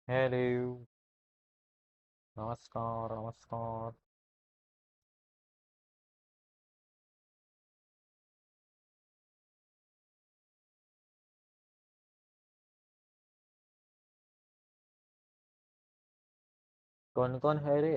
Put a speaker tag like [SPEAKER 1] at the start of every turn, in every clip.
[SPEAKER 1] Hello. नमस्कार नमस्कार। कौन कौन है रे?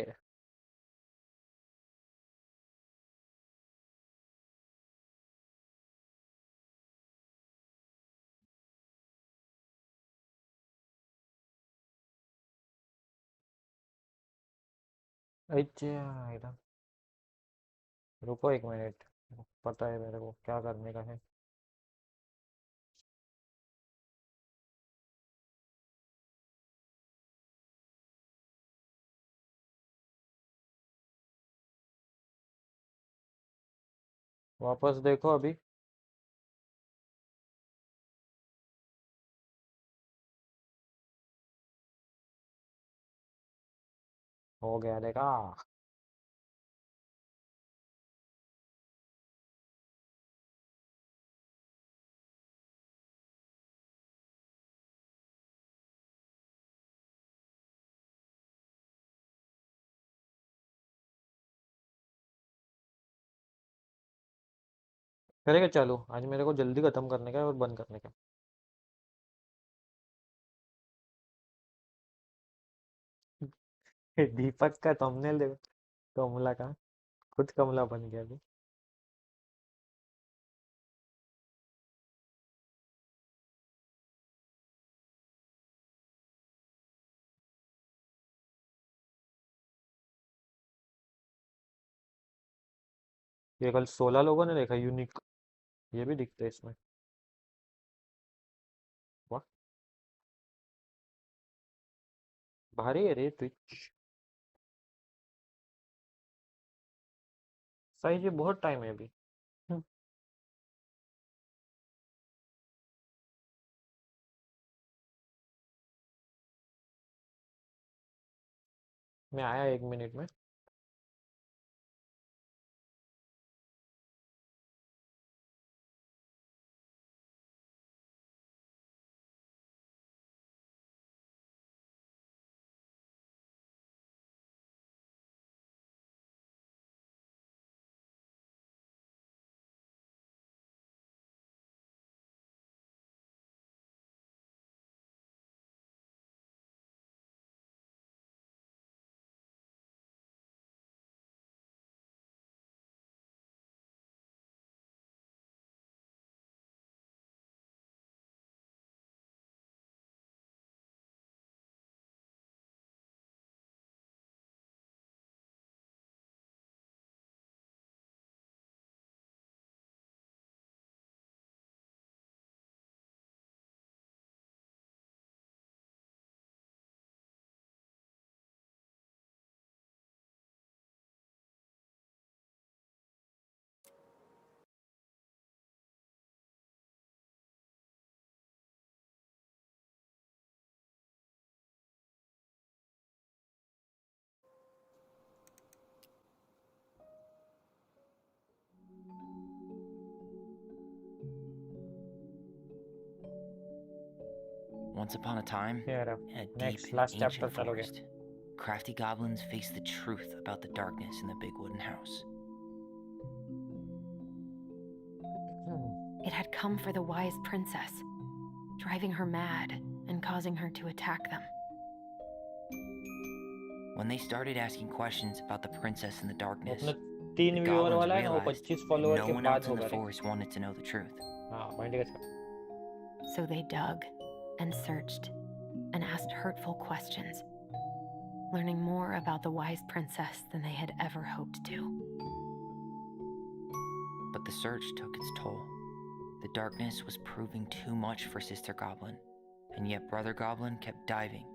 [SPEAKER 1] अच्छा इधर रुको एक मिनट। पता है मेरे को क्या करने का है। वापस देखो अभी। हो गया देखा। करेगा चालू। आज मेरे को जल्दी खत्म करने का है और बंद करने का है। दीपक का थंबनेल देखो। कमला का खुद कमला बन गया अभी। ये कल 16 लोगों ने देखा यूनिक। ये भी दिखते है इसमें। वाह। भारी है रे ट्विच। सही जी बहुत टाइम है अभी। हम्म, मैं आया 1 मिनट में।
[SPEAKER 2] Once upon a time,
[SPEAKER 1] ये रहा।
[SPEAKER 2] in a deep
[SPEAKER 1] next
[SPEAKER 2] and
[SPEAKER 1] last chapter
[SPEAKER 2] ancient
[SPEAKER 1] चलोगे।
[SPEAKER 2] forest, crafty goblins faced the truth about the darkness in the big wooden house.
[SPEAKER 3] It had come for the wise princess, driving her mad and causing her to attack them.
[SPEAKER 2] When they started asking questions about the princess in the
[SPEAKER 1] वो
[SPEAKER 2] darkness,
[SPEAKER 1] अपना
[SPEAKER 2] the
[SPEAKER 1] 3 viewer
[SPEAKER 2] goblins
[SPEAKER 1] वाला है ना, वो
[SPEAKER 2] realized
[SPEAKER 1] 25
[SPEAKER 2] that
[SPEAKER 1] follower
[SPEAKER 2] no
[SPEAKER 1] के
[SPEAKER 2] one
[SPEAKER 1] बाद
[SPEAKER 2] else in the
[SPEAKER 1] होगा रे।
[SPEAKER 2] forest wanted to know the truth.
[SPEAKER 1] हाँ पॉइंट का।
[SPEAKER 3] So they dug and searched and asked hurtful questions, learning more about the wise princess than they had ever hoped to.
[SPEAKER 2] But the search took its toll. The darkness was proving too much for Sister Goblin, and yet Brother Goblin kept diving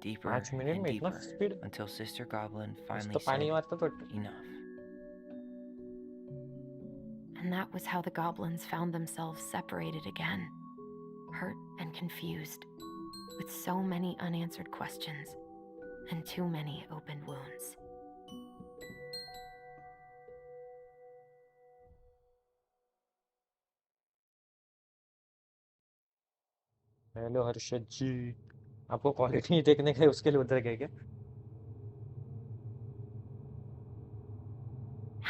[SPEAKER 2] deeper
[SPEAKER 1] 5 minute
[SPEAKER 2] and
[SPEAKER 1] में इतना
[SPEAKER 2] deeper
[SPEAKER 1] speed.
[SPEAKER 2] until Sister Goblin
[SPEAKER 1] कुछ
[SPEAKER 2] finally
[SPEAKER 1] तो पानी
[SPEAKER 2] said,
[SPEAKER 1] मारता तो।
[SPEAKER 2] "Enough."
[SPEAKER 3] And that was how the goblins found themselves separated again, hurt and confused, with so many unanswered questions and too many open wounds.
[SPEAKER 1] Hello Harshad ji. आपको quality देखने के उसके लिए उधर गए क्या?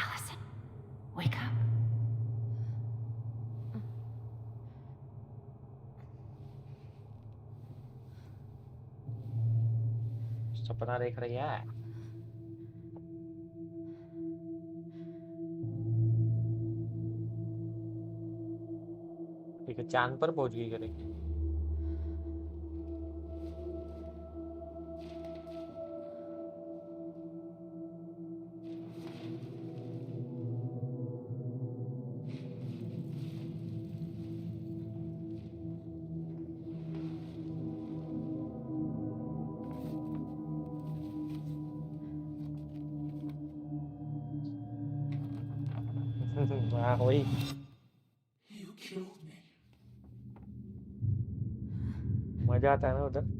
[SPEAKER 3] Allison, wake up.
[SPEAKER 1] सपना देख रही है? ठीक है, चांद पर पहुंच गई करे। हाँ वही।
[SPEAKER 4] You killed me.
[SPEAKER 1] मजा आता है ना उधर।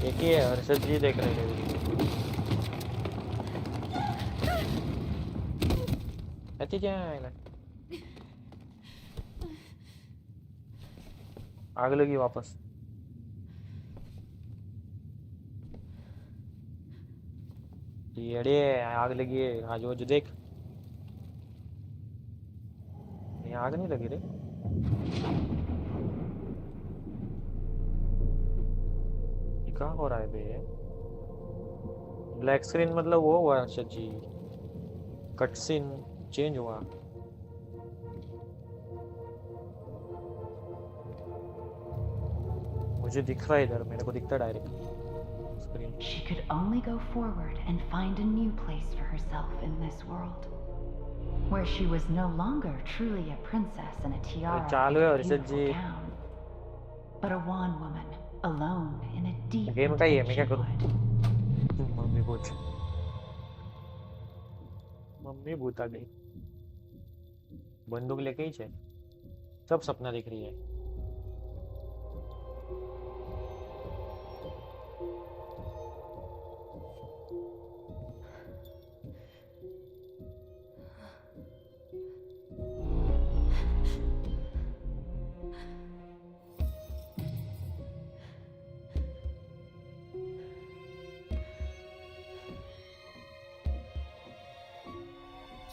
[SPEAKER 1] देखिए हर्षद जी देख रहे हैं। अच्छी जाए आग लगी वापस। ये अरे आग लगी है, आज वो जो देख, ये आग नहीं लगी रे। ये क्या हो रहा है बे? ब्लैक स्क्रीन मतलब वो हुआ हर्षद जी, कट सीन चेंज हुआ। मुझे दिख रहा है इधर, मेरे को दिखता direct screen.
[SPEAKER 5] She could only go forward and find a new place for herself in this world, where she was no longer truly a princess in a tiara
[SPEAKER 1] चालू
[SPEAKER 5] and
[SPEAKER 1] है
[SPEAKER 5] a
[SPEAKER 1] Harshad
[SPEAKER 5] beautiful
[SPEAKER 1] ji.
[SPEAKER 5] gown, but a wan woman alone in a deep
[SPEAKER 1] game
[SPEAKER 5] and
[SPEAKER 1] का ही है, मैं क्या
[SPEAKER 5] ancient
[SPEAKER 1] करूँ?
[SPEAKER 5] wood.
[SPEAKER 1] Mummy पूछ, mummy भूत आ गई, बंदूक लेके ही छे, सब सपना दिख रही है।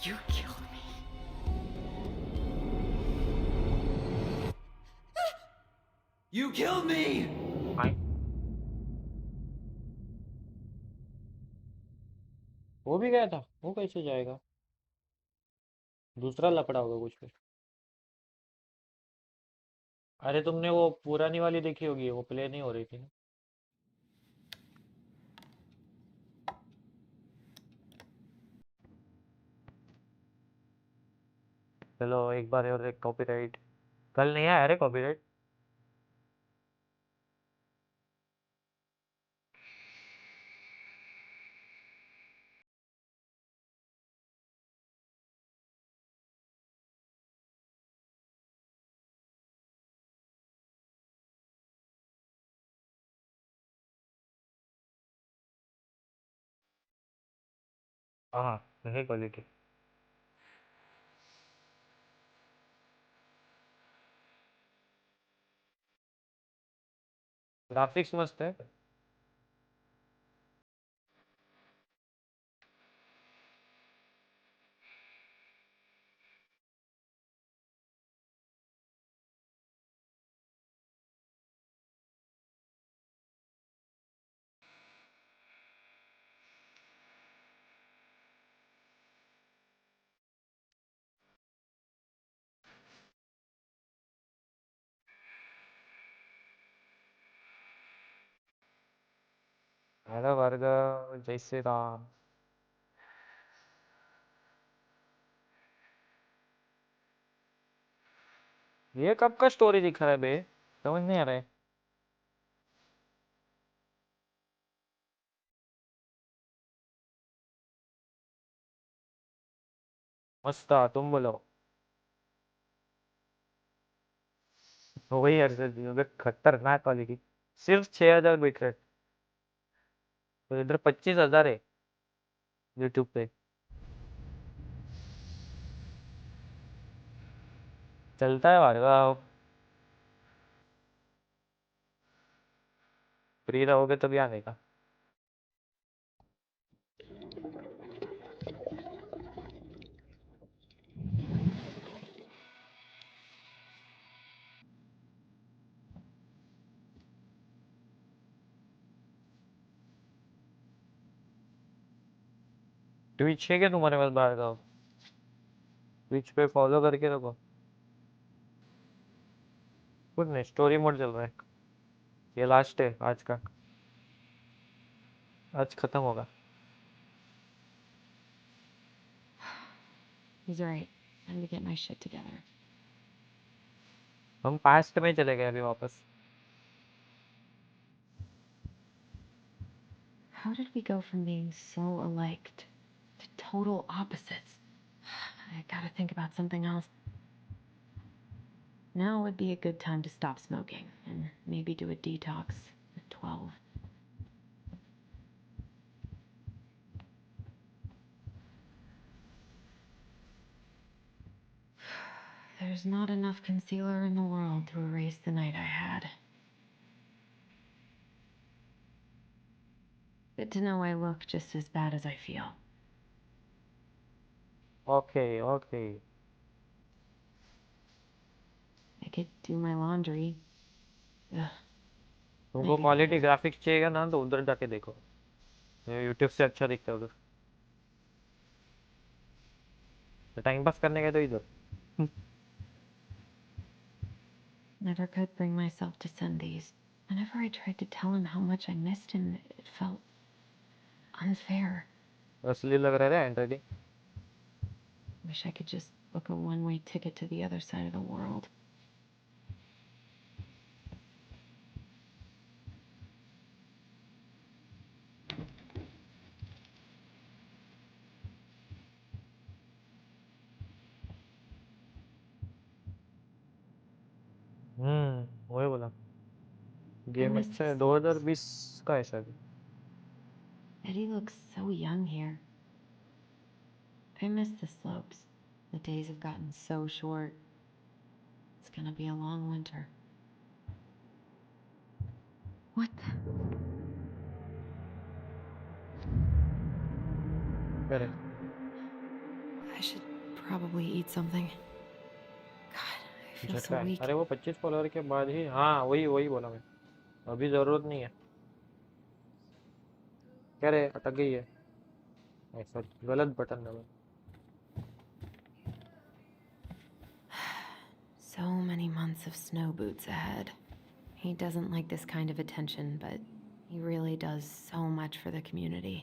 [SPEAKER 5] You killed me.
[SPEAKER 4] You killed me!
[SPEAKER 1] आए, वो भी गया था, वो कैसे जाएगा? दूसरा लपड़ा होगा कुछ फिर। अरे तुमने वो पुरानी वाली देखी होगी, वो प्ले नहीं हो रही थी ना। चलो एक बार और एक कॉपीराइट, कल नहीं आया रे कॉपीराइट। हाँ नहीं क्वालिटी। ग्राफिक्स मस्त है। हेलो वर्ग, जय श्री राम। ये कब का स्टोरी दिखा रहा है बे, समझ नहीं आ रहा है। मस्त था, तुम बोलो। हो गई यार खतरनाक वाली की। सिर्फ 6,000 बिट रेट, तो इधर 25,000 है यूट्यूब पे। चलता है भाई, फ्री रहोगे तभी आने का। ट्विच है क्या तुम्हारे पास बाहर का? ट्विच पे फॉलो करके रखो। कुछ नहीं, स्टोरी मोड चल रहा है। ये लास्ट है आज का, आज खत्म होगा।
[SPEAKER 3] He's right. Time to get my shit together.
[SPEAKER 1] हम पास्ट में चले गए अभी वापस।
[SPEAKER 3] How did we go from being so alike to total opposites? I gotta think about something else. Now would be a good time to stop smoking and maybe do a detox at 12. There's not enough concealer in the world to erase the night I had. Good to know I look just as bad as I feel.
[SPEAKER 1] Okay okay.
[SPEAKER 3] I could do my laundry. Ugh,
[SPEAKER 1] तुमको
[SPEAKER 3] maybe
[SPEAKER 1] quality
[SPEAKER 3] later.
[SPEAKER 1] Graphics चाहिएगा ना, तो उधर जाके देखो, YouTube से अच्छा दिखता है उधर। तो टाइम पास करने का तो इधर।
[SPEAKER 3] Never could bring myself to send these. Whenever I tried to tell him how much I missed him, it felt unfair.
[SPEAKER 1] असली लग रहा है handwriting.
[SPEAKER 3] Wish I could just book a one-way ticket to the other side of the world.
[SPEAKER 1] वही बोला,
[SPEAKER 3] I
[SPEAKER 1] game
[SPEAKER 3] miss
[SPEAKER 1] अच्छा
[SPEAKER 3] the
[SPEAKER 1] है।
[SPEAKER 3] slopes.
[SPEAKER 1] 2020 का है शायद।
[SPEAKER 3] Eddie looks so young here. I miss the slopes. The days have gotten so short. It's gonna be a long winter. What the?
[SPEAKER 1] करे
[SPEAKER 3] I should probably eat something. God, I feel so
[SPEAKER 1] झटका है।
[SPEAKER 3] weak.
[SPEAKER 1] अरे वो 25 follower के बाद ही, हाँ वही वही बोला मैं। अभी जरूरत नहीं है। कह रहे अटक गई है, ऐसा गलत बटन दबा।
[SPEAKER 3] So many months of snow boots ahead. He doesn't like this kind of attention, but he really does so much for the community.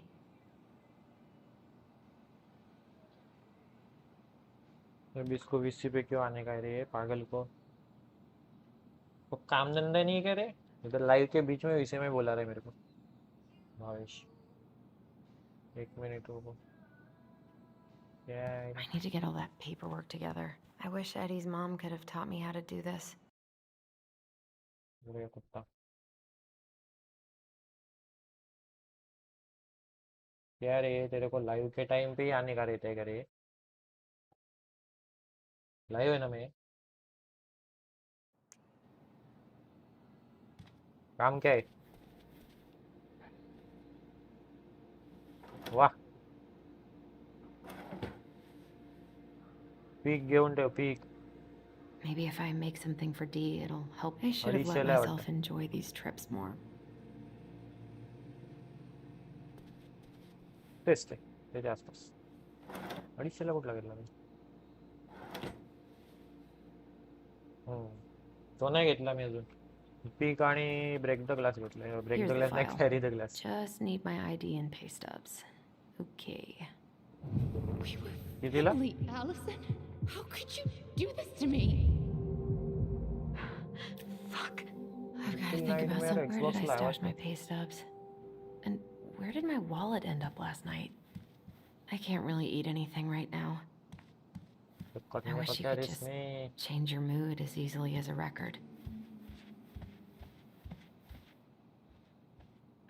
[SPEAKER 1] अभी इसको वीसी पे क्यों आने का है रे पागल को? वो काम धंधा नहीं करे, इधर लाइव के बीच में वीसी में बोला रहे मेरे को। भावेश, एक मिनट रुको। क्या है?
[SPEAKER 3] I need to get all that paperwork together. I wish Eddie's mom could have taught me how to do this.
[SPEAKER 1] बुरे कुत्ता। क्या रे, तेरे को लाइव के टाइम पे ही आने का रहता है क्या रे? लाइव है ना मैं? काम क्या है? वाह, पीक घेऊन ठेव peak.
[SPEAKER 3] Maybe if I make something for Dee, it'll help. I should have let
[SPEAKER 1] अडीचशेला आहे
[SPEAKER 3] myself
[SPEAKER 1] वाटतं.
[SPEAKER 3] enjoy these trips more.
[SPEAKER 1] तेच ते त्याच्या आसपास 250ला कुठला घेतला मी? तो नाही घेतला मी अजून। पीक आणि ब्रेक द ग्लास घेतलाय। Break
[SPEAKER 3] Here's
[SPEAKER 1] the
[SPEAKER 3] the
[SPEAKER 1] glass नाही,
[SPEAKER 3] file.
[SPEAKER 1] Carry the glass.
[SPEAKER 3] Just need my ID and pay stubs. Okay.
[SPEAKER 4] We were
[SPEAKER 1] कितीला?
[SPEAKER 4] family, Allison. How could you do this to me?
[SPEAKER 3] Fuck. I've got to think about
[SPEAKER 1] Nightmare
[SPEAKER 3] something. Where
[SPEAKER 1] Xbox
[SPEAKER 3] did I
[SPEAKER 1] Live
[SPEAKER 3] stash
[SPEAKER 1] आता
[SPEAKER 3] my
[SPEAKER 1] है।
[SPEAKER 3] pay stubs? And where did my wallet end up last night? I can't really eat anything right now. I
[SPEAKER 1] करने
[SPEAKER 3] wish
[SPEAKER 1] को
[SPEAKER 3] you
[SPEAKER 1] क्या
[SPEAKER 3] could
[SPEAKER 1] रे
[SPEAKER 3] just
[SPEAKER 1] इसमें?
[SPEAKER 3] change your mood as easily as a record.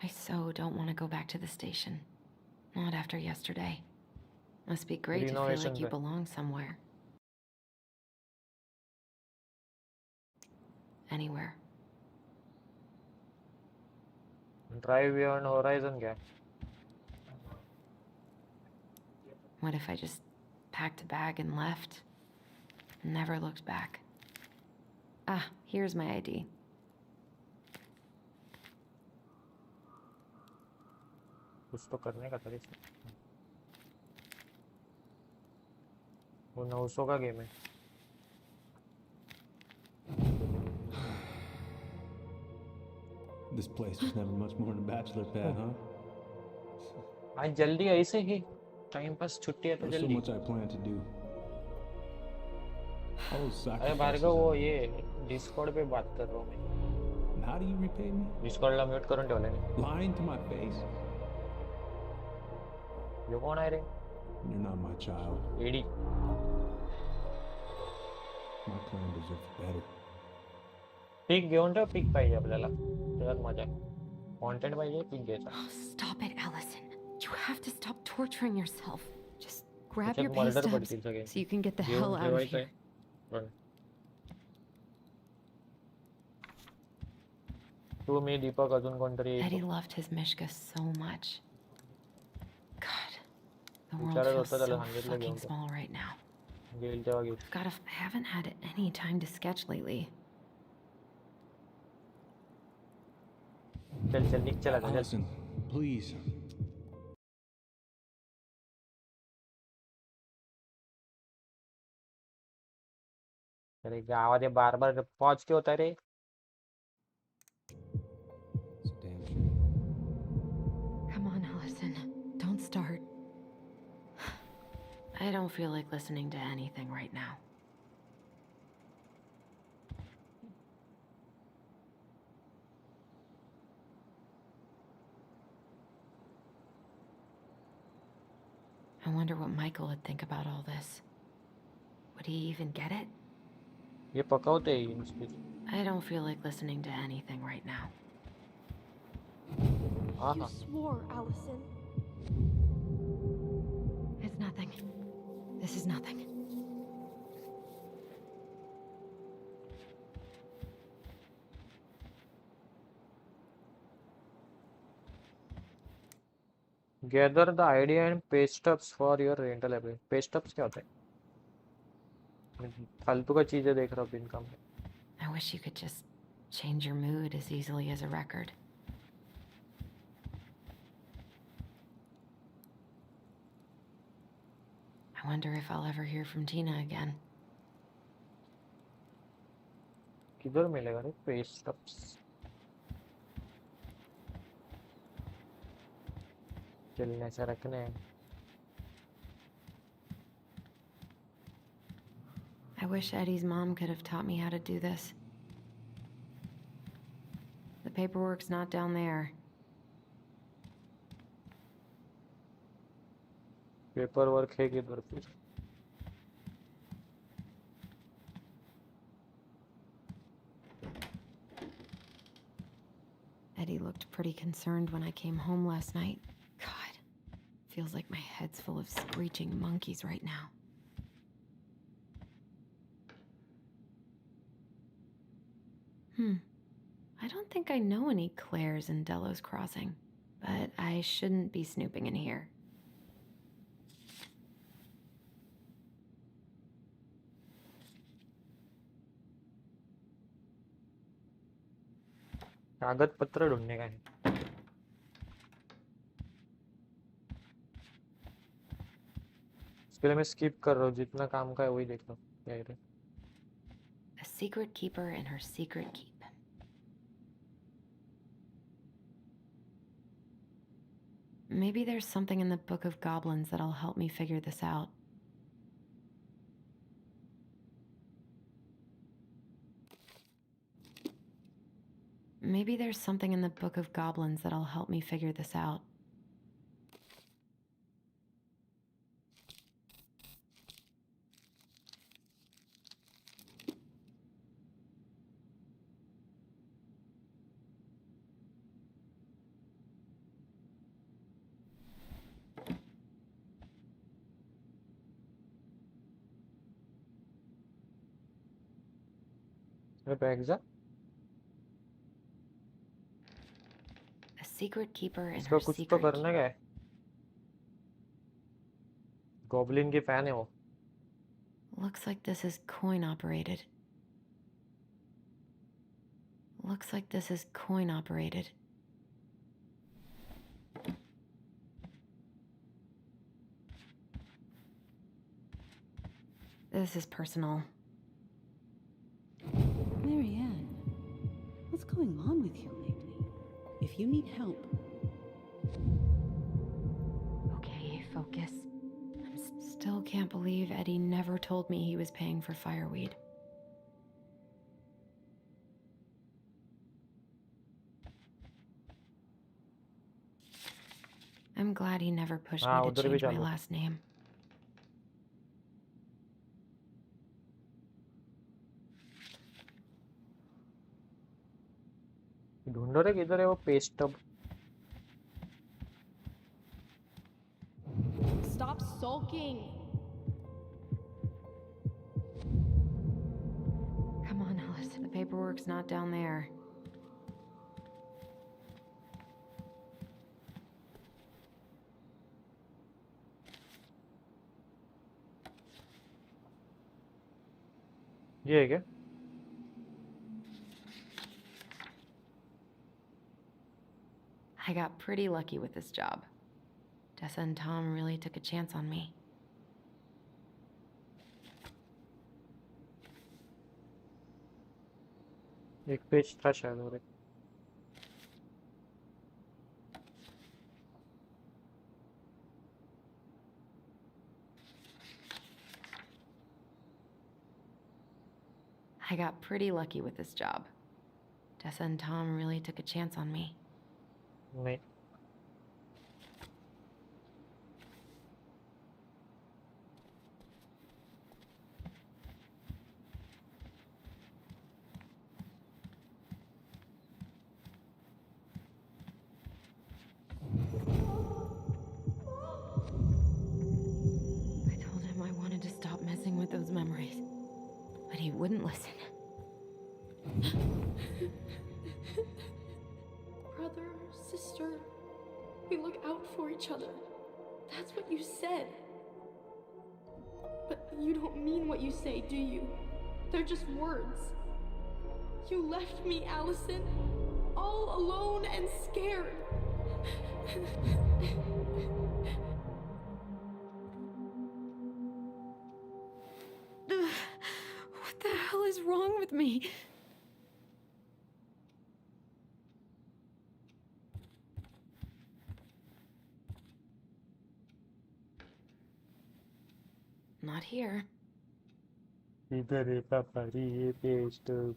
[SPEAKER 3] I so don't want to go back to the station. Not after yesterday. Must be great to feel
[SPEAKER 1] Renovation
[SPEAKER 3] like you
[SPEAKER 1] पे
[SPEAKER 3] belong somewhere. Anywhere.
[SPEAKER 1] Drive beyond horizon क्या?
[SPEAKER 3] What if I just packed a bag and left? Never looked back. Ah, here's my ID.
[SPEAKER 1] कुछ तो करने का था इसमें. वो 900 का गेम है.
[SPEAKER 6] This place was never much more than a bachelor pad, huh?
[SPEAKER 1] आज जल्दी ऐसे ही टाइम पास छुट्टी है तो
[SPEAKER 6] There's so
[SPEAKER 1] जल्दी.
[SPEAKER 6] much I plan to do. All those
[SPEAKER 1] अरे
[SPEAKER 6] sacrifices
[SPEAKER 1] भार्गव वो
[SPEAKER 6] I made.
[SPEAKER 1] ये डिस्कॉर्ड पे बात कर रहा हूँ मैं.
[SPEAKER 6] And how do you repay me?
[SPEAKER 1] डिस्कॉर्डला म्यूट करून ठेवलं मी.
[SPEAKER 6] Lying to my face?
[SPEAKER 1] यो कोण आहे रे?
[SPEAKER 6] You're not my child.
[SPEAKER 1] Eddie.
[SPEAKER 6] My clan deserves better.
[SPEAKER 1] Pick घेऊन ठेव. पिक पाहिजे आपल्याला. त्याच्यात मजा आहे. कॉन्टेंट पाहिजे पिक घ्यायचा.
[SPEAKER 3] Oh, stop it, Allison. You have to stop torturing yourself. Just grab
[SPEAKER 1] त्याच्यात
[SPEAKER 3] your pay
[SPEAKER 1] मर्डर
[SPEAKER 3] stubs
[SPEAKER 1] पडतील सगळे.
[SPEAKER 3] so you can get the
[SPEAKER 1] घेऊन
[SPEAKER 3] hell out of
[SPEAKER 1] ठेवायचं
[SPEAKER 3] here.
[SPEAKER 1] आहे. बरं. तू मी दीपक अजून कोणतरी
[SPEAKER 3] Eddie
[SPEAKER 1] येईल.
[SPEAKER 3] loved his Mishka so much. God, the world
[SPEAKER 1] विचारत
[SPEAKER 3] feels
[SPEAKER 1] होता त्याला
[SPEAKER 3] so
[SPEAKER 1] सांगितलं घेऊन
[SPEAKER 3] fucking
[SPEAKER 1] ठेव.
[SPEAKER 3] small right now.
[SPEAKER 1] घेईल तेव्हा घेईल.
[SPEAKER 3] God, I haven't had any time to sketch lately.
[SPEAKER 1] चल चल निक चला चल.
[SPEAKER 6] Allison, please.
[SPEAKER 1] अरे गावात ये बार बार पॉज क्यों होता है रे?
[SPEAKER 6] It's a damn shame.
[SPEAKER 3] Come on, Allison. Don't start. I don't feel like listening to anything right now. I wonder what Michael would think about all this. Would he even get it?
[SPEAKER 1] ये पकावते ही इसकी.
[SPEAKER 3] I don't feel like listening to anything right now.
[SPEAKER 7] You swore, Allison.
[SPEAKER 3] It's nothing. This is nothing.
[SPEAKER 1] Gather the ID and pay stubs for your rental application. Pay stubs क्या होता है? मैं फालतू का चीजें देख रहा हूँ इनकम में.
[SPEAKER 3] I wish you could just change your mood as easily as a record. I wonder if I'll ever hear from Tina again.
[SPEAKER 1] किधर मिलेगा रे पे स्टब्स? चलने से रखने हैं.
[SPEAKER 3] I wish Eddie's mom could have taught me how to do this. The paperwork's not down there.
[SPEAKER 1] Paper work है किधर फिर?
[SPEAKER 3] Eddie looked pretty concerned when I came home last night. God, feels like my head's full of screeching monkeys right now. I don't think I know any Claires in Delos Crossing, but I shouldn't be snooping in here.
[SPEAKER 1] कागज पत्र ढूंढने का है. इसके लिए मैं skip कर रहा हूँ. जितना काम का है वही देख रहा हूँ. क्या है रे?
[SPEAKER 3] A secret keeper and her secret keep. Maybe there's something in the Book of Goblins that'll help me figure this out. Maybe there's something in the Book of Goblins that'll help me figure this out.
[SPEAKER 1] Bag जा
[SPEAKER 3] A secret keeper in
[SPEAKER 1] इसको
[SPEAKER 3] her
[SPEAKER 1] कुछ तो
[SPEAKER 3] secret
[SPEAKER 1] करना क्या
[SPEAKER 3] keeper.
[SPEAKER 1] है goblin की fan है वो
[SPEAKER 3] Looks like this is coin operated. Looks like this is coin operated. This is personal.
[SPEAKER 8] Marianne, what's going on with you lately? If you need help,
[SPEAKER 3] Okay, focus. Still can't believe Eddie never told me he was paying for fireweed. I'm glad he never pushed
[SPEAKER 1] हाँ
[SPEAKER 3] me to
[SPEAKER 1] उधर भी
[SPEAKER 3] change my
[SPEAKER 1] चालू
[SPEAKER 3] last name.
[SPEAKER 1] ढूंढो रे किधर है वो paste tub
[SPEAKER 7] Stop sulking.
[SPEAKER 3] Come on, Alice. The paperwork's not down there.
[SPEAKER 1] ये है क्या
[SPEAKER 3] I got pretty lucky with this job. Tessa and Tom really took a chance on me.
[SPEAKER 1] एक पेज था शायद और
[SPEAKER 3] I got pretty lucky with this job. Tessa and Tom really took a chance on me.
[SPEAKER 1] नहीं
[SPEAKER 3] I told him I wanted to stop messing with those memories, but he wouldn't listen.
[SPEAKER 7] Brother, sister, we look out for each other. That's what you said. But you don't mean what you say, do you? They're just words. You left me, Allison, all alone and scared.
[SPEAKER 3] What the hell is wrong with me? Not here.
[SPEAKER 1] इधर है पापा रे ये page tub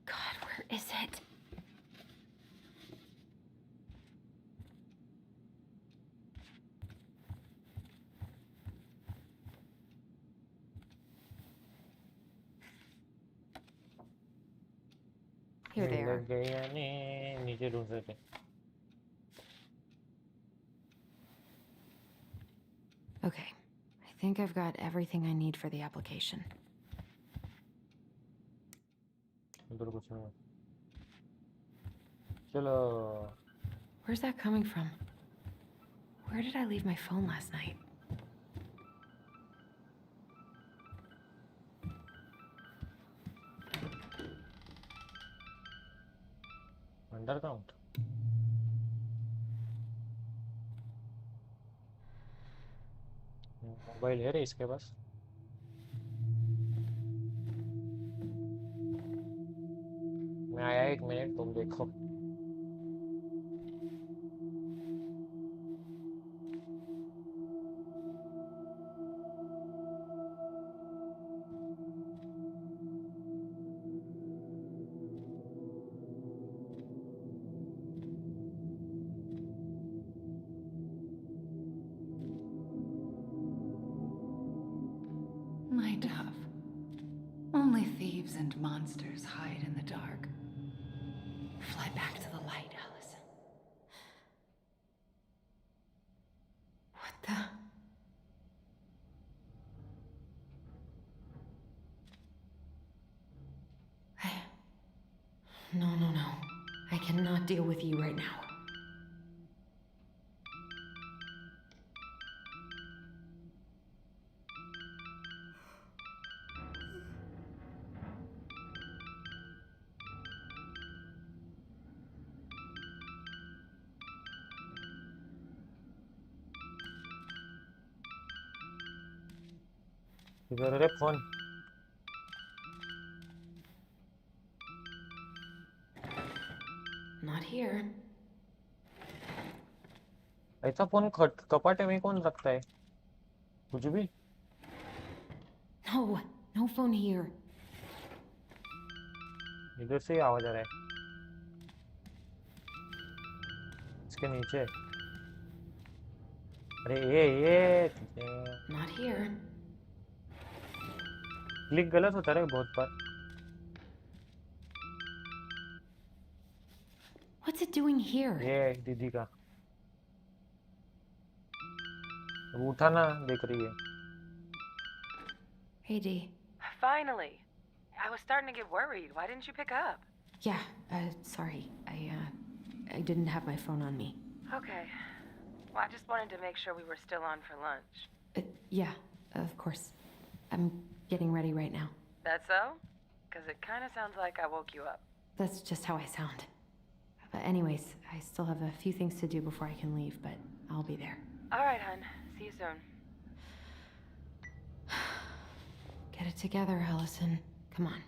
[SPEAKER 3] God, where is it? Here they are.
[SPEAKER 1] लग गया ने नीचे ढूंढ रहे थे
[SPEAKER 3] Okay, I think I've got everything I need for the application.
[SPEAKER 1] उधर कुछ नहीं चलो
[SPEAKER 3] Where's that coming from? Where did I leave my phone last night?
[SPEAKER 1] Underground mobile है रे इसके पास मैं आया 1 मिनट तुम देखो
[SPEAKER 5] My dove. Only thieves and monsters hide in the dark. Fly back to the light, Allison.
[SPEAKER 3] No, no, no. I cannot deal with you right now.
[SPEAKER 1] इधर रे phone
[SPEAKER 3] Not here.
[SPEAKER 1] ऐसा फोन कपाटे में कौन रखता है कुछ भी
[SPEAKER 3] No, no phone here.
[SPEAKER 1] इधर से ही आवाज आ रहा है इसके नीचे अरे ये
[SPEAKER 3] Not here.
[SPEAKER 1] क्लिक गलत होता है बहुत बार
[SPEAKER 3] What's it doing here?
[SPEAKER 1] ये दीदी का अब उठाना देख रही है
[SPEAKER 3] Hey, Dee.
[SPEAKER 9] Finally. I was starting to get worried. Why didn't you pick up?
[SPEAKER 3] Yeah, sorry. I didn't have my phone on me.
[SPEAKER 9] Okay. Well, I just wanted to make sure we were still on for lunch.
[SPEAKER 3] Yeah, of course. I'm getting ready right now.
[SPEAKER 9] That so? Because it kind of sounds like I woke you up.
[SPEAKER 3] That's just how I sound. But anyways, I still have a few things to do before I can leave, but I'll be there.
[SPEAKER 9] All right, hun. See you soon.
[SPEAKER 3] Get it together, Allison. Come on.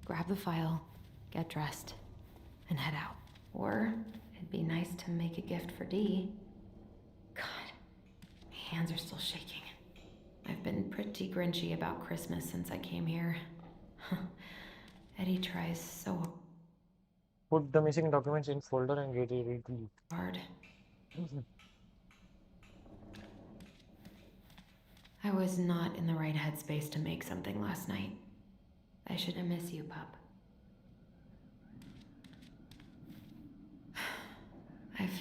[SPEAKER 3] Grab the file, get dressed, and head out. Or it'd be nice to make a gift for Dee. God, my hands are still shaking. I've been pretty grinchy about Christmas since I came here. Eddie tries so
[SPEAKER 1] Put the missing documents in folder and get it ready to leave.
[SPEAKER 3] hard. I was not in the right headspace to make something last night. I shouldn't miss you, pup. I've...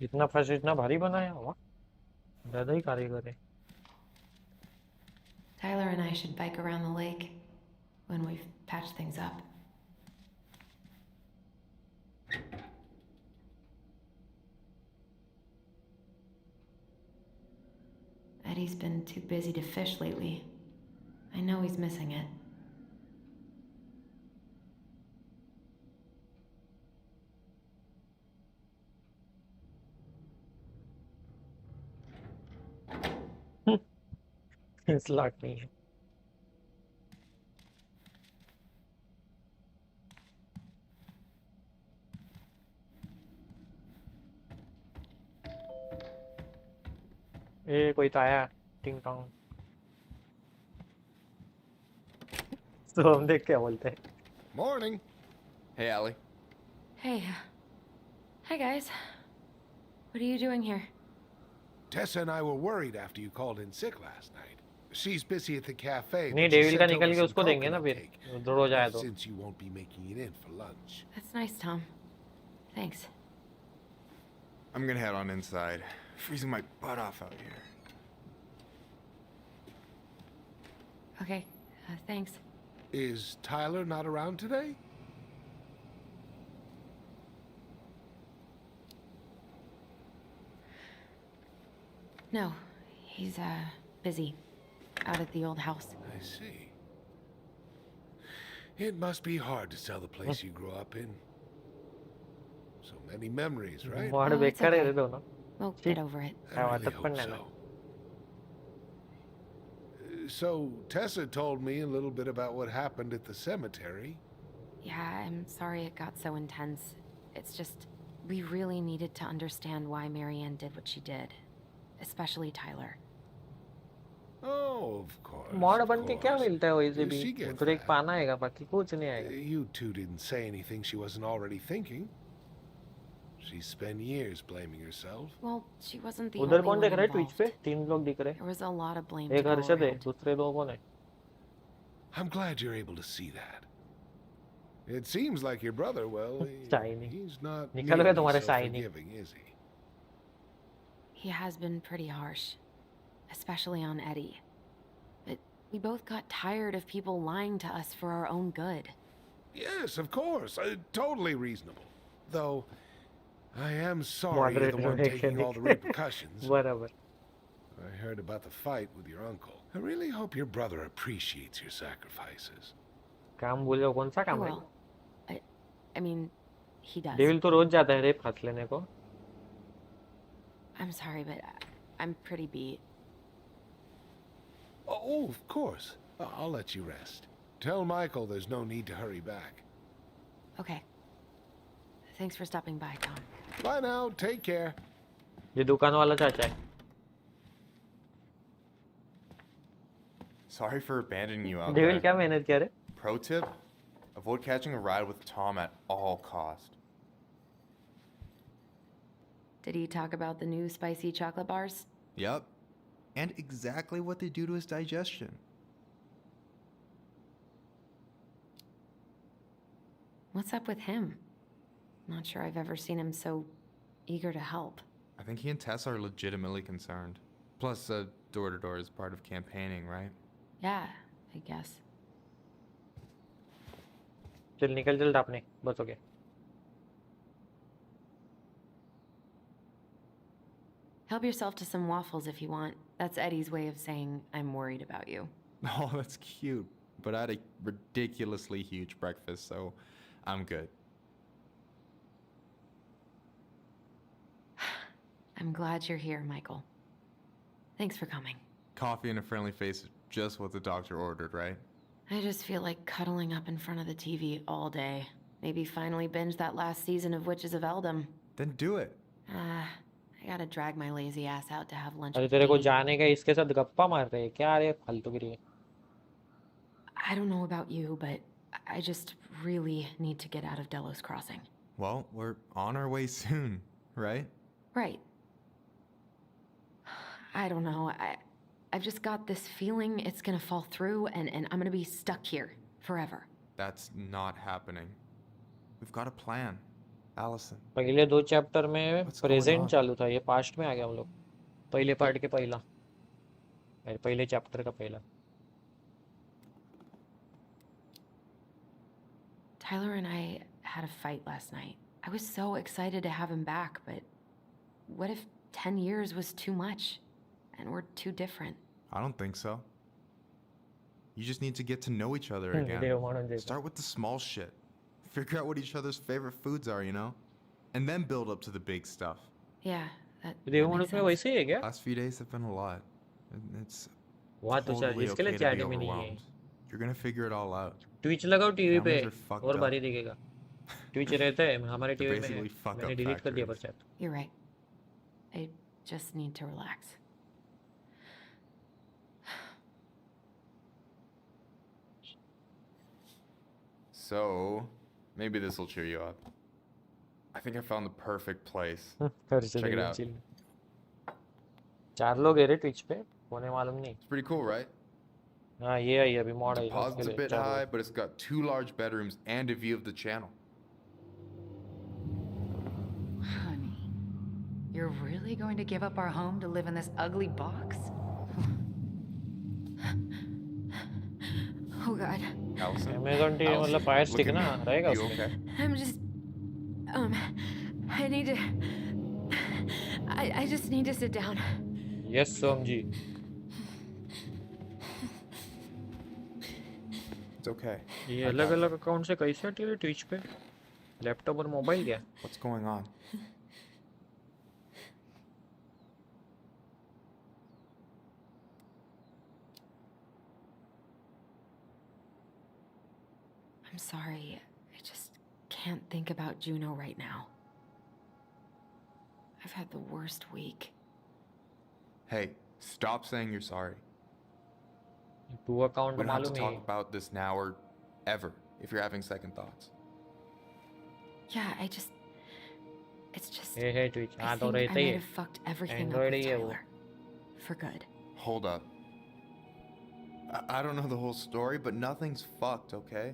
[SPEAKER 1] इतना फर्श इतना भारी बनाया हुआ ज्यादा ही कारीगर है
[SPEAKER 3] Tyler and I should bike around the lake when we've patched things up. Eddie's been too busy to fish lately. I know he's missing it.
[SPEAKER 1] It's like me. ए कोई तो आया टिंग टोंग तो हम देख क्या बोलते हैं
[SPEAKER 10] Morning. Hey, Allie.
[SPEAKER 3] Hey. Hi, guys. What are you doing here?
[SPEAKER 10] Tessa and I were worried after you called in sick last night. She's busy at the cafe.
[SPEAKER 1] नहीं
[SPEAKER 10] but she
[SPEAKER 1] डेविल का
[SPEAKER 10] sent
[SPEAKER 1] निकल
[SPEAKER 10] over
[SPEAKER 1] के
[SPEAKER 10] some
[SPEAKER 1] उसको देंगे ना
[SPEAKER 10] coconut
[SPEAKER 1] फिर
[SPEAKER 10] cake,
[SPEAKER 1] उधर हो जाए तो
[SPEAKER 10] since you won't be making it in for lunch.
[SPEAKER 3] That's nice, Tom. Thanks.
[SPEAKER 11] I'm gonna head on inside. Freezing my butt off out here.
[SPEAKER 3] Okay. Thanks.
[SPEAKER 10] Is Tyler not around today?
[SPEAKER 3] No. He's, busy. Out at the old house.
[SPEAKER 10] I see. It must be hard to sell the place you grew up in. So many memories, right?
[SPEAKER 1] वाड़
[SPEAKER 3] Oh, it's
[SPEAKER 1] बेकार है
[SPEAKER 3] okay.
[SPEAKER 1] रे दोनों
[SPEAKER 3] We'll get over it.
[SPEAKER 10] I really
[SPEAKER 1] वाटप
[SPEAKER 10] hope
[SPEAKER 1] पण नाही ना
[SPEAKER 10] so. So, Tessa told me a little bit about what happened at the cemetery.
[SPEAKER 3] Yeah, I'm sorry it got so intense. It's just, we really needed to understand why Marianne did what she did. Especially Tyler.
[SPEAKER 10] Oh, of course.
[SPEAKER 1] Mod बन के क्या मिलता है वैसे भी?
[SPEAKER 10] She gets
[SPEAKER 1] तो एक
[SPEAKER 10] that.
[SPEAKER 1] पाना आएगा, बाकी कुछ नहीं आएगा.
[SPEAKER 10] You two didn't say anything she wasn't already thinking. She spent years blaming herself.
[SPEAKER 3] Well, she wasn't the
[SPEAKER 1] उधर
[SPEAKER 3] only
[SPEAKER 1] कौन
[SPEAKER 3] one
[SPEAKER 1] देख रहा है ट्विच
[SPEAKER 3] involved.
[SPEAKER 1] पे? 3 लोग दिख रहे हैं.
[SPEAKER 3] There was a lot of blame
[SPEAKER 1] एक
[SPEAKER 3] to go
[SPEAKER 1] हर्षद है,
[SPEAKER 3] around.
[SPEAKER 1] दूसरे दो कौन है?
[SPEAKER 10] I'm glad you're able to see that. It seems like your brother, well,
[SPEAKER 1] Shiny.
[SPEAKER 10] he's not
[SPEAKER 1] निकल गए
[SPEAKER 10] nearly
[SPEAKER 1] तुम्हारे
[SPEAKER 10] so
[SPEAKER 1] shiny.
[SPEAKER 10] forgiving, is he?
[SPEAKER 3] He has been pretty harsh, especially on Eddie. But we both got tired of people lying to us for our own good.
[SPEAKER 10] Yes, of course. Totally reasonable. Though, I am sorry you're the one
[SPEAKER 1] Moderate
[SPEAKER 10] taking all the repercussions.
[SPEAKER 1] Whatever.
[SPEAKER 10] I heard about the fight with your uncle. I really hope your brother appreciates your sacrifices.
[SPEAKER 1] काम बोलो कौन सा काम है?
[SPEAKER 3] Well, I mean, he does.
[SPEAKER 1] Devil तो रोज जाता है rape हाथ लेने को.
[SPEAKER 3] I'm sorry, but I'm pretty beat.
[SPEAKER 10] Oh, of course. I'll let you rest. Tell Michael there's no need to hurry back.
[SPEAKER 3] Okay. Thanks for stopping by, Tom.
[SPEAKER 10] Bye now. Take care.
[SPEAKER 1] ये दुकान वाला चाचा है.
[SPEAKER 11] Sorry for abandoning you out
[SPEAKER 1] devil
[SPEAKER 11] there.
[SPEAKER 1] क्या मेहनत किया रे?
[SPEAKER 11] Pro tip: avoid catching a ride with Tom at all cost.
[SPEAKER 3] Did he talk about the new spicy chocolate bars?
[SPEAKER 11] Yep. And exactly what they do to his digestion.
[SPEAKER 3] What's up with him? Not sure I've ever seen him so eager to help.
[SPEAKER 11] I think he and Tess are legitimately concerned. Plus, door-to-door is part of campaigning, right?
[SPEAKER 3] Yeah, I guess.
[SPEAKER 1] चल निकल चल डापने बस हो गया.
[SPEAKER 3] Help yourself to some waffles if you want. That's Eddie's way of saying I'm worried about you.
[SPEAKER 11] Oh, that's cute. But I had a ridiculously huge breakfast, so I'm good.
[SPEAKER 3] I'm glad you're here, Michael. Thanks for coming.
[SPEAKER 11] Coffee and a friendly face is just what the doctor ordered, right?
[SPEAKER 3] I just feel like cuddling up in front of the TV all day. Maybe finally binge that last season of Witches of Eldom.
[SPEAKER 11] Then do it.
[SPEAKER 3] I gotta drag my lazy ass out to have lunch
[SPEAKER 1] अरे
[SPEAKER 3] with
[SPEAKER 1] तेरे को
[SPEAKER 3] Dee.
[SPEAKER 1] जाने का इसके साथ गप्पा मार रहे हैं क्या रे फालतूगिरी है.
[SPEAKER 3] I don't know about you, but I just really need to get out of Delos Crossing.
[SPEAKER 11] Well, we're on our way soon, right?
[SPEAKER 3] Right. I don't know. I've just got this feeling it's gonna fall through and I'm gonna be stuck here forever.
[SPEAKER 11] That's not happening. We've got a plan. Allison.
[SPEAKER 1] पहले 2 chapter में
[SPEAKER 11] What's going
[SPEAKER 1] present
[SPEAKER 11] on?
[SPEAKER 1] चालू था, ये past में आ गया हम लोग. पहले पार्ट के पहला, पहले चैप्टर का पहला.
[SPEAKER 3] Tyler and I had a fight last night. I was so excited to have him back, but what if 10 years was too much and we're too different?
[SPEAKER 11] I don't think so. You just need to get to know each other
[SPEAKER 1] Dev
[SPEAKER 11] again.
[SPEAKER 1] मानो देव.
[SPEAKER 11] Start with the small shit. Figure out what each other's favorite foods are, you know? And then build up to the big stuff.
[SPEAKER 3] Yeah, that
[SPEAKER 1] Dev
[SPEAKER 3] makes
[SPEAKER 1] मानो में
[SPEAKER 3] sense.
[SPEAKER 1] वैसे ही है क्या?
[SPEAKER 11] Last few days have been a lot. And it's
[SPEAKER 1] वहाँ तो
[SPEAKER 11] totally
[SPEAKER 1] इसके लिए
[SPEAKER 11] okay to
[SPEAKER 1] chat
[SPEAKER 11] be
[SPEAKER 1] में नहीं है.
[SPEAKER 11] overwhelmed. You're gonna figure it all out.
[SPEAKER 1] Twitch लगाओ टीवी पे
[SPEAKER 11] Families are fucked
[SPEAKER 1] और
[SPEAKER 11] up.
[SPEAKER 1] भारी दिखेगा. ट्विच रहता है हमारे
[SPEAKER 11] They're
[SPEAKER 1] टीवी में है.
[SPEAKER 11] basically fuck
[SPEAKER 1] मैंने
[SPEAKER 11] up
[SPEAKER 1] डिलीट कर दिया पर
[SPEAKER 11] factories.
[SPEAKER 1] Chat.
[SPEAKER 3] You're right. I just need to relax.
[SPEAKER 11] So, maybe this will cheer you up. I think I found the perfect place.
[SPEAKER 1] Check
[SPEAKER 11] it out.
[SPEAKER 1] 4 लोग है रे Twitch पे, होने मालूम नहीं.
[SPEAKER 11] It's pretty cool, right?
[SPEAKER 1] हाँ ये आई अभी mod I.
[SPEAKER 11] Deposit's a bit high, but it's got 2 large bedrooms and a view of the channel.
[SPEAKER 5] Honey, you're really going to give up our home to live in this ugly box?
[SPEAKER 3] Oh God.
[SPEAKER 11] Allison?
[SPEAKER 1] Amazon TV
[SPEAKER 11] Allison,
[SPEAKER 1] मतलब fire
[SPEAKER 11] look
[SPEAKER 1] stick
[SPEAKER 11] at
[SPEAKER 1] ना
[SPEAKER 11] me.
[SPEAKER 1] रहेगा
[SPEAKER 11] You
[SPEAKER 1] उसमें.
[SPEAKER 11] okay?
[SPEAKER 3] I'm just, I need to, I just need to sit down.
[SPEAKER 1] Yes Som ji.
[SPEAKER 11] It's okay.
[SPEAKER 1] ये
[SPEAKER 11] I
[SPEAKER 1] अलग
[SPEAKER 11] got
[SPEAKER 1] अलग account से कैसे हटी है ट्विच पे? लैपटॉप और मोबाइल क्या?
[SPEAKER 11] What's going on?
[SPEAKER 3] I'm sorry. I just can't think about Juno right now. I've had the worst week.
[SPEAKER 11] Hey, stop saying you're sorry.
[SPEAKER 1] To account
[SPEAKER 11] We don't have to
[SPEAKER 1] मालूम
[SPEAKER 11] talk
[SPEAKER 1] है
[SPEAKER 11] about this now or ever if you're having second thoughts.
[SPEAKER 3] Yeah, it's just...
[SPEAKER 1] hey twitch
[SPEAKER 3] I
[SPEAKER 1] हाँ तो
[SPEAKER 3] think I
[SPEAKER 1] रहता
[SPEAKER 3] might
[SPEAKER 1] he
[SPEAKER 3] have fucked everything up
[SPEAKER 1] Android
[SPEAKER 3] with
[SPEAKER 1] ही है वो
[SPEAKER 3] Tyler. For good.
[SPEAKER 11] Hold up. I don't know the whole story, but nothing's fucked, okay?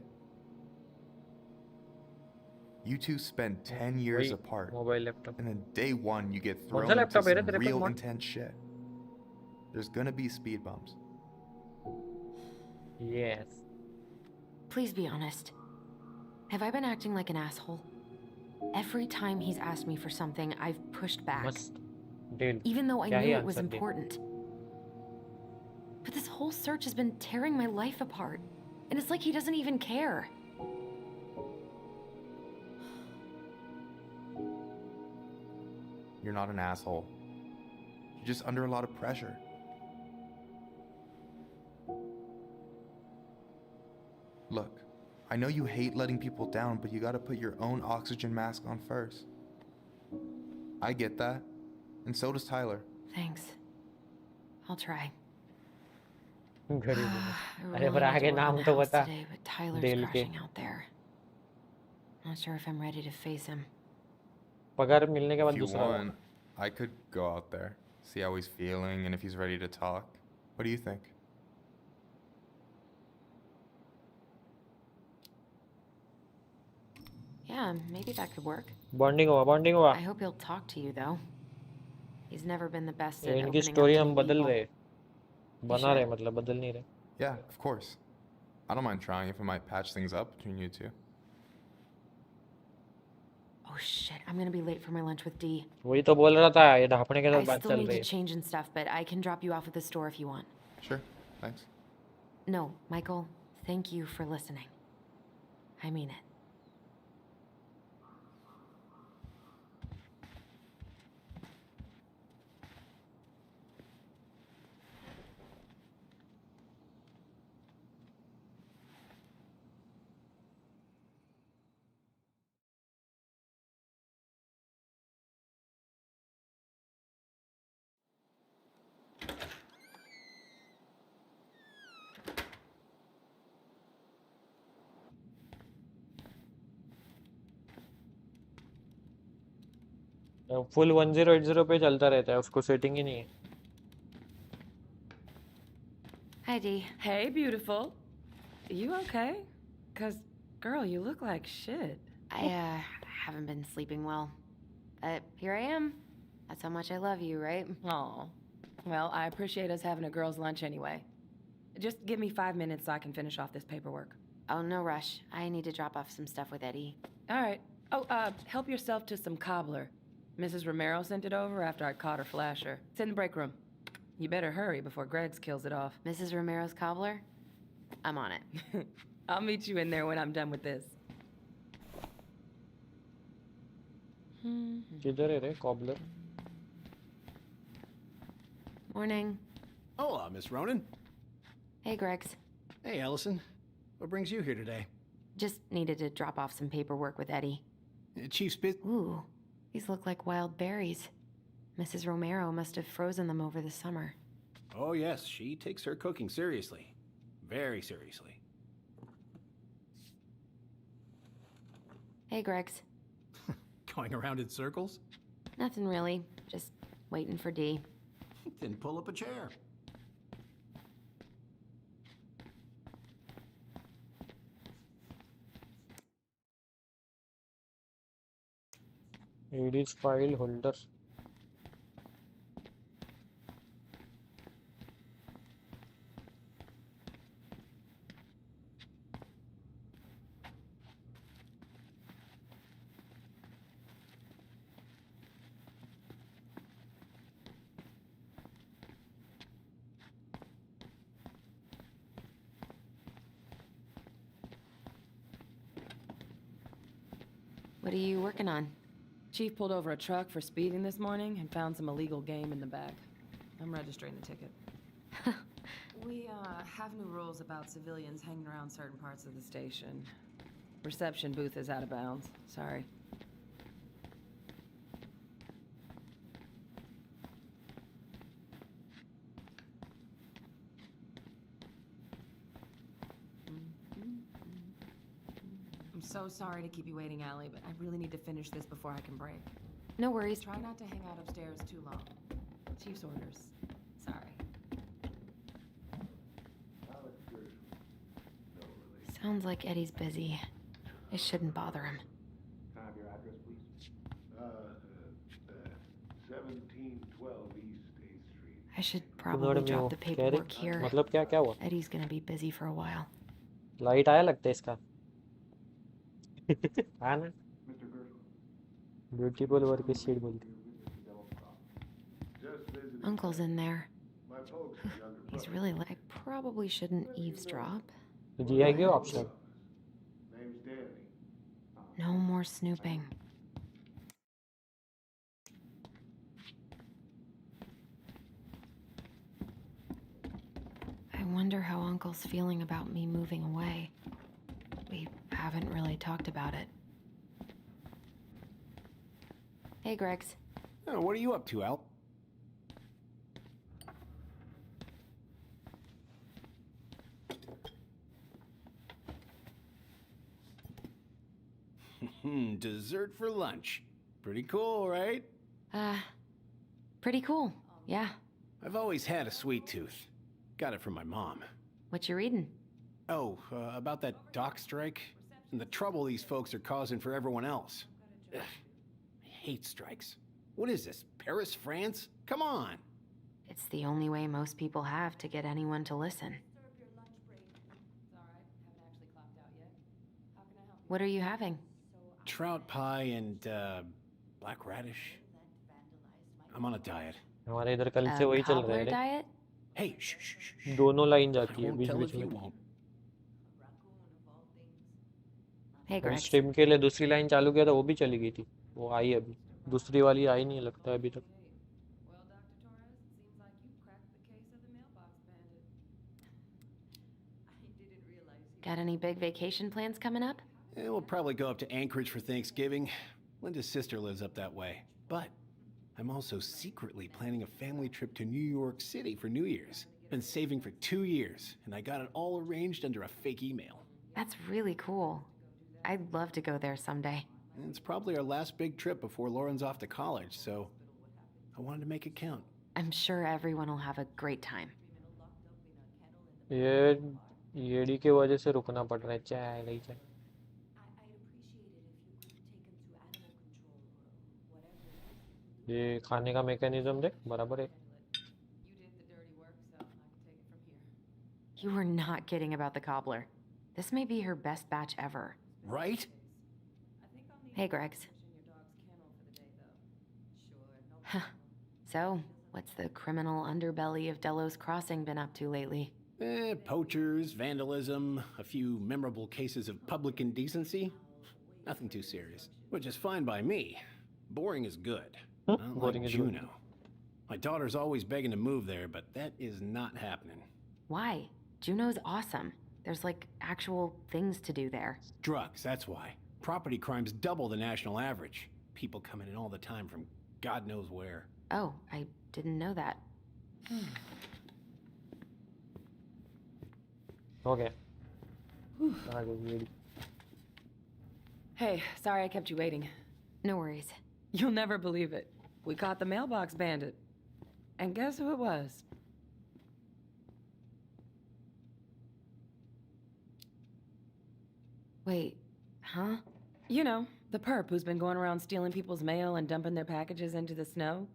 [SPEAKER 11] You two spend 10 years
[SPEAKER 1] वही
[SPEAKER 11] apart,
[SPEAKER 1] mobile laptop
[SPEAKER 11] and then day one you get
[SPEAKER 1] कौन
[SPEAKER 11] thrown
[SPEAKER 1] सा
[SPEAKER 11] into
[SPEAKER 1] laptop है रे
[SPEAKER 11] some
[SPEAKER 1] तेरे पास
[SPEAKER 11] real
[SPEAKER 1] मॉन
[SPEAKER 11] intense shit. There's gonna be speed bumps.
[SPEAKER 1] Yes
[SPEAKER 3] Please be honest. Have I been acting like an asshole? Every time he's asked me for something, I've pushed back.
[SPEAKER 1] मस्त deal
[SPEAKER 3] Even though I
[SPEAKER 1] क्या ही
[SPEAKER 3] knew it was
[SPEAKER 1] answer they
[SPEAKER 3] important. But this whole search has been tearing my life apart. And it's like he doesn't even care.
[SPEAKER 11] You're not an asshole. You're just under a lot of pressure. Look, I know you hate letting people down, but you gotta put your own oxygen mask on first. I get that, and so does Tyler.
[SPEAKER 3] Thanks. I'll try.
[SPEAKER 1] गरीब
[SPEAKER 3] I
[SPEAKER 1] अरे
[SPEAKER 3] really
[SPEAKER 1] पर
[SPEAKER 3] need to
[SPEAKER 1] आगे
[SPEAKER 3] work on
[SPEAKER 1] नाम
[SPEAKER 3] the
[SPEAKER 1] तो
[SPEAKER 3] house
[SPEAKER 1] बता
[SPEAKER 3] today, but Tyler's
[SPEAKER 1] deal के
[SPEAKER 3] crashing out there. Not sure if I'm ready to face him.
[SPEAKER 1] पगार मिलने के
[SPEAKER 11] If
[SPEAKER 1] बाद
[SPEAKER 11] you
[SPEAKER 1] दूसरा
[SPEAKER 11] want, I could go out there, see how he's feeling, and if he's ready to talk. What do you think?
[SPEAKER 3] Yeah, maybe that could work.
[SPEAKER 1] Bonding हुआ
[SPEAKER 3] I hope he'll talk to you, though. He's never been the best at
[SPEAKER 1] इनकी
[SPEAKER 3] opening up
[SPEAKER 1] story
[SPEAKER 3] to
[SPEAKER 1] हम
[SPEAKER 3] new
[SPEAKER 1] बदल
[SPEAKER 3] people.
[SPEAKER 1] रहे
[SPEAKER 3] You
[SPEAKER 1] बना
[SPEAKER 3] sure?
[SPEAKER 1] रहे मतलब बदल नहीं रहे
[SPEAKER 11] Yeah, of course. I don't mind trying if it might patch things up between you two.
[SPEAKER 3] Oh shit, I'm gonna be late for my lunch with Dee.
[SPEAKER 1] वही तो बोल रहा था ये ढापने के
[SPEAKER 3] I
[SPEAKER 1] साथ बात
[SPEAKER 3] still
[SPEAKER 1] चल
[SPEAKER 3] need
[SPEAKER 1] रही
[SPEAKER 3] to
[SPEAKER 1] है
[SPEAKER 3] change and stuff, but I can drop you off at the store if you want.
[SPEAKER 11] Sure, thanks.
[SPEAKER 3] No, Michael, thank you for listening. I mean it.
[SPEAKER 1] Full 1080 पे चलता रहता है उसको सेटिंग ही नहीं है
[SPEAKER 3] Hi, Dee.
[SPEAKER 9] Hey, beautiful. You okay? 'Cause, girl, you look like shit.
[SPEAKER 3] I haven't been sleeping well. But here I am. That's how much I love you, right?
[SPEAKER 9] Aw. Well, I appreciate us having a girls' lunch anyway. Just give me 5 minutes so I can finish off this paperwork.
[SPEAKER 3] Oh, no rush. I need to drop off some stuff with Eddie.
[SPEAKER 9] All right. Oh, help yourself to some cobbler. Mrs. Romero sent it over after I caught her flasher. It's in the break room. You better hurry before Greggs kills it off.
[SPEAKER 3] Mrs. Romero's cobbler? I'm on it.
[SPEAKER 9] I'll meet you in there when I'm done with this.
[SPEAKER 1] किधर है रे cobbler
[SPEAKER 3] Morning.
[SPEAKER 12] Hola, Miss Ronan.
[SPEAKER 3] Hey, Greggs.
[SPEAKER 12] Hey, Allison. What brings you here today?
[SPEAKER 3] Just needed to drop off some paperwork with Eddie.
[SPEAKER 12] Chief Spit.
[SPEAKER 3] Ooh, these look like wild berries. Mrs. Romero must have frozen them over the summer.
[SPEAKER 12] Oh, yes, she takes her cooking seriously. Very seriously.
[SPEAKER 3] Hey, Greggs.
[SPEAKER 12] Going around in circles?
[SPEAKER 3] Nothing really. Just waiting for Dee.
[SPEAKER 12] Then pull up a chair.
[SPEAKER 1] Eddie's file holder
[SPEAKER 3] What are you working on?
[SPEAKER 9] Chief pulled over a truck for speeding this morning and found some illegal game in the back. I'm registering the ticket. We have new rules about civilians hanging around certain parts of the station. Reception booth is out of bounds. Sorry. I'm so sorry to keep you waiting, Allie, but I really need to finish this before I can break.
[SPEAKER 3] No worries.
[SPEAKER 9] Try not to hang out upstairs too long. Chief's orders. Sorry.
[SPEAKER 3] Sounds like Eddie's busy. It shouldn't bother him.
[SPEAKER 10] Can I have your address, please? 1712 East 8th Street.
[SPEAKER 3] I should probably drop the paperwork here.
[SPEAKER 1] मतलब क्या हुआ?
[SPEAKER 3] Eddie's gonna be busy for a while.
[SPEAKER 1] Light आया लगता है इसका. हाँ ना? Beautiful work is shit बोलती.
[SPEAKER 3] Uncle's in there. He's really I probably shouldn't eavesdrop.
[SPEAKER 1] जी है क्या option?
[SPEAKER 3] No more snooping. I wonder how Uncle's feeling about me moving away. We haven't really talked about it. Hey, Gregs.
[SPEAKER 12] Oh, what are you up to, Al? Dessert for lunch. Pretty cool, right?
[SPEAKER 3] Pretty cool, yeah.
[SPEAKER 12] I've always had a sweet tooth. Got it from my mom.
[SPEAKER 3] What you reading?
[SPEAKER 12] Oh, about that dock strike and the trouble these folks are causing for everyone else. Ugh, I hate strikes. What is this, Paris, France? Come on.
[SPEAKER 3] It's the only way most people have to get anyone to listen. What are you having?
[SPEAKER 12] Trout pie and, black radish. I'm on a diet.
[SPEAKER 1] हमारे इधर कल से वही चल रहा है.
[SPEAKER 3] Diet?
[SPEAKER 12] Hey, shh, shh, shh.
[SPEAKER 1] दोनों line जाती है
[SPEAKER 12] won't
[SPEAKER 1] beach
[SPEAKER 12] tell
[SPEAKER 1] beach
[SPEAKER 12] if you
[SPEAKER 1] में.
[SPEAKER 12] won't.
[SPEAKER 3] Hey, Greg.
[SPEAKER 1] स्ट्रीम के लिए दूसरी लाइन चालू किया था वो भी चली गई थी. वो आई अभी. दूसरी वाली आई नहीं लगता है अभी तक.
[SPEAKER 3] Got any big vacation plans coming up?
[SPEAKER 12] Yeah, we'll probably go up to Anchorage for Thanksgiving. Linda's sister lives up that way. But I'm also secretly planning a family trip to New York City for New Year's. Been saving for 2 years, and I got it all arranged under a fake email.
[SPEAKER 3] That's really cool. I'd love to go there someday.
[SPEAKER 12] And it's probably our last big trip before Lauren's off to college, so I wanted to make it count.
[SPEAKER 3] I'm sure everyone will have a great time.
[SPEAKER 1] ये D की वजह से रुकना पड़ रहा है. चाय नहीं चाय. ये खाने का मैकेनिज्म देख बराबर है.
[SPEAKER 3] You were not kidding about the cobbler. This may be her best batch ever.
[SPEAKER 12] Right?
[SPEAKER 3] Hey, Gregs. So, what's the criminal underbelly of Delos Crossing been up to lately?
[SPEAKER 12] Poachers, vandalism, a few memorable cases of public indecency. Nothing too serious, which is fine by me. Boring is good. Not like Juneau. My daughter's always begging to move there, but that is not happening.
[SPEAKER 3] Why? Juneau's awesome. There's like actual things to do there.
[SPEAKER 12] Drugs, that's why. Property crime's double the national average. People coming in all the time from God knows where.
[SPEAKER 3] Oh, I didn't know that.
[SPEAKER 1] Okay.
[SPEAKER 9] Hey, sorry I kept you waiting.
[SPEAKER 3] No worries.
[SPEAKER 9] You'll never believe it. We caught the mailbox bandit. And guess who it was?
[SPEAKER 3] Wait, huh?
[SPEAKER 9] You know, the perp who's been going around stealing people's mail and dumping their packages into the snow.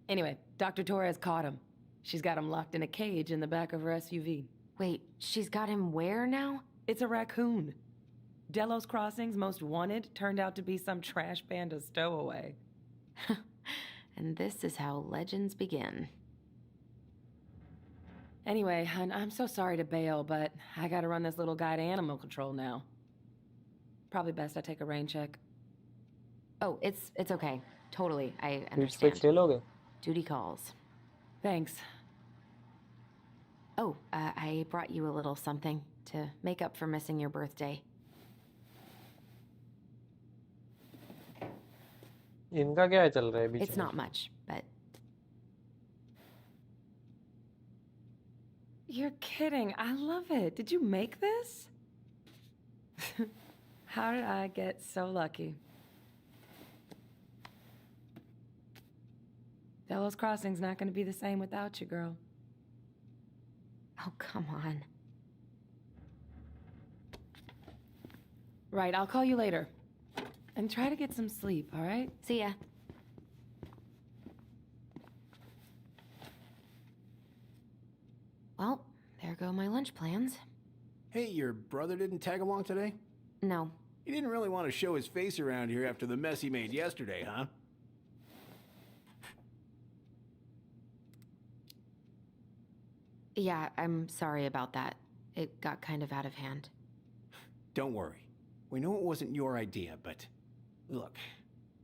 [SPEAKER 9] Anyway, Dr. Torres caught him. She's got him locked in a cage in the back of her SUV.
[SPEAKER 3] Wait, she's got him where now?
[SPEAKER 9] It's a raccoon. Delos Crossing's most wanted turned out to be some trash panda stowaway.
[SPEAKER 3] And this is how legends begin.
[SPEAKER 9] Anyway, I'm so sorry to bail, but I gotta run this little guy to animal control now. Probably best I take a rain check.
[SPEAKER 3] Oh, it's okay. Totally, I understand. Duty calls.
[SPEAKER 9] Thanks.
[SPEAKER 3] Oh, I brought you a little something to make up for missing your birthday.
[SPEAKER 1] इनका क्या चल रहा है बीच
[SPEAKER 3] It's
[SPEAKER 1] में?
[SPEAKER 3] not much, but
[SPEAKER 9] You're kidding. I love it. Did you make this? How did I get so lucky? Delos Crossing's not going to be the same without you, girl.
[SPEAKER 3] oh, come on.
[SPEAKER 9] Right, I'll call you later. And try to get some sleep, all right?
[SPEAKER 3] See ya. Well, there go my lunch plans.
[SPEAKER 12] Hey, your brother didn't tag along today?
[SPEAKER 3] No.
[SPEAKER 12] He didn't really want to show his face around here after the mess he made yesterday, huh?
[SPEAKER 3] Yeah, I'm sorry about that. It got kind of out of hand.
[SPEAKER 12] Don't worry. We know it wasn't your idea, but look,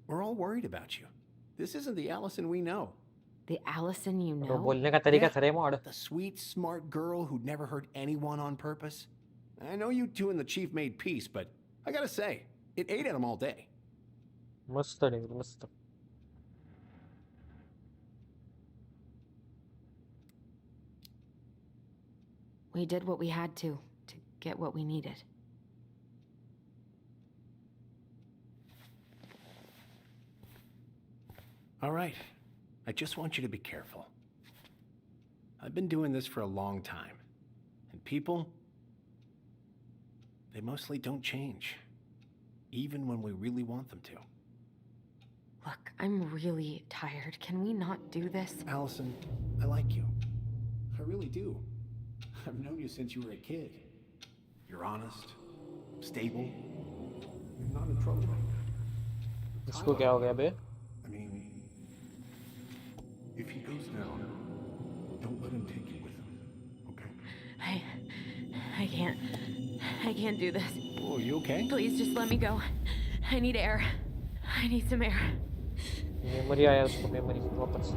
[SPEAKER 12] we're all worried about you. This isn't the Allison we know.
[SPEAKER 3] The Allison you
[SPEAKER 1] तो
[SPEAKER 3] know?
[SPEAKER 1] बोलने का तरीका सरे मोड़.
[SPEAKER 12] The sweet, smart girl who'd never hurt anyone on purpose. I know you two and the chief made peace, but I gotta say, it ate at him all day.
[SPEAKER 1] मस्त आहे मस्त.
[SPEAKER 3] We did what we had to get what we needed.
[SPEAKER 12] All right. I just want you to be careful. I've been doing this for a long time. And people, they mostly don't change. Even when we really want them to.
[SPEAKER 3] Look, I'm really tired. Can we not do this?
[SPEAKER 12] Allison, I like you. I really do. I've known you since you were a kid. You're honest, stable, and not a troublemaker.
[SPEAKER 1] इसको क्या हो गया बे?
[SPEAKER 10] I mean, if he goes down, don't let him take you with him, okay?
[SPEAKER 3] I can't do this.
[SPEAKER 12] Oh, you okay?
[SPEAKER 3] Please just let me go. I need air. I need some air.
[SPEAKER 1] Memory आया उसको memory वापस.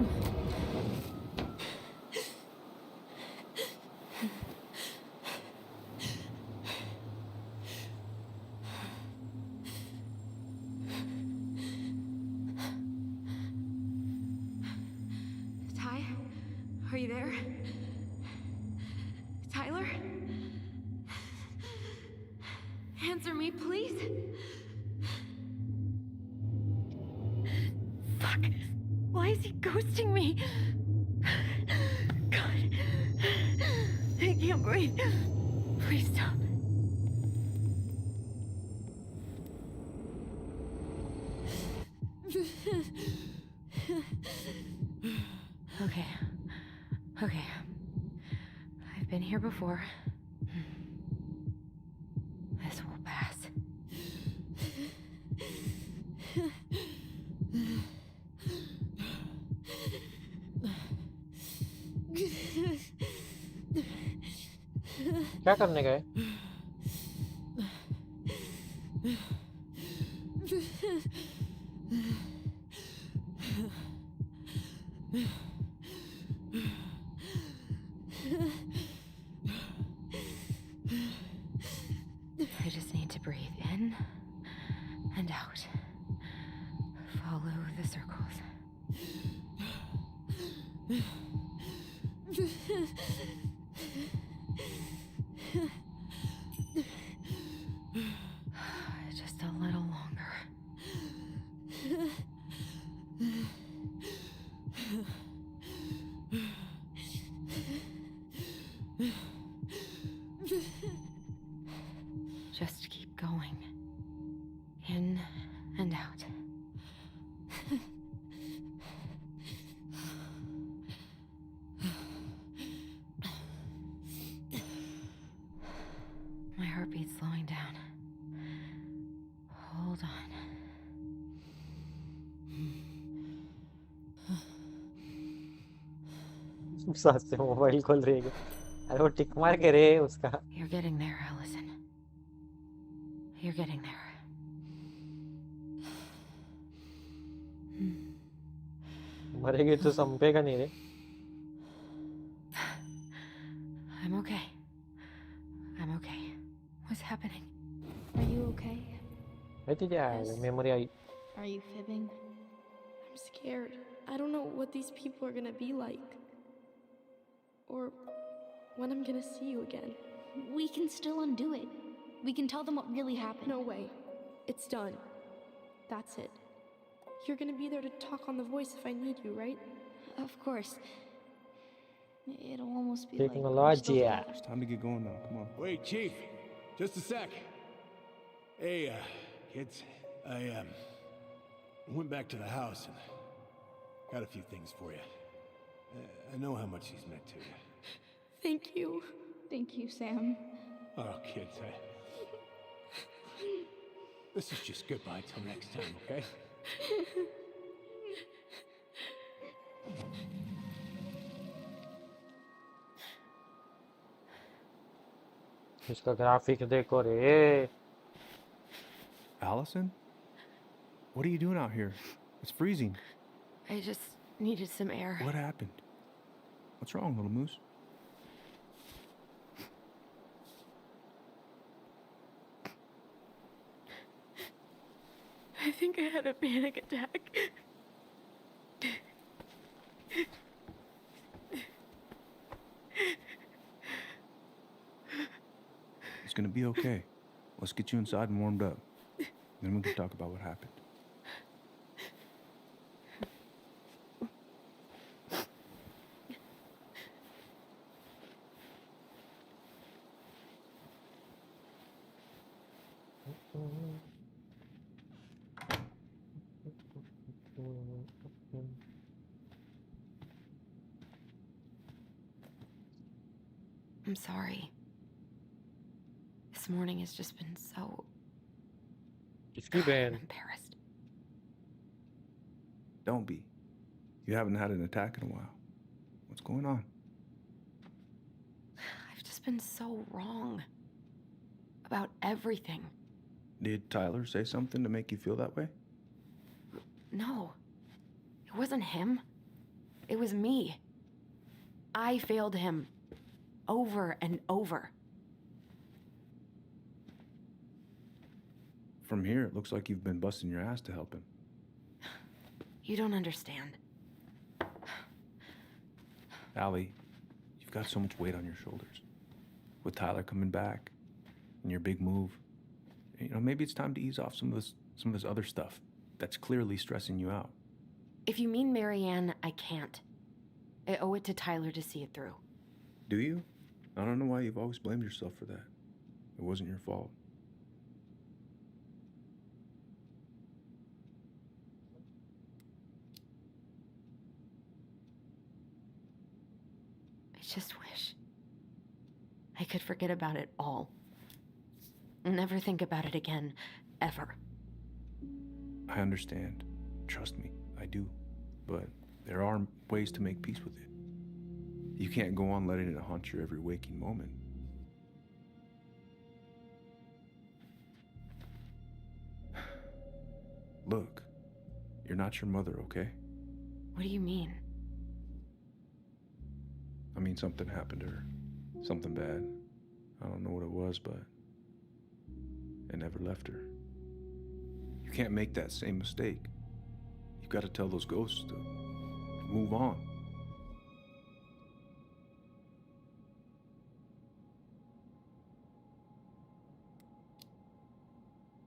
[SPEAKER 3] Ty? Are you there? Tyler? Answer me, please. Fuck. Why is he ghosting me? God. I can't breathe. Please stop. Okay. Okay. I've been here before. This will pass.
[SPEAKER 1] क्या करने गए?
[SPEAKER 3] I just need to breathe in and out. Follow the circles. Just a little longer. Just keep going. In and out. My heartbeat's slowing down. Hold on.
[SPEAKER 1] साथ से mobile खोल रही है. अरे वो टिक मार के रे उसका.
[SPEAKER 3] You're getting there, Allison. You're getting there.
[SPEAKER 1] मरेगी तो संपेगा नहीं रे.
[SPEAKER 3] I'm okay. I'm okay. What's happening?
[SPEAKER 7] Are you okay?
[SPEAKER 1] है तुझे आया memory I.
[SPEAKER 7] Are you fibbing? scared. I don't know what these people are gonna be like. Or when I'm gonna see you again.
[SPEAKER 13] We can still undo it. We can tell them what really happened.
[SPEAKER 7] No way. It's done. That's it. You're gonna be there to talk on the voice if I need you, right?
[SPEAKER 13] Of course. It'll almost be
[SPEAKER 1] Taking
[SPEAKER 13] like
[SPEAKER 1] a
[SPEAKER 13] we're
[SPEAKER 1] lot,
[SPEAKER 13] still
[SPEAKER 1] yeah.
[SPEAKER 13] together.
[SPEAKER 6] It's time to get going now. Come on.
[SPEAKER 12] Wait, Chief. Just a sec. Hey, kids. I went back to the house and got a few things for you. I know how much he's meant to you.
[SPEAKER 7] Thank you.
[SPEAKER 13] Thank you, Sam.
[SPEAKER 12] Oh, kids, this is just goodbye till next time, okay?
[SPEAKER 1] इसका graphic देखो रे.
[SPEAKER 6] Allison? What are you doing out here? It's freezing.
[SPEAKER 3] I just needed some air.
[SPEAKER 6] What happened? What's wrong, little moose?
[SPEAKER 3] I think I had a panic attack.
[SPEAKER 6] It's gonna be okay. Let's get you inside and warmed up. Then we can talk about what happened.
[SPEAKER 3] I'm sorry. This morning has just been so... I'm embarrassed.
[SPEAKER 6] Don't be. You haven't had an attack in a while. What's going on?
[SPEAKER 3] I've just been so wrong. About everything.
[SPEAKER 6] Did Tyler say something to make you feel that way?
[SPEAKER 3] No. It wasn't him. It was me. I failed him. Over and over.
[SPEAKER 6] From here, it looks like you've been busting your ass to help him.
[SPEAKER 3] You don't understand.
[SPEAKER 6] Allie, you've got so much weight on your shoulders. With Tyler coming back, and your big move, you know, maybe it's time to ease off some of this other stuff that's clearly stressing you out.
[SPEAKER 3] If you mean Marianne, I can't. I owe it to Tyler to see it through.
[SPEAKER 6] Do you? I don't know why you've always blamed yourself for that. It wasn't your fault.
[SPEAKER 3] I just wish I could forget about it all. Never think about it again, ever.
[SPEAKER 6] I understand. Trust me, I do. But there are ways to make peace with it. You can't go on letting it haunt your every waking moment. Look, you're not your mother, okay?
[SPEAKER 3] What do you mean?
[SPEAKER 6] I mean, something happened to her. Something bad. I don't know what it was, but it never left her. You can't make that same mistake. You've got to tell those ghosts to move on.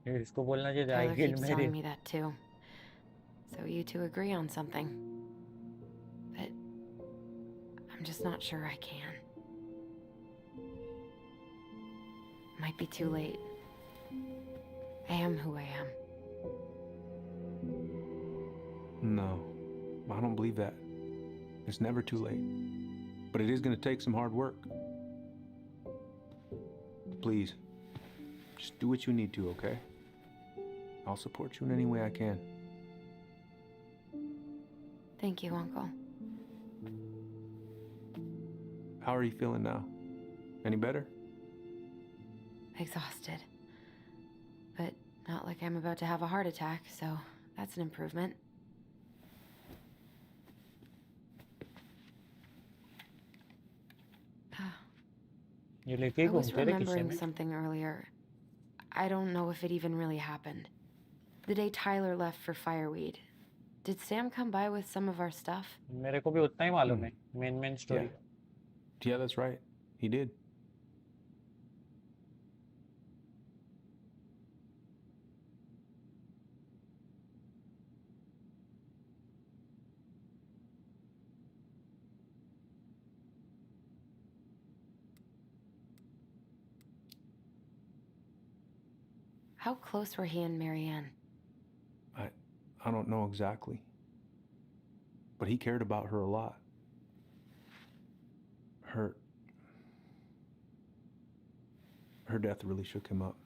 [SPEAKER 1] इसको बोलना चाहिए
[SPEAKER 3] Tyler
[SPEAKER 1] I get
[SPEAKER 3] keeps
[SPEAKER 1] married.
[SPEAKER 3] telling me that too. So you two agree on something. But I'm just not sure I can. Might be too late. I am who I am.
[SPEAKER 6] No, I don't believe that. It's never too late. But it is going to take some hard work. Please, just do what you need to, okay? I'll support you in any way I can.
[SPEAKER 3] Thank you, Uncle.
[SPEAKER 6] How are you feeling now? Any better?
[SPEAKER 3] Exhausted. But not like I'm about to have a heart attack, so that's an improvement. I was remembering something earlier. I don't know if it even really happened. The day Tyler left for Fireweed, Did Sam come by with some of our stuff?
[SPEAKER 1] मेरे को भी उतना ही मालूम है main story.
[SPEAKER 6] Yeah, that's right. He did.
[SPEAKER 3] How close were he and Marianne?
[SPEAKER 6] I don't know exactly. But he cared about her a lot. Her death really shook him up.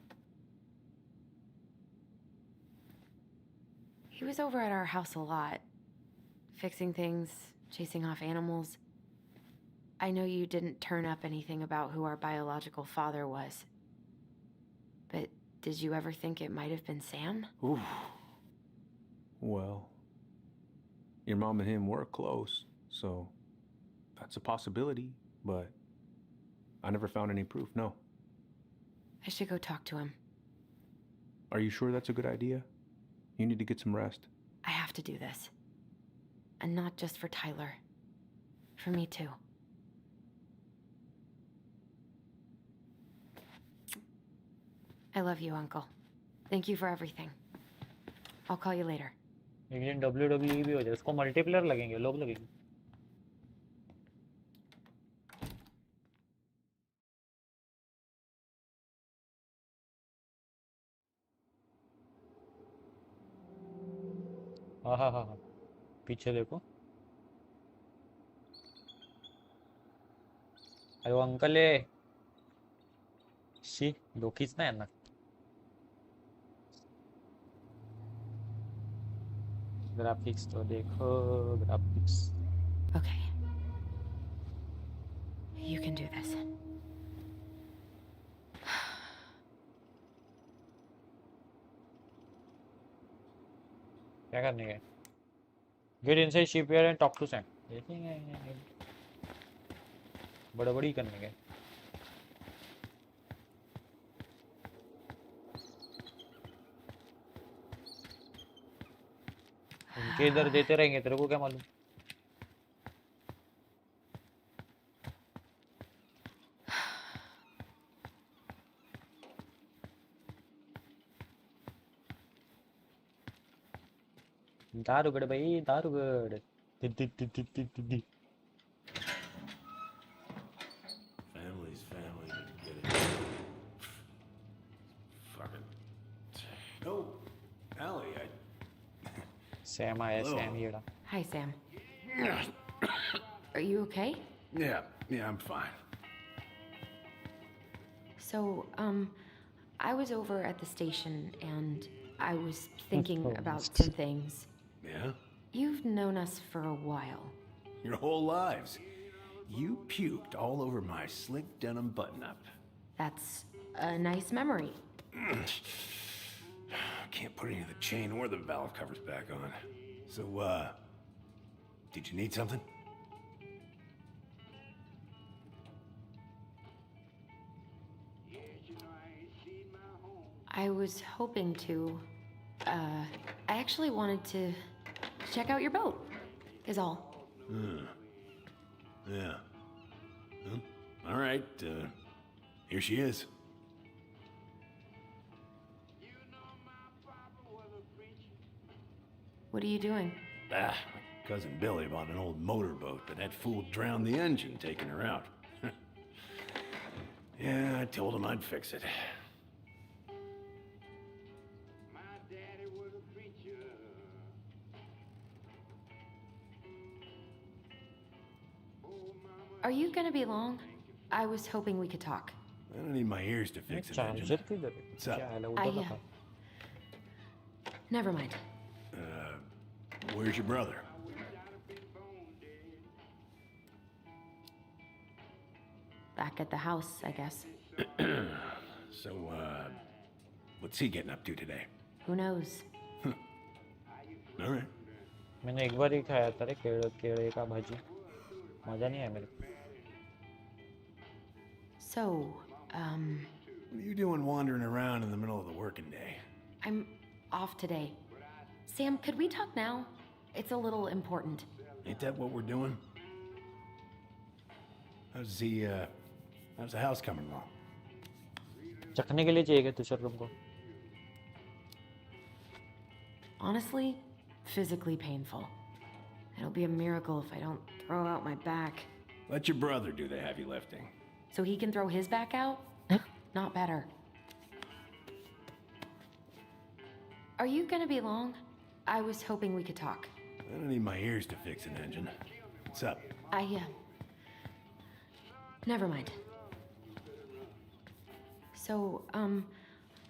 [SPEAKER 3] He was over at our house a lot, fixing things, chasing off animals. I know you didn't turn up anything about who our biological father was. But did you ever think it might have been Sam?
[SPEAKER 6] Ooh. Well, your mom and him were close, so that's a possibility, but I never found any proof, no.
[SPEAKER 3] I should go talk to him.
[SPEAKER 6] Are you sure that's a good idea? You need to get some rest.
[SPEAKER 3] I have to do this. And not just for Tyler. For me too. I love you, Uncle. Thank you for everything. I'll call you later.
[SPEAKER 1] एक दिन WWE भी हो जाए उसको multiplayer लगेंगे लोग लगेंगे. हाँ पीछे देखो. अरे अंकल है शी डोकीच नाही ना. ग्राफिक्स तो देखो graphics.
[SPEAKER 3] Okay. You can do this.
[SPEAKER 1] क्या करने गए? Get inside shipyard and talk to Sam. देखेंगे बड़बड़ी करने गए. उनके इधर देते रहेंगे तेरे को क्या मालूम. दारुगढ़ भाई दारुगढ़.
[SPEAKER 12] Family's family. Get it. Fucking. Oh, Allie,
[SPEAKER 1] Sam आया Sam येड़ा.
[SPEAKER 3] Hi, Sam. Are you okay?
[SPEAKER 12] Yeah, I'm fine.
[SPEAKER 3] So, I was over at the station and I was thinking about some things.
[SPEAKER 12] Yeah?
[SPEAKER 3] You've known us for a while.
[SPEAKER 12] Your whole lives. You puked all over my slick denim button-up.
[SPEAKER 3] That's a nice memory.
[SPEAKER 12] Can't put any of the chain or the valve covers back on. So, did you need something?
[SPEAKER 3] I was hoping to, I actually wanted to check out your boat, is all.
[SPEAKER 12] Yeah. Well, all right, here she is.
[SPEAKER 3] What are you doing?
[SPEAKER 12] My cousin Billy bought an old motorboat, but that fool drowned the engine taking her out. Yeah, I told him I'd fix it.
[SPEAKER 3] Are you gonna be long? I was hoping we could talk.
[SPEAKER 12] I don't need my ears to fix an engine. What's up?
[SPEAKER 3] Never mind.
[SPEAKER 12] Where's your brother?
[SPEAKER 3] Back at the house, I guess.
[SPEAKER 12] So, what's he getting up to today?
[SPEAKER 3] Who knows?
[SPEAKER 12] All right.
[SPEAKER 1] मैंने एक बार ही खाया था रे केले का भाजी. मजा नहीं आया मेरे को.
[SPEAKER 3] So,
[SPEAKER 12] What are you doing wandering around in the middle of the working day?
[SPEAKER 3] I'm off today. Sam, could we talk now? It's a little important.
[SPEAKER 12] Ain't that what we're doing? How's the house coming along?
[SPEAKER 1] चखने के लिए चाहिए क्या तुषार तुमको?
[SPEAKER 3] Honestly, physically painful. It'll be a miracle if I don't throw out my back.
[SPEAKER 12] Let your brother do the heavy lifting.
[SPEAKER 3] So he can throw his back out? Not better. Are you gonna be long? I was hoping we could talk.
[SPEAKER 12] I don't need my ears to fix an engine. What's up?
[SPEAKER 3] Never mind. So,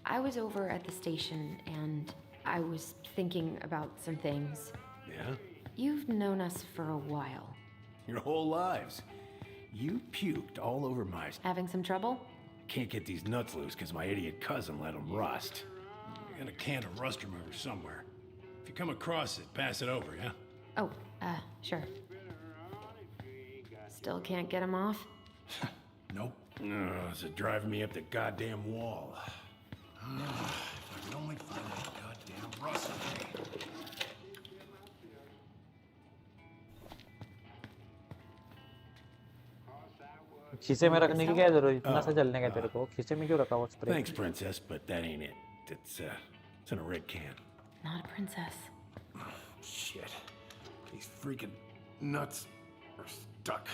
[SPEAKER 3] I was over at the station and I was thinking about some things.
[SPEAKER 12] Yeah?
[SPEAKER 3] You've known us for a while.
[SPEAKER 12] Your whole lives. You puked all over my...
[SPEAKER 3] Having some trouble?
[SPEAKER 12] Can't get these nuts loose because my idiot cousin let them rust. I got a can of rust remover somewhere. If you come across it, pass it over, yeah?
[SPEAKER 3] Oh, sure. Still can't get him off?
[SPEAKER 12] Nope. It's driving me up the goddamn wall. If I could only find that goddamn rust.
[SPEAKER 1] खीसे में रखने की क्या जरूरत? इतना सा जलने का तेरे को? खीसे में क्यों रखा वो spray?
[SPEAKER 12] Thanks, princess, but that ain't it. It's in a red can.
[SPEAKER 3] Not a princess.
[SPEAKER 12] Shit. These freaking nuts are stuck.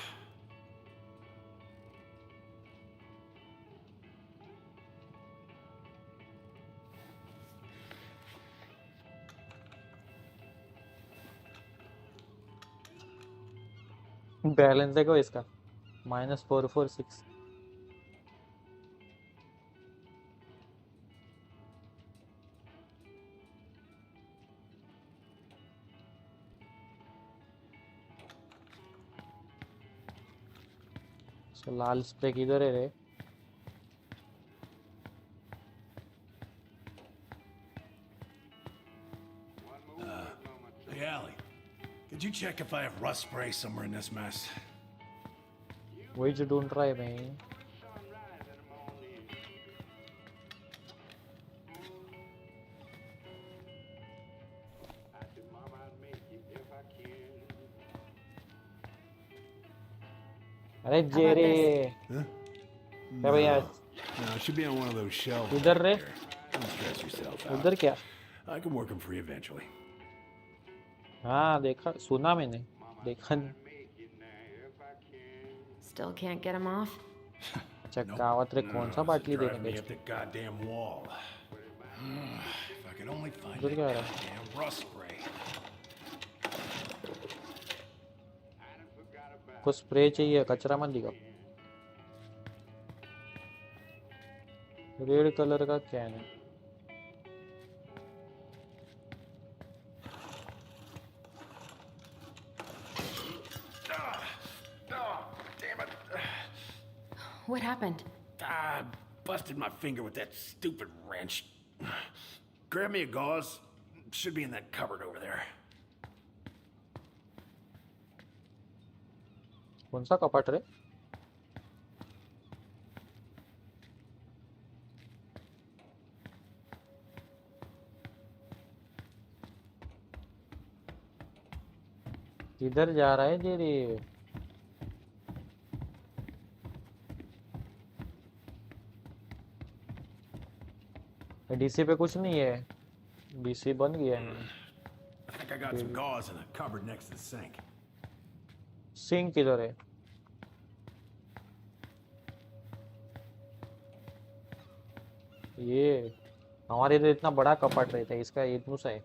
[SPEAKER 1] Balance देखो इसका -446. लाल स्प्रे किधर है रे?
[SPEAKER 12] Hey, Allie. Could you check if I have rust spray somewhere in this mess?
[SPEAKER 1] Why you don't try, man? Redgear.
[SPEAKER 12] Huh?
[SPEAKER 1] क्या भैया?
[SPEAKER 12] No, it should be on one of those shelves.
[SPEAKER 1] उधर रे?
[SPEAKER 12] Don't stress yourself out.
[SPEAKER 1] उधर क्या?
[SPEAKER 12] I can work them free eventually.
[SPEAKER 1] हाँ देखा, सुना मैंने, देखा नहीं.
[SPEAKER 3] Still can't get him off?
[SPEAKER 1] अच्छा गावत रे कौन सा बाटली देने
[SPEAKER 12] Driving me
[SPEAKER 1] गए?
[SPEAKER 12] up the goddamn wall. If I could only find
[SPEAKER 1] उधर
[SPEAKER 12] that
[SPEAKER 1] क्या आ रहा?
[SPEAKER 12] goddamn rust spray.
[SPEAKER 1] को स्प्रे चाहिए, कचरा मत दिखाओ. रेड कलर का कैन है.
[SPEAKER 3] What happened?
[SPEAKER 12] Busted my finger with that stupid wrench. Grab me a gauze. Should be in that cupboard over there.
[SPEAKER 1] कौन सा कपाट रे? किधर जा रहा है जेरी? डीसी पे कुछ नहीं है. डीसी बन गया है.
[SPEAKER 12] I think I got some gauze in a cupboard next to the sink.
[SPEAKER 1] Sink किधर है? ये हमारे इधर इतना बड़ा कपाट रहता है, इसका इतना सा है.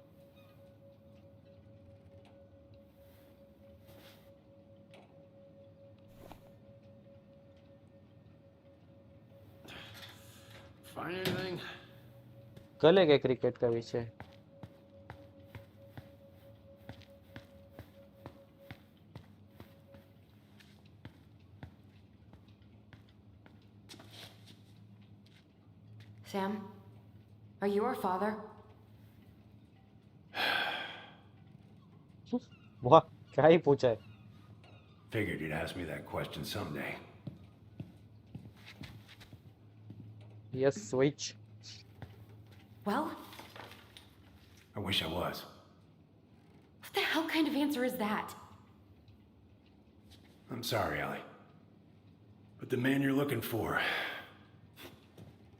[SPEAKER 12] Find anything?
[SPEAKER 1] कल है क्या क्रिकेट का विषय?
[SPEAKER 3] Sam? Are you our father?
[SPEAKER 1] वाह, क्या ही पूछा है?
[SPEAKER 12] Figured you'd ask me that question someday.
[SPEAKER 1] Yes, switch.
[SPEAKER 3] Well?
[SPEAKER 12] I wish I was.
[SPEAKER 3] What the hell kind of answer is that?
[SPEAKER 12] I'm sorry, Allie. But the man you're looking for,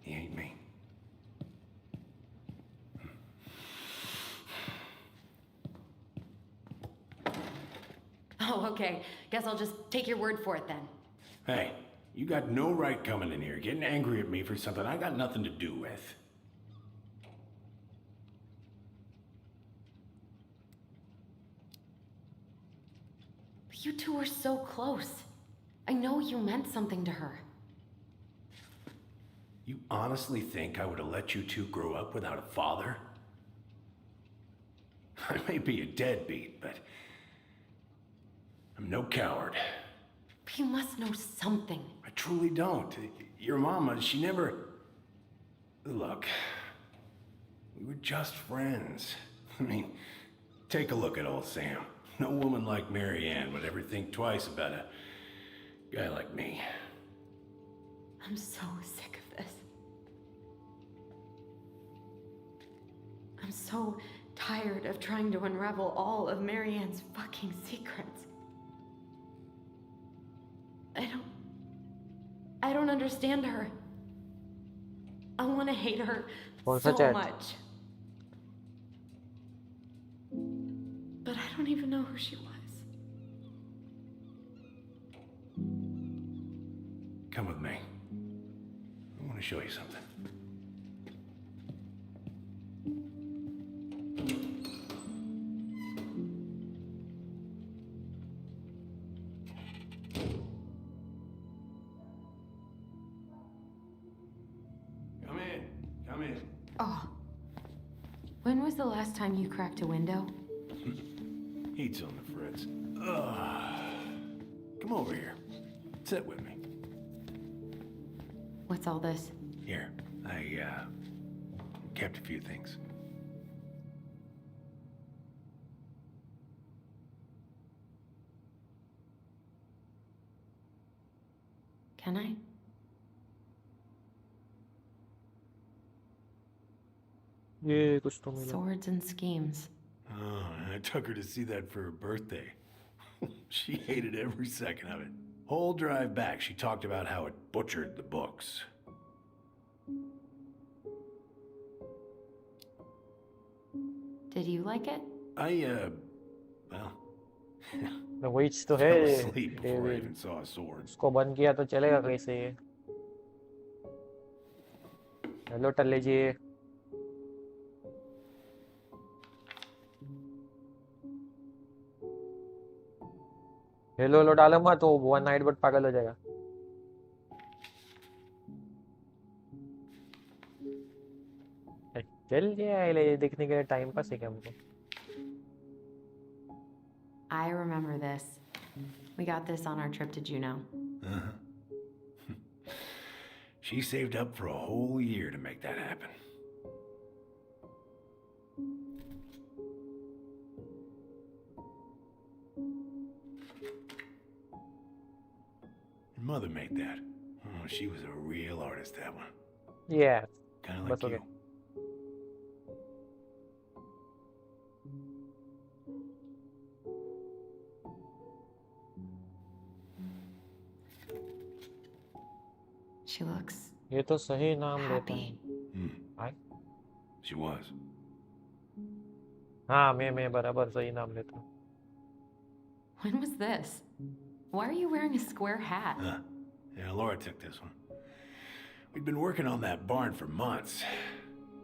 [SPEAKER 12] he ain't me.
[SPEAKER 3] Oh, okay. Guess I'll just take your word for it then.
[SPEAKER 12] Hey, you got no right coming in here getting angry at me for something I got nothing to do with.
[SPEAKER 3] But you two were so close. I know you meant something to her.
[SPEAKER 12] You honestly think I would have let you two grow up without a father? I may be a deadbeat, but I'm no coward.
[SPEAKER 3] But you must know something.
[SPEAKER 12] I truly don't. Your mama, she never... Look, we were just friends. I mean, take a look at old Sam. No woman like Mary Ann would ever think twice about a guy like me.
[SPEAKER 3] I'm so sick of this. I'm so tired of trying to unravel all of Mary Ann's fucking secrets. I don't understand her. I want to hate her so much. But I don't even know who she was.
[SPEAKER 12] Come with me. I want to show you something. Come in.
[SPEAKER 3] Oh. When was the last time you cracked a window?
[SPEAKER 12] Heat's on the fritz. Come over here. Sit with me.
[SPEAKER 3] What's all this?
[SPEAKER 12] Here, I kept a few things.
[SPEAKER 3] Can I?
[SPEAKER 1] Yeah, कुछ तो मिला.
[SPEAKER 3] Swords and schemes.
[SPEAKER 12] Oh, I took her to see that for her birthday. She hated every second of it. Whole drive back, she talked about how it butchered the books.
[SPEAKER 3] Did you like it?
[SPEAKER 12] Well...
[SPEAKER 1] वही तो
[SPEAKER 12] I fell
[SPEAKER 1] है.
[SPEAKER 12] asleep before I even saw a sword.
[SPEAKER 1] उसको बंद किया तो चलेगा कैसे? Hello टल्ले जी. Hello डालो मत, वो वन नाइट बट पागल हो जाएगा. चल गया ये देखने के लिए टाइम पास है क्या हमको?
[SPEAKER 3] I remember this. We got this on our trip to Juneau.
[SPEAKER 12] She saved up for a whole year to make that happen. Your mother made that. Oh, she was a real artist, that one.
[SPEAKER 1] Yeah.
[SPEAKER 12] Kind of like you.
[SPEAKER 3] She looks
[SPEAKER 1] ये तो सही नाम लेता
[SPEAKER 3] happy.
[SPEAKER 1] है.
[SPEAKER 12] She was.
[SPEAKER 1] हाँ मैं बराबर सही नाम लेता हूँ.
[SPEAKER 3] When was this? Why are you wearing a square hat?
[SPEAKER 12] Yeah, Laura took this one. We'd been working on that barn for months.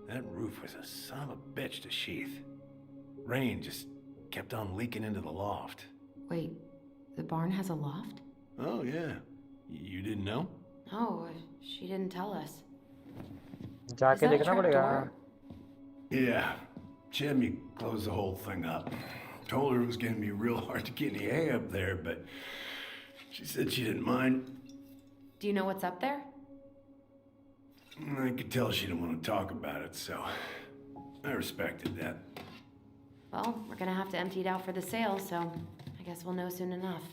[SPEAKER 12] That roof was a son of a bitch to sheath. Rain just kept on leaking into the loft.
[SPEAKER 3] Wait, the barn has a loft?
[SPEAKER 12] Oh, yeah. You didn't know?
[SPEAKER 3] No, she didn't tell us.
[SPEAKER 1] जाके देखना पड़ेगा.
[SPEAKER 12] Yeah. She had me close the whole thing up. Told her it was gonna be real hard to get any hay up there, but she said she didn't mind.
[SPEAKER 3] Do you know what's up there?
[SPEAKER 12] I could tell she didn't want to talk about it, so I respected that.
[SPEAKER 3] Well, we're gonna have to empty it out for the sale, so I guess we'll know soon enough.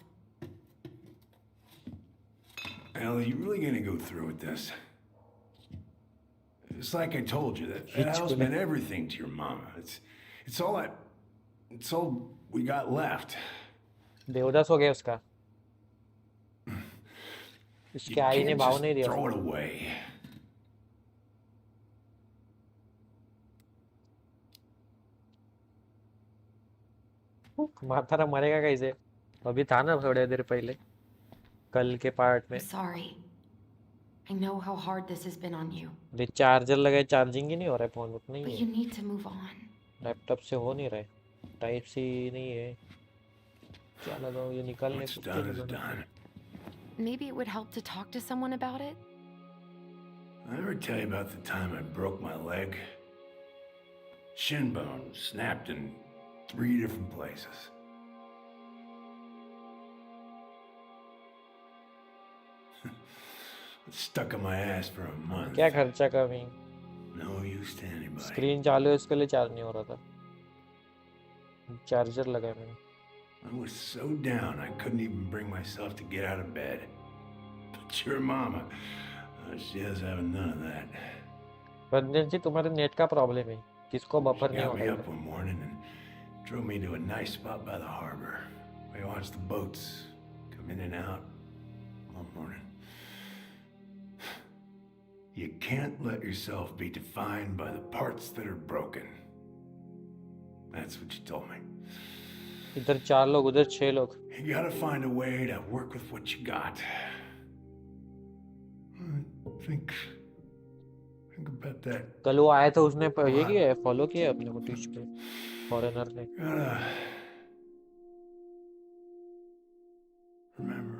[SPEAKER 12] Allie, you really gonna go through with this? It's like I told you, that house meant everything to your mama. It's all
[SPEAKER 10] It's all we got left.
[SPEAKER 1] Devdas हो गया उसका. इसके
[SPEAKER 10] You
[SPEAKER 1] आई ने
[SPEAKER 10] can't
[SPEAKER 1] भाव
[SPEAKER 10] just
[SPEAKER 1] नहीं दिया
[SPEAKER 10] throw it
[SPEAKER 1] उसको.
[SPEAKER 10] away.
[SPEAKER 1] मातारा मरेगा कैसे? अभी था ना थोड़ी देर पहले कल के पार्ट में.
[SPEAKER 3] I'm sorry. I know how hard this has been on you,
[SPEAKER 1] ये चार्जर लगाए चार्जिंग ही नहीं हो रहा है फोन उतना ही
[SPEAKER 3] but
[SPEAKER 1] है.
[SPEAKER 3] you need to move on.
[SPEAKER 1] Laptop से हो नहीं रहा है. टाइप सी नहीं है. क्या लगाओ ये निकालने
[SPEAKER 10] What's
[SPEAKER 1] को
[SPEAKER 10] done
[SPEAKER 1] क्या
[SPEAKER 10] is done.
[SPEAKER 3] Maybe it would help to talk to someone about it?
[SPEAKER 10] I ever tell you about the time I broke my leg? Shin bone snapped in 3 different places. It's stuck in my ass for a month.
[SPEAKER 1] क्या खर्चा कमी.
[SPEAKER 10] No use to anybody.
[SPEAKER 1] Screen चालू है उसके लिए charge नहीं हो रहा था. चार्जर लगाया मैंने.
[SPEAKER 10] I was so down I couldn't even bring myself to get out of bed. But your mama, she doesn't have none of that.
[SPEAKER 1] Ranjan जी तुम्हारे नेट का प्रॉब्लम है. किसको
[SPEAKER 10] She
[SPEAKER 1] बफर नहीं
[SPEAKER 10] got me
[SPEAKER 1] होता
[SPEAKER 10] up one morning and drove me to a nice spot by the harbor. We watched the boats come in and out all morning. You can't let yourself be defined by the parts that are broken. That's what you told me.
[SPEAKER 1] इधर 4 लोग उधर 6 लोग.
[SPEAKER 10] You gotta find a way to work with what you got. Think about that.
[SPEAKER 1] कल वो आया था उसने ये किया है फॉलो किया है अपने को ट्विच पे फॉरेनर ने.
[SPEAKER 10] Remember.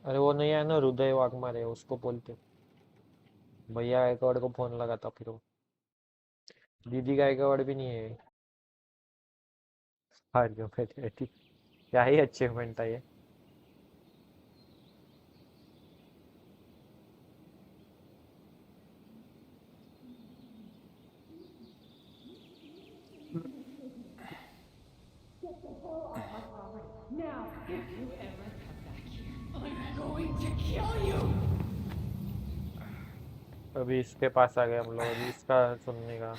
[SPEAKER 1] अरे वो नहीं आया ना हृदय वाघमारे उसको बोलते. भैया गायकवाड़ को फोन लगा था फिर वो. दीदी गायकवाड़ भी नहीं है. हार गया मैं. ठीक क्या ही अचीवमेंट था ये.
[SPEAKER 4] Now, if you ever come back here, I'm going to kill you!
[SPEAKER 1] अभी इसके पास आ गए हम लोग. अभी इसका सुनने का.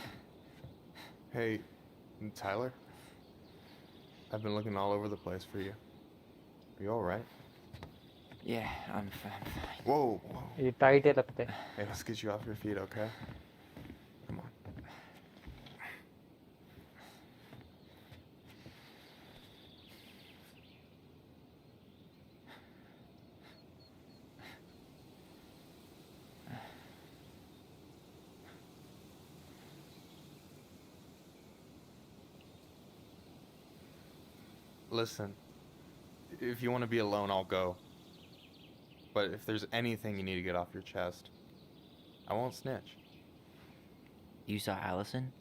[SPEAKER 11] Hey, Tyler? I've been looking all over the place for you. Are you alright?
[SPEAKER 2] Yeah, I'm fine.
[SPEAKER 11] Whoa, whoa.
[SPEAKER 1] ये टाइट है लगते.
[SPEAKER 11] Hey, let's get you off your feet, okay? Come on. Listen, if you want to be alone, I'll go. But if there's anything you need to get off your chest, I won't snitch.
[SPEAKER 2] You saw Allison?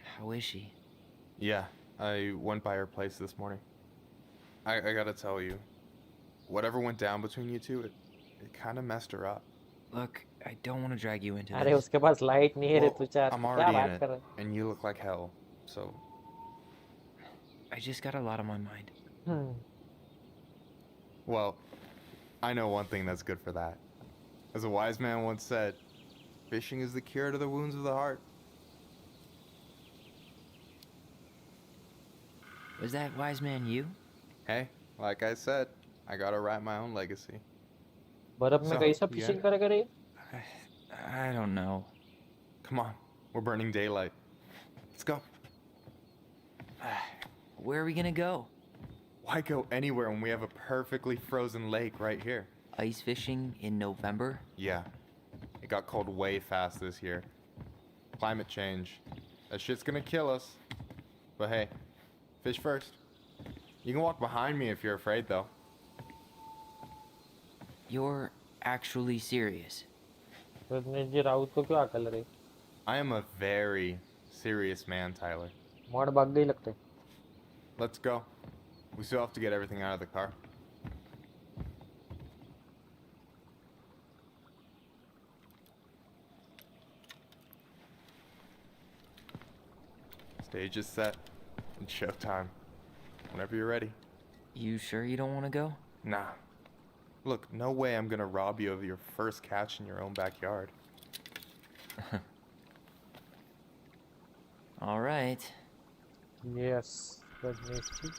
[SPEAKER 2] How is she?
[SPEAKER 11] Yeah, I went by her place this morning. I gotta tell you, whatever went down between you two, it kind of messed her up.
[SPEAKER 2] Look, I don't want to drag you into
[SPEAKER 1] अरे
[SPEAKER 2] this.
[SPEAKER 1] उसके पास light नहीं है रे
[SPEAKER 11] Well,
[SPEAKER 1] तू चार.
[SPEAKER 11] I'm
[SPEAKER 1] क्या
[SPEAKER 11] already in
[SPEAKER 1] बात
[SPEAKER 11] it,
[SPEAKER 1] कर रहा है?
[SPEAKER 11] and you look like hell, so...
[SPEAKER 2] I just got a lot on my mind.
[SPEAKER 11] Well, I know one thing that's good for that. As a wise man once said, fishing is the cure to the wounds of the heart.
[SPEAKER 2] Was that wise man you?
[SPEAKER 11] Hey, like I said, I gotta write my own legacy.
[SPEAKER 1] बर्फ में
[SPEAKER 11] So,
[SPEAKER 1] कैसा
[SPEAKER 11] yeah.
[SPEAKER 1] Fishing करेगा रे?
[SPEAKER 2] I don't know.
[SPEAKER 11] Come on, we're burning daylight. Let's go.
[SPEAKER 2] Where are we gonna go?
[SPEAKER 11] Why go anywhere when we have a perfectly frozen lake right here?
[SPEAKER 2] Ice fishing in November?
[SPEAKER 11] Yeah. It got cold way fast this year. Climate change. That shit's gonna kill us. But hey, fish first. You can walk behind me if you're afraid, though.
[SPEAKER 2] You're actually serious?
[SPEAKER 1] Rajneesh जी राउत को क्यों अकल रही?
[SPEAKER 11] I am a very serious man, Tyler.
[SPEAKER 1] Mod भाग गई लगते.
[SPEAKER 11] Let's go. We still have to get everything out of the car. Stage is set. It's showtime. Whenever you're ready.
[SPEAKER 2] You sure you don't want to go?
[SPEAKER 11] Nah. Look, no way I'm gonna rob you of your first catch in your own backyard.
[SPEAKER 2] All right.
[SPEAKER 1] Yes, Rajneesh ji.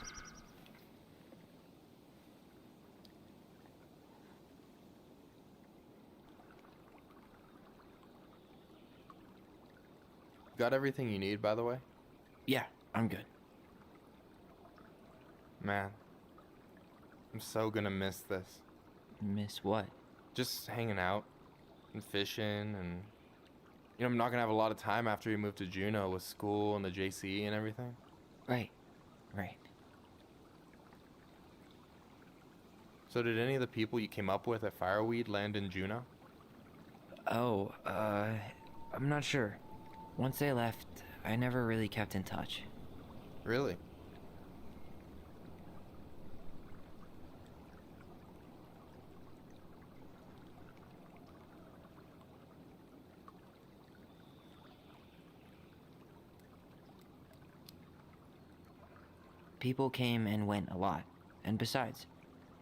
[SPEAKER 11] Got everything you need, by the way?
[SPEAKER 2] Yeah, I'm good.
[SPEAKER 11] Man, I'm so gonna miss this.
[SPEAKER 2] Miss what?
[SPEAKER 11] Just hanging out and fishing and... You know, I'm not gonna have a lot of time after we move to Juneau with school and the JCE and everything.
[SPEAKER 2] Right.
[SPEAKER 11] So did any of the people you came up with at Fireweed land in Juneau?
[SPEAKER 2] Oh, I'm not sure. Once they left, I never really kept in touch.
[SPEAKER 11] Really?
[SPEAKER 2] People came and went a lot. And besides,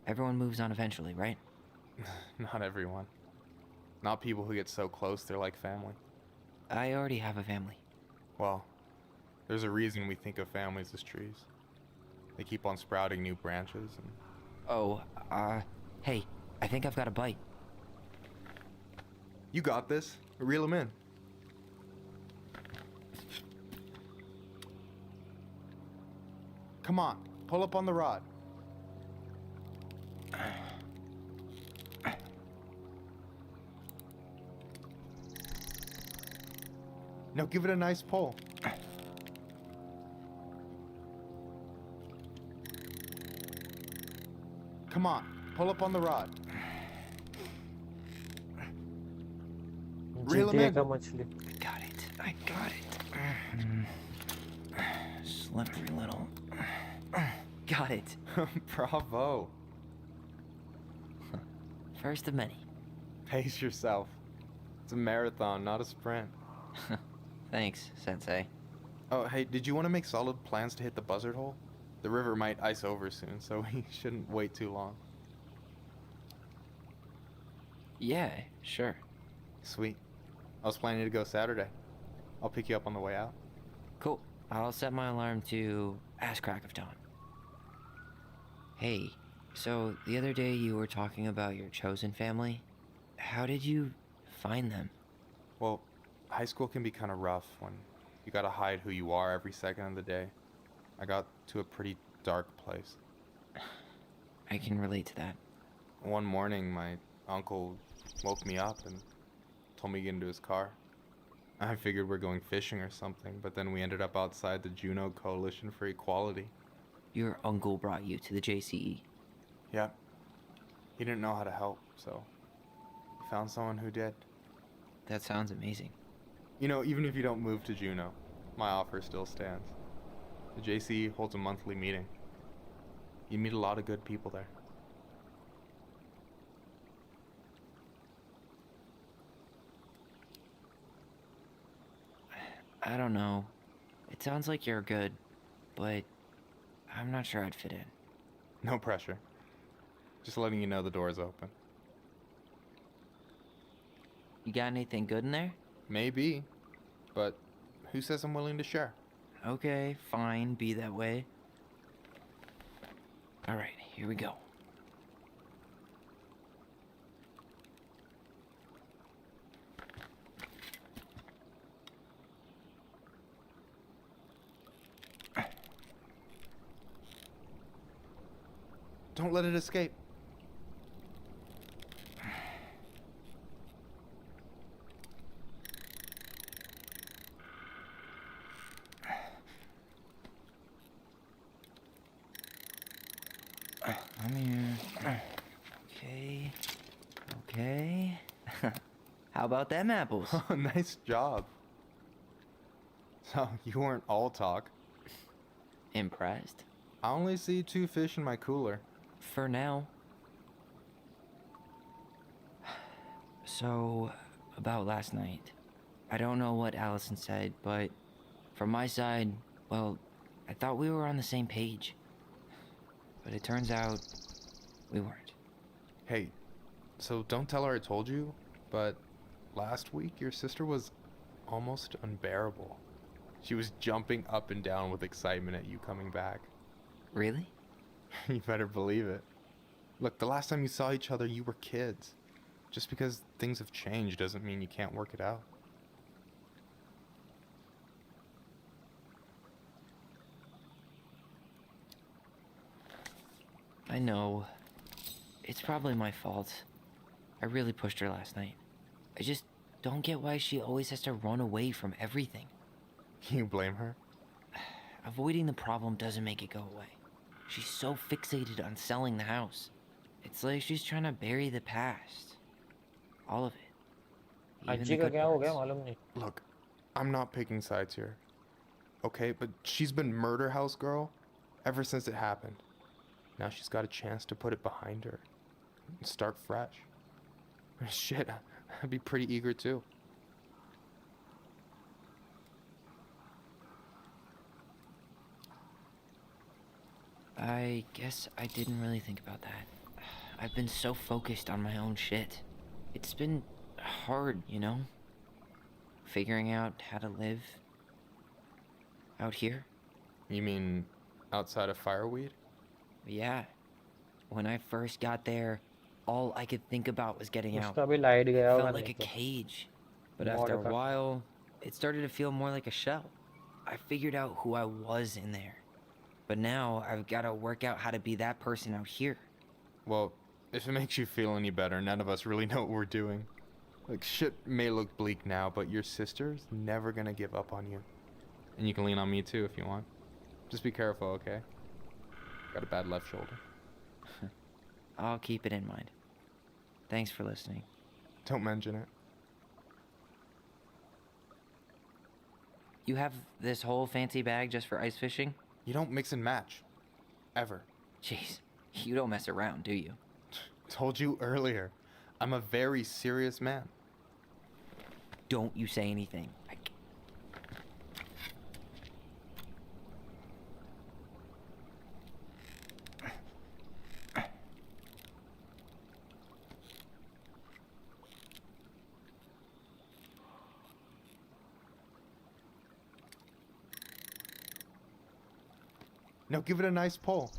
[SPEAKER 2] everyone moves on eventually, right?
[SPEAKER 11] Not everyone. Not people who get so close they're like family.
[SPEAKER 2] I already have a family.
[SPEAKER 11] Well, there's a reason we think of families as trees. They keep on sprouting new branches and...
[SPEAKER 2] Oh, hey, I think I've got a bite.
[SPEAKER 11] You got this. Reel them in. Come on, pull up on the rod. Now give it a nice pull. Come on, pull up on the rod. Reel him in.
[SPEAKER 1] मछली.
[SPEAKER 2] I got it. Slippery little. Got it.
[SPEAKER 11] Bravo.
[SPEAKER 2] First of many.
[SPEAKER 11] Pace yourself. It's a marathon, not a sprint.
[SPEAKER 2] Thanks, Sensei.
[SPEAKER 11] Oh, hey, did you want to make solid plans to hit the buzzard hole? The river might ice over soon, so we shouldn't wait too long.
[SPEAKER 2] Yeah, sure.
[SPEAKER 11] Sweet. I was planning to go Saturday. I'll pick you up on the way out.
[SPEAKER 2] Cool. I'll set my alarm to ass crack of dawn. Hey, so the other day you were talking about your chosen family. How did you find them?
[SPEAKER 11] Well, high school can be kind of rough when you gotta hide who you are every second of the day. I got to a pretty dark place.
[SPEAKER 2] I can relate to that.
[SPEAKER 11] One morning, my uncle woke me up and told me to get into his car. I figured we're going fishing or something, but then we ended up outside the Juneau Coalition for Equality.
[SPEAKER 2] Your uncle brought you to the JCE.
[SPEAKER 11] Yep. He didn't know how to help, so he found someone who did.
[SPEAKER 2] That sounds amazing.
[SPEAKER 11] You know, even if you don't move to Juneau, my offer still stands. The JCE holds a monthly meeting. You meet a lot of good people there.
[SPEAKER 2] I don't know. It sounds like you're good, but I'm not sure I'd fit in.
[SPEAKER 11] No pressure. Just letting you know the door is open.
[SPEAKER 2] You got anything good in there?
[SPEAKER 11] Maybe, but who says I'm willing to share?
[SPEAKER 2] Okay, fine, be that way. Alright, here we go.
[SPEAKER 11] Don't let it escape.
[SPEAKER 2] I'm here. Okay. How about them apples?
[SPEAKER 11] Nice job. So, you weren't all talk.
[SPEAKER 2] Impressed?
[SPEAKER 11] I only see 2 fish in my cooler.
[SPEAKER 2] For now. So, about last night. I don't know what Allison said, but from my side, well, I thought we were on the same page. But it turns out we weren't.
[SPEAKER 11] Hey, so don't tell her I told you, but last week your sister was almost unbearable. She was jumping up and down with excitement at you coming back.
[SPEAKER 2] Really?
[SPEAKER 11] You better believe it. Look, the last time you saw each other, you were kids. Just because things have changed doesn't mean you can't work it out.
[SPEAKER 2] I know. It's probably my fault. I really pushed her last night. I just don't get why she always has to run away from everything.
[SPEAKER 11] You blame her?
[SPEAKER 2] Avoiding the problem doesn't make it go away. She's so fixated on selling the house. It's like she's trying to bury the past. All of it. Even the good parts.
[SPEAKER 11] Look, I'm not picking sides here. Okay, but she's been murder house girl ever since it happened. Now she's got a chance to put it behind her and start fresh. Shit, I'd be pretty eager too.
[SPEAKER 2] I guess I didn't really think about that. I've been so focused on my own shit. It's been hard, you know? Figuring out how to live out here.
[SPEAKER 11] You mean outside of Fireweed?
[SPEAKER 2] Yeah. When I first got there, all I could think about was getting out.
[SPEAKER 1] उसका भी light गया होगा
[SPEAKER 2] Felt like a
[SPEAKER 1] नहीं तो
[SPEAKER 2] cage. But after a while, it started to feel more like a shell. I figured out who I was in there. But now I've got to work out how to be that person out here.
[SPEAKER 11] Well, if it makes you feel any better, none of us really know what we're doing. Like, shit may look bleak now, but your sister's never gonna give up on you. And you can lean on me too if you want. Just be careful, okay? Got a bad left shoulder.
[SPEAKER 2] I'll keep it in mind. Thanks for listening.
[SPEAKER 11] Don't mention it.
[SPEAKER 2] You have this whole fancy bag just for ice fishing?
[SPEAKER 11] You don't mix and match. Ever.
[SPEAKER 2] Jeez, you don't mess around, do you?
[SPEAKER 11] Told you earlier. I'm a very serious man.
[SPEAKER 2] Don't you say anything.
[SPEAKER 11] Now give it a nice pull.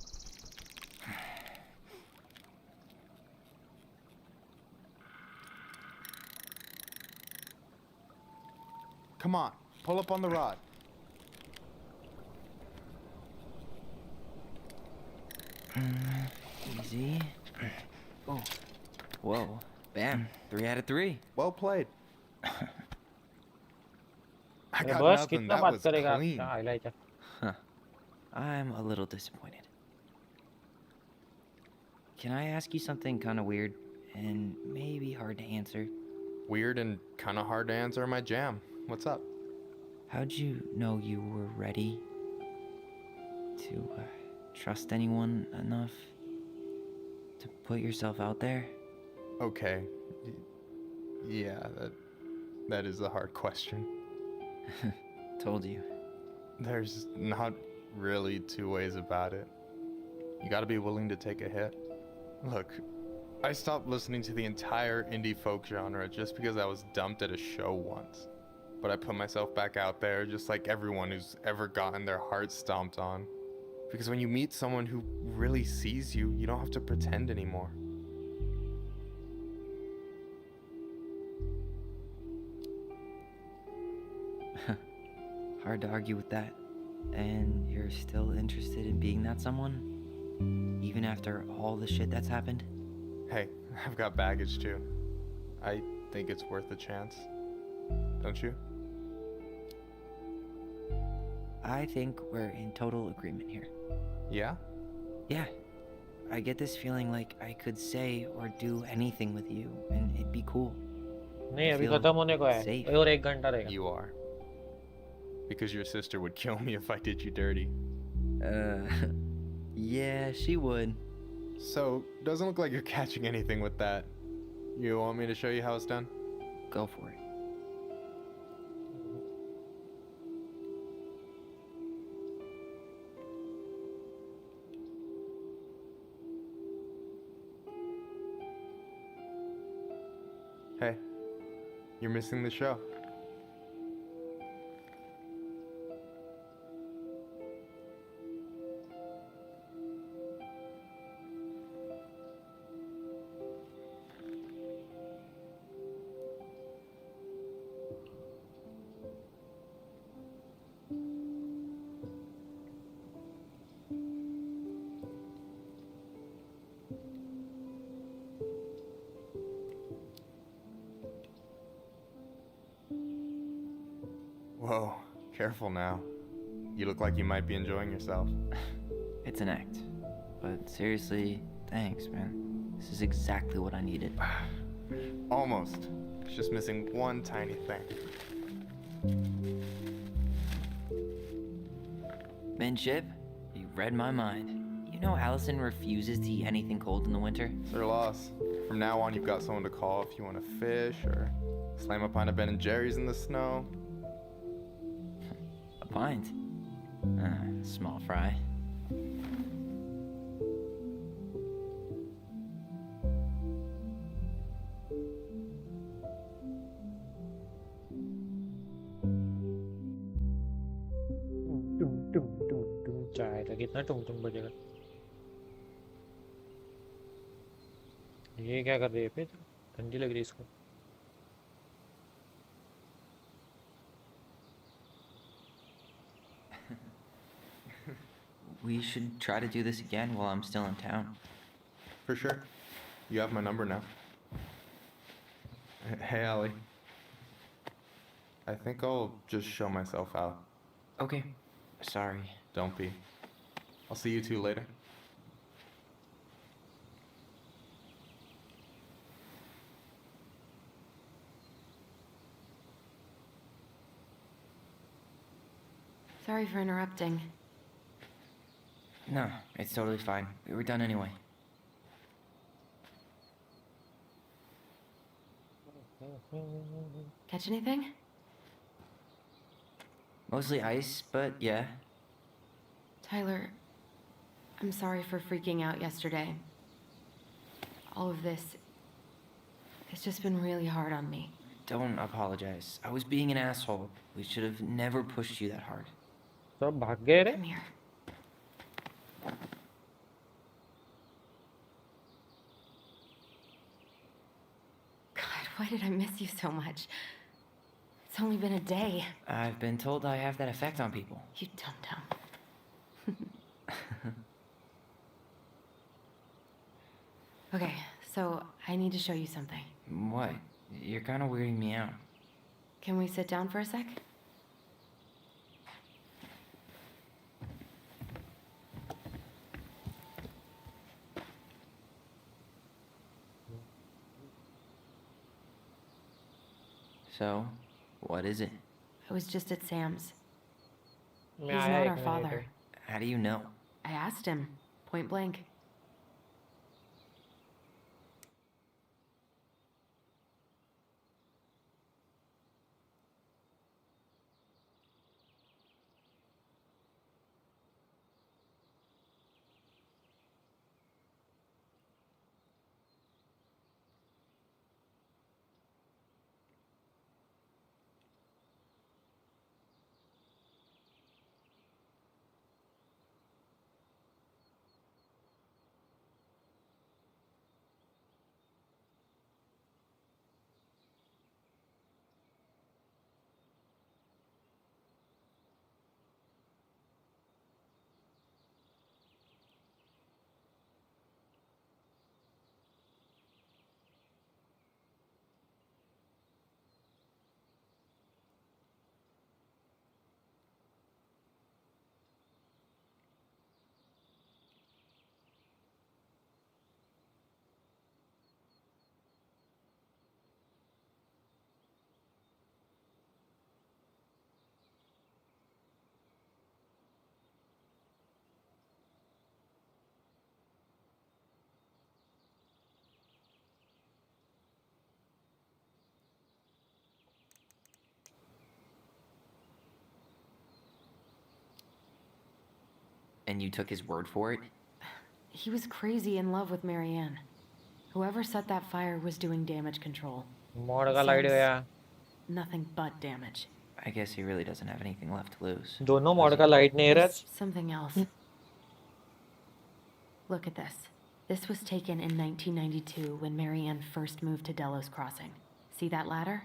[SPEAKER 11] Come on, pull up on the rod.
[SPEAKER 2] Easy. Oh. Whoa. Bam. 3 out of 3.
[SPEAKER 11] Well played. I got
[SPEAKER 1] बस
[SPEAKER 11] nothing.
[SPEAKER 1] कितना
[SPEAKER 11] That
[SPEAKER 1] बात
[SPEAKER 11] was
[SPEAKER 1] करेगा
[SPEAKER 11] clean.
[SPEAKER 1] क्या highlight है
[SPEAKER 2] Huh. I'm a little disappointed. Can I ask you something kind of weird and maybe hard to answer?
[SPEAKER 11] Weird and kind of hard to answer my jam. What's up?
[SPEAKER 2] How'd you know you were ready to trust anyone enough to put yourself out there?
[SPEAKER 11] Okay. Yeah, that is a hard question.
[SPEAKER 2] Told you.
[SPEAKER 11] There's not really 2 ways about it. You gotta be willing to take a hit. Look, I stopped listening to the entire indie folk genre just because I was dumped at a show once. But I put myself back out there just like everyone who's ever gotten their heart stomped on. Because when you meet someone who really sees you, you don't have to pretend anymore.
[SPEAKER 2] Hard to argue with that. And you're still interested in being that someone? Even after all the shit that's happened?
[SPEAKER 11] Hey, I've got baggage too. I think it's worth a chance. Don't you?
[SPEAKER 2] I think we're in total agreement here.
[SPEAKER 11] Yeah?
[SPEAKER 2] Yeah. I get this feeling like I could say or do anything with you and it'd be cool.
[SPEAKER 1] नहीं
[SPEAKER 2] I
[SPEAKER 1] अभी
[SPEAKER 2] feel
[SPEAKER 1] खत्म होने को है
[SPEAKER 2] safe.
[SPEAKER 1] और 1 घंटा रहेगा.
[SPEAKER 11] You are. Because your sister would kill me if I did you dirty.
[SPEAKER 2] Yeah, she would.
[SPEAKER 11] So, doesn't look like you're catching anything with that. You want me to show you how it's done?
[SPEAKER 2] Go for it.
[SPEAKER 11] Hey, you're missing the show. Whoa, careful now. You look like you might be enjoying yourself.
[SPEAKER 2] It's an act. But seriously, thanks, man. This is exactly what I needed.
[SPEAKER 11] Almost. It's just missing one tiny thing.
[SPEAKER 2] Manship, you read my mind. You know Allison refuses to eat anything cold in the winter?
[SPEAKER 11] It's their loss. From now on, you've got someone to call if you want to fish or slam a pint of Ben & Jerry's in the snow.
[SPEAKER 2] A pint? Small fry.
[SPEAKER 1] चाय का कितना टुम टुम बजेगा. ये क्या कर रही है फिर? ठंडी लग रही है इसको.
[SPEAKER 2] We should try to do this again while I'm still in town.
[SPEAKER 11] For sure. You have my number now. Hey, Allie. I think I'll just show myself out.
[SPEAKER 2] Okay. Sorry.
[SPEAKER 11] Don't be. I'll see you two later.
[SPEAKER 3] Sorry for interrupting.
[SPEAKER 2] No, it's totally fine. We were done anyway.
[SPEAKER 3] Catch anything?
[SPEAKER 2] Mostly ice, but yeah.
[SPEAKER 3] Tyler, I'm sorry for freaking out yesterday. All of this, it's just been really hard on me.
[SPEAKER 2] Don't apologize. I was being an asshole. We should have never pushed you that hard.
[SPEAKER 1] सब भाग गए रे.
[SPEAKER 3] Come here. God, why did I miss you so much? It's only been a day.
[SPEAKER 2] I've been told I have that effect on people.
[SPEAKER 3] You dum-dum. Okay, so I need to show you something.
[SPEAKER 2] What? You're kind of weirding me out.
[SPEAKER 3] Can we sit down for a sec?
[SPEAKER 2] So, what is it?
[SPEAKER 3] I was just at Sam's. He's
[SPEAKER 1] मैं आया
[SPEAKER 3] not
[SPEAKER 1] एक
[SPEAKER 3] our
[SPEAKER 1] minute
[SPEAKER 3] father.
[SPEAKER 1] में.
[SPEAKER 2] How do you know?
[SPEAKER 3] I asked him, point blank.
[SPEAKER 2] And you took his word for it?
[SPEAKER 3] He was crazy in love with Marianne. Whoever set that fire was doing damage control.
[SPEAKER 1] Mod का light गया.
[SPEAKER 3] Nothing but damage.
[SPEAKER 2] I guess he really doesn't have anything left to lose.
[SPEAKER 1] दोनों mod का light नहीं है
[SPEAKER 3] There's something else. Look at this. This was taken in 1992 when Marianne first moved to Delos Crossing. See that ladder?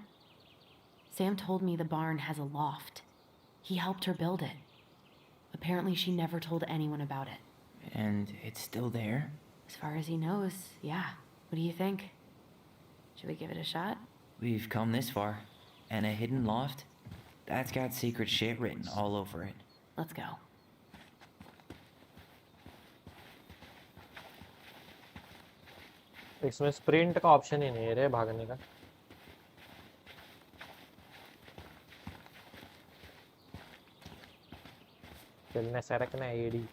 [SPEAKER 3] Sam told me the barn has a loft. He helped her build it. Apparently she never told anyone about it.
[SPEAKER 2] And it's still there?
[SPEAKER 3] As far as he knows, yeah. What do you think? Should we give it a shot?
[SPEAKER 2] We've come this far. And a hidden loft? That's got secret shit written all over it.
[SPEAKER 3] Let's go.
[SPEAKER 1] इसमें sprint का option ही नहीं है रे भागने का. चलने सरकना AD.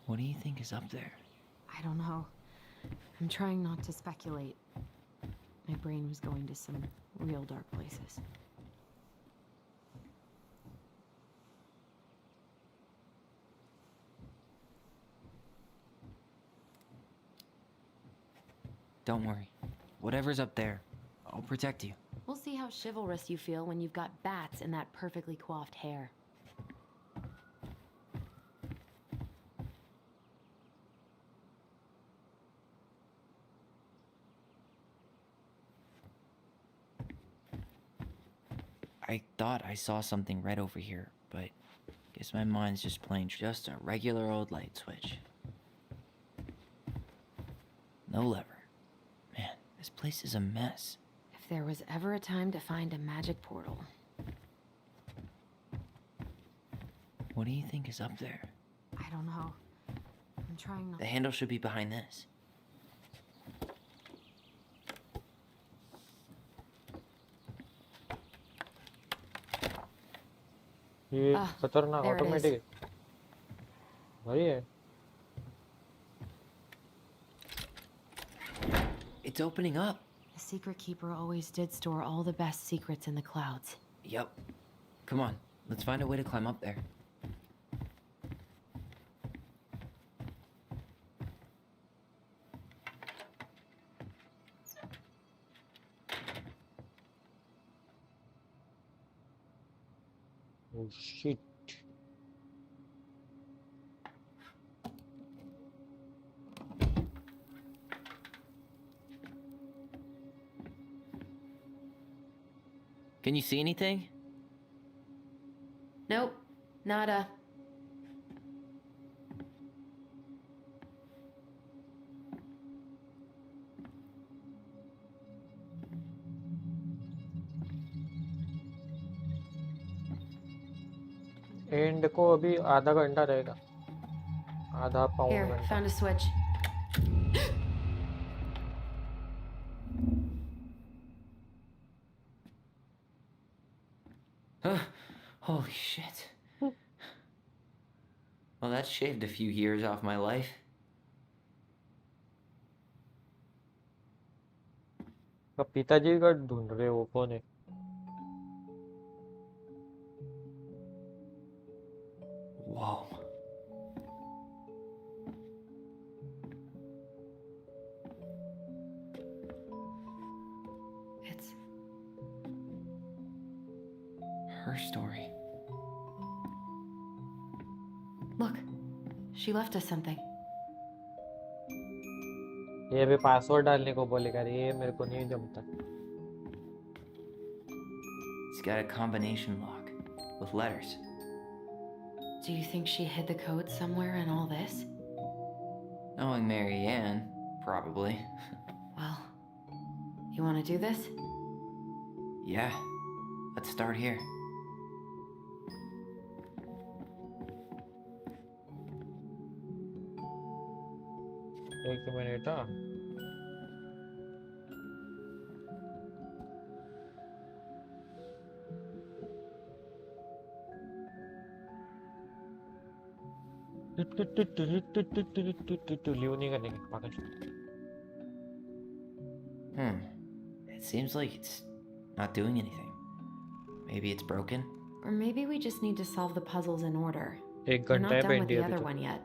[SPEAKER 2] What do you think is up there?
[SPEAKER 3] I don't know. I'm trying not to speculate. My brain was going to some real dark places.
[SPEAKER 2] Don't worry. Whatever's up there, I'll protect you.
[SPEAKER 3] We'll see how chivalrous you feel when you've got bats in that perfectly coiffed hair.
[SPEAKER 2] I thought I saw something red over here, but guess my mind's just playing just a regular old light switch. No lever. Man, this place is a mess.
[SPEAKER 3] If there was ever a time to find a magic portal.
[SPEAKER 2] What do you think is up there?
[SPEAKER 3] I don't know. I'm trying not.
[SPEAKER 2] The handle should be behind this.
[SPEAKER 1] ये खतरनाक automatic है. वही है.
[SPEAKER 2] It's opening up.
[SPEAKER 3] The secret keeper always did store all the best secrets in the clouds.
[SPEAKER 2] Yep. Come on, let's find a way to climb up there.
[SPEAKER 1] Oh shit.
[SPEAKER 2] Can you see anything?
[SPEAKER 3] Nope. Nada.
[SPEAKER 1] And को अभी आधा घंटा रहेगा. आधा pound
[SPEAKER 3] Here,
[SPEAKER 1] घंटा.
[SPEAKER 3] found a switch.
[SPEAKER 2] Holy shit. Well, that shaved a few years off my life.
[SPEAKER 1] अब पिताजी का ढूंढ रहे हो कौन है?
[SPEAKER 2] Whoa.
[SPEAKER 3] It's
[SPEAKER 2] her story.
[SPEAKER 3] Look. She left us something.
[SPEAKER 1] ये अभी पासवर्ड डालने को बोलेगा रे. ये मेरे को नहीं जमता.
[SPEAKER 2] It's got a combination lock with letters.
[SPEAKER 3] Do you think she hid the code somewhere in all this?
[SPEAKER 2] Knowing Marianne, probably.
[SPEAKER 3] Well, you want to do this?
[SPEAKER 2] Yeah. Let's start here.
[SPEAKER 1] एक minute. Leave नहीं करने की पागल.
[SPEAKER 2] It seems like it's not doing anything. Maybe it's broken?
[SPEAKER 3] Or maybe we just need to solve the puzzles in order.
[SPEAKER 1] एक
[SPEAKER 3] We're
[SPEAKER 1] घंटा
[SPEAKER 3] not
[SPEAKER 1] है
[SPEAKER 3] done with
[SPEAKER 1] बेंडी
[SPEAKER 3] the
[SPEAKER 1] अभी
[SPEAKER 3] other
[SPEAKER 1] तो.
[SPEAKER 3] one yet.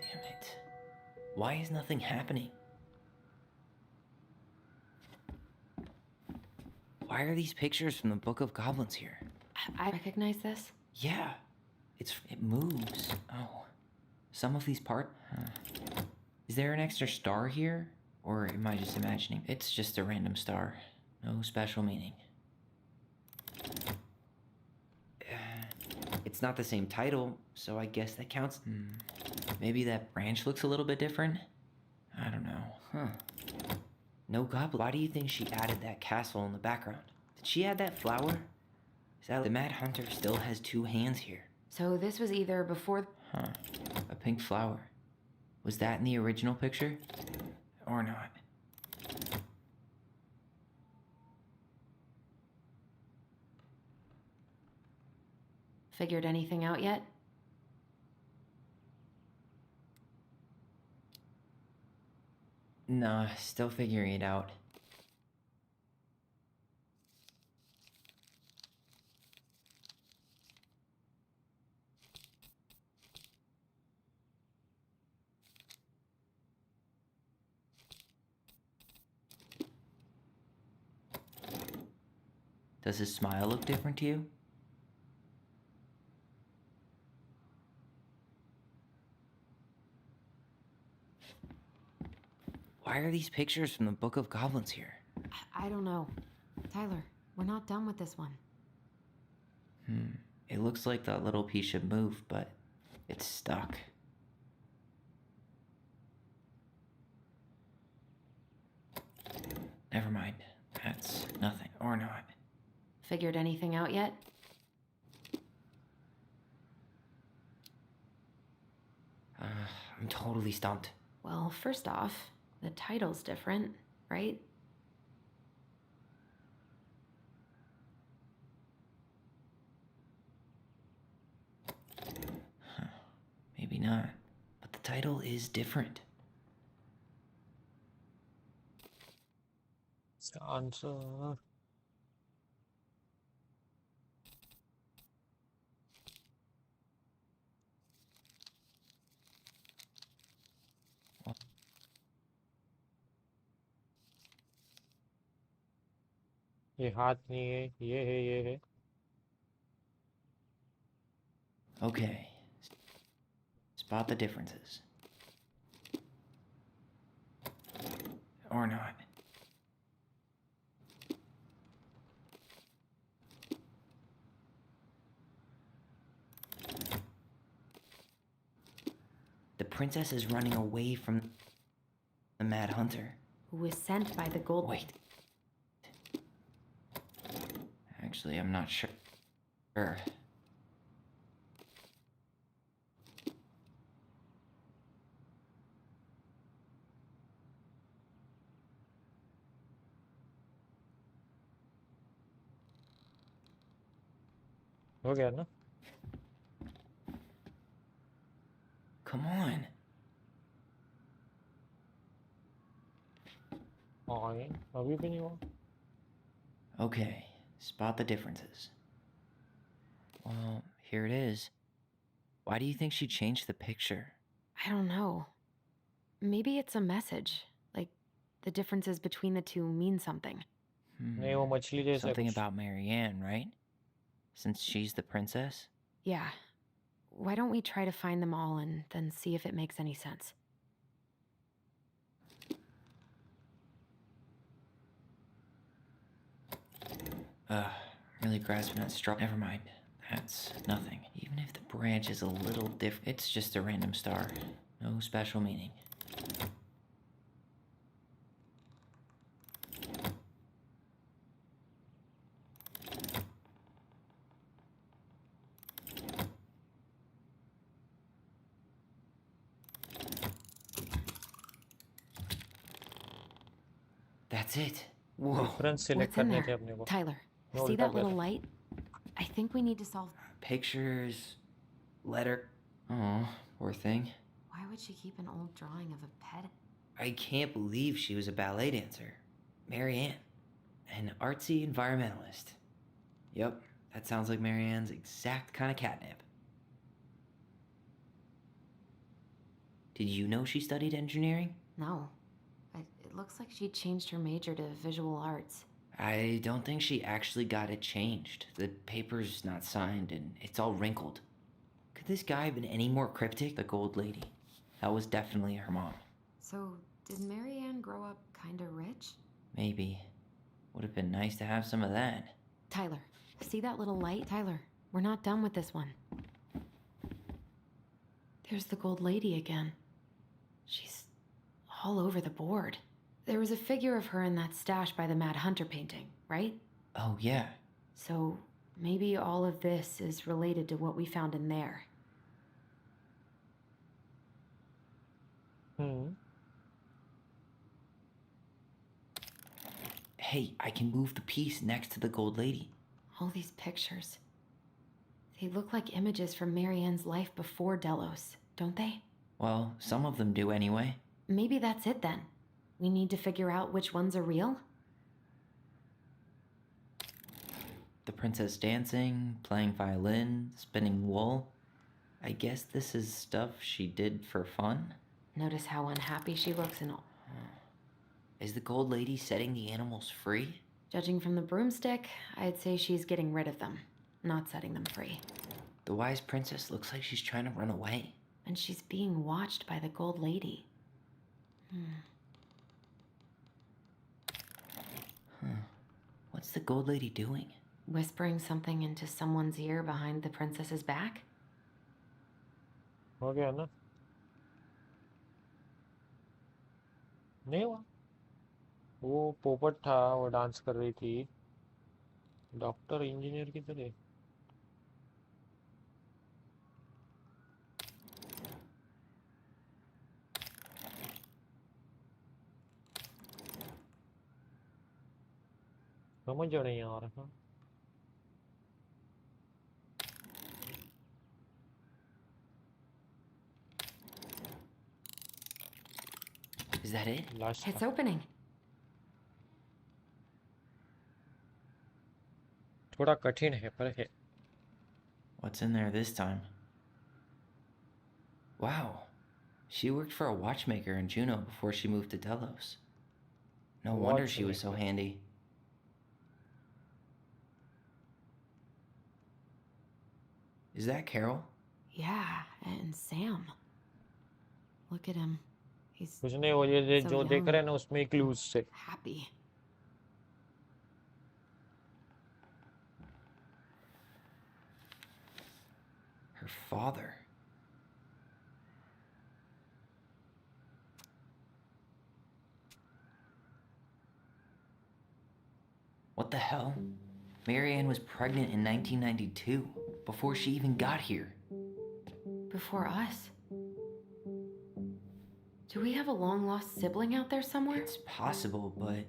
[SPEAKER 2] Damn it. Why is nothing happening? Why are these pictures from the Book of Goblins here?
[SPEAKER 3] I recognize this.
[SPEAKER 2] Yeah, it moves. Oh, some of these Is there an extra star here? Or am I just imagining? It's just a random star. No special meaning. It's not the same title, so I guess that counts. Maybe that branch looks a little bit different? I don't know. Huh. No goblin. Why do you think she added that castle in the background? Did she add that flower? Is that the Mad Hunter still has 2 hands here?
[SPEAKER 3] So this was either before...
[SPEAKER 2] Huh. A pink flower. Was that in the original picture? Or not?
[SPEAKER 3] Figured anything out yet?
[SPEAKER 2] Nah, still figuring it out. Does his smile look different to you? Why are these pictures from the Book of Goblins here?
[SPEAKER 3] I don't know. Tyler, we're not done with this one.
[SPEAKER 2] It looks like that little piece should move, but it's stuck. Never mind. That's nothing. Or not.
[SPEAKER 3] Figured anything out yet?
[SPEAKER 2] I'm totally stumped.
[SPEAKER 3] Well, first off, the title's different, right?
[SPEAKER 2] Maybe not. But the title is different.
[SPEAKER 1] Answer. ये हाथ नहीं है, ये है, ये है.
[SPEAKER 2] Okay. Spot the differences. Or not. The princess is running away from the Mad Hunter.
[SPEAKER 3] Who was sent by the gold...
[SPEAKER 2] Wait. Actually, I'm not sure.
[SPEAKER 1] हो गया ना?
[SPEAKER 2] Come on.
[SPEAKER 1] हाँ, अभी भी नहीं हुआ.
[SPEAKER 2] Okay, spot the differences. Well, here it is. Why do you think she changed the picture?
[SPEAKER 3] I don't know. Maybe it's a message. Like, the differences between the two mean something.
[SPEAKER 1] नहीं, वो मछली जैसा
[SPEAKER 2] Something
[SPEAKER 1] कुछ.
[SPEAKER 2] about Marianne, right? Since she's the princess?
[SPEAKER 3] Yeah. Why don't we try to find them all and then see if it makes any sense?
[SPEAKER 2] Really grasping at straw. Never mind. That's nothing. Even if the branch is a little different, it's just a random star. No special meaning. That's it. Whoa.
[SPEAKER 1] Difference select
[SPEAKER 3] What's in
[SPEAKER 1] करने थे
[SPEAKER 3] there?
[SPEAKER 1] अपने को.
[SPEAKER 3] Tyler,
[SPEAKER 1] No,
[SPEAKER 3] see
[SPEAKER 1] उल्टा
[SPEAKER 3] that little
[SPEAKER 1] कर.
[SPEAKER 3] light? I think we need to solve...
[SPEAKER 2] Pictures, letter. Oh, poor thing.
[SPEAKER 3] Why would she keep an old drawing of a pet?
[SPEAKER 2] I can't believe she was a ballet dancer. Marianne. An artsy environmentalist. Yep, That sounds like Marianne's exact kind of catnip. Did you know she studied engineering?
[SPEAKER 3] No. It looks like she changed her major to visual arts.
[SPEAKER 2] I don't think she actually got it changed. The paper's not signed and it's all wrinkled. Could this guy have been any more cryptic? The gold lady. That was definitely her mom.
[SPEAKER 3] So, did Marianne grow up kinda rich?
[SPEAKER 2] Maybe. Would have been nice to have some of that.
[SPEAKER 3] Tyler, see that little light? Tyler, we're not done with this one. There's the gold lady again. She's all over the board. There was a figure of her in that stash by the Mad Hunter painting, right?
[SPEAKER 2] Oh, yeah.
[SPEAKER 3] So, maybe all of this is related to what we found in there.
[SPEAKER 2] Hey, I can move the piece next to the gold lady.
[SPEAKER 3] All these pictures. They look like images from Marianne's life before Delos, don't they?
[SPEAKER 2] Well, some of them do anyway.
[SPEAKER 3] Maybe that's it then. We need to figure out which ones are real?
[SPEAKER 2] The princess dancing, playing violin, spinning wool. I guess this is stuff she did for fun?
[SPEAKER 3] Notice how unhappy she looks and all.
[SPEAKER 2] Is the gold lady setting the animals free?
[SPEAKER 3] Judging from the broomstick, I'd say she's getting rid of them, not setting them free.
[SPEAKER 2] The wise princess looks like she's trying to run away.
[SPEAKER 3] And she's being watched by the gold lady.
[SPEAKER 2] What's the gold lady doing?
[SPEAKER 3] Whispering something into someone's ear behind the princess's back?
[SPEAKER 1] हो गया ना? नहीं हुआ। वो पोपट था, वो dance कर रही थी। डॉक्टर इंजीनियर की तरह। समझ नहीं आ रहा।
[SPEAKER 2] Is that it?
[SPEAKER 3] It's opening.
[SPEAKER 1] थोड़ा कठिन है पर है।
[SPEAKER 2] What's in there this time? Wow. She worked for a watchmaker in Juneau before she moved to Delos. No wonder she was so handy. Is that Carol?
[SPEAKER 3] Yeah, and Sam. Look at him. He's
[SPEAKER 1] कुछ नहीं, वो ये
[SPEAKER 3] so
[SPEAKER 1] जो
[SPEAKER 3] young,
[SPEAKER 1] देख रहे हैं ना उसमें क्लूज से।
[SPEAKER 3] happy.
[SPEAKER 2] Her father. What the hell? Marianne was pregnant in 1992, before she even got here.
[SPEAKER 3] Before us? Do we have a long-lost sibling out there somewhere?
[SPEAKER 2] It's possible, but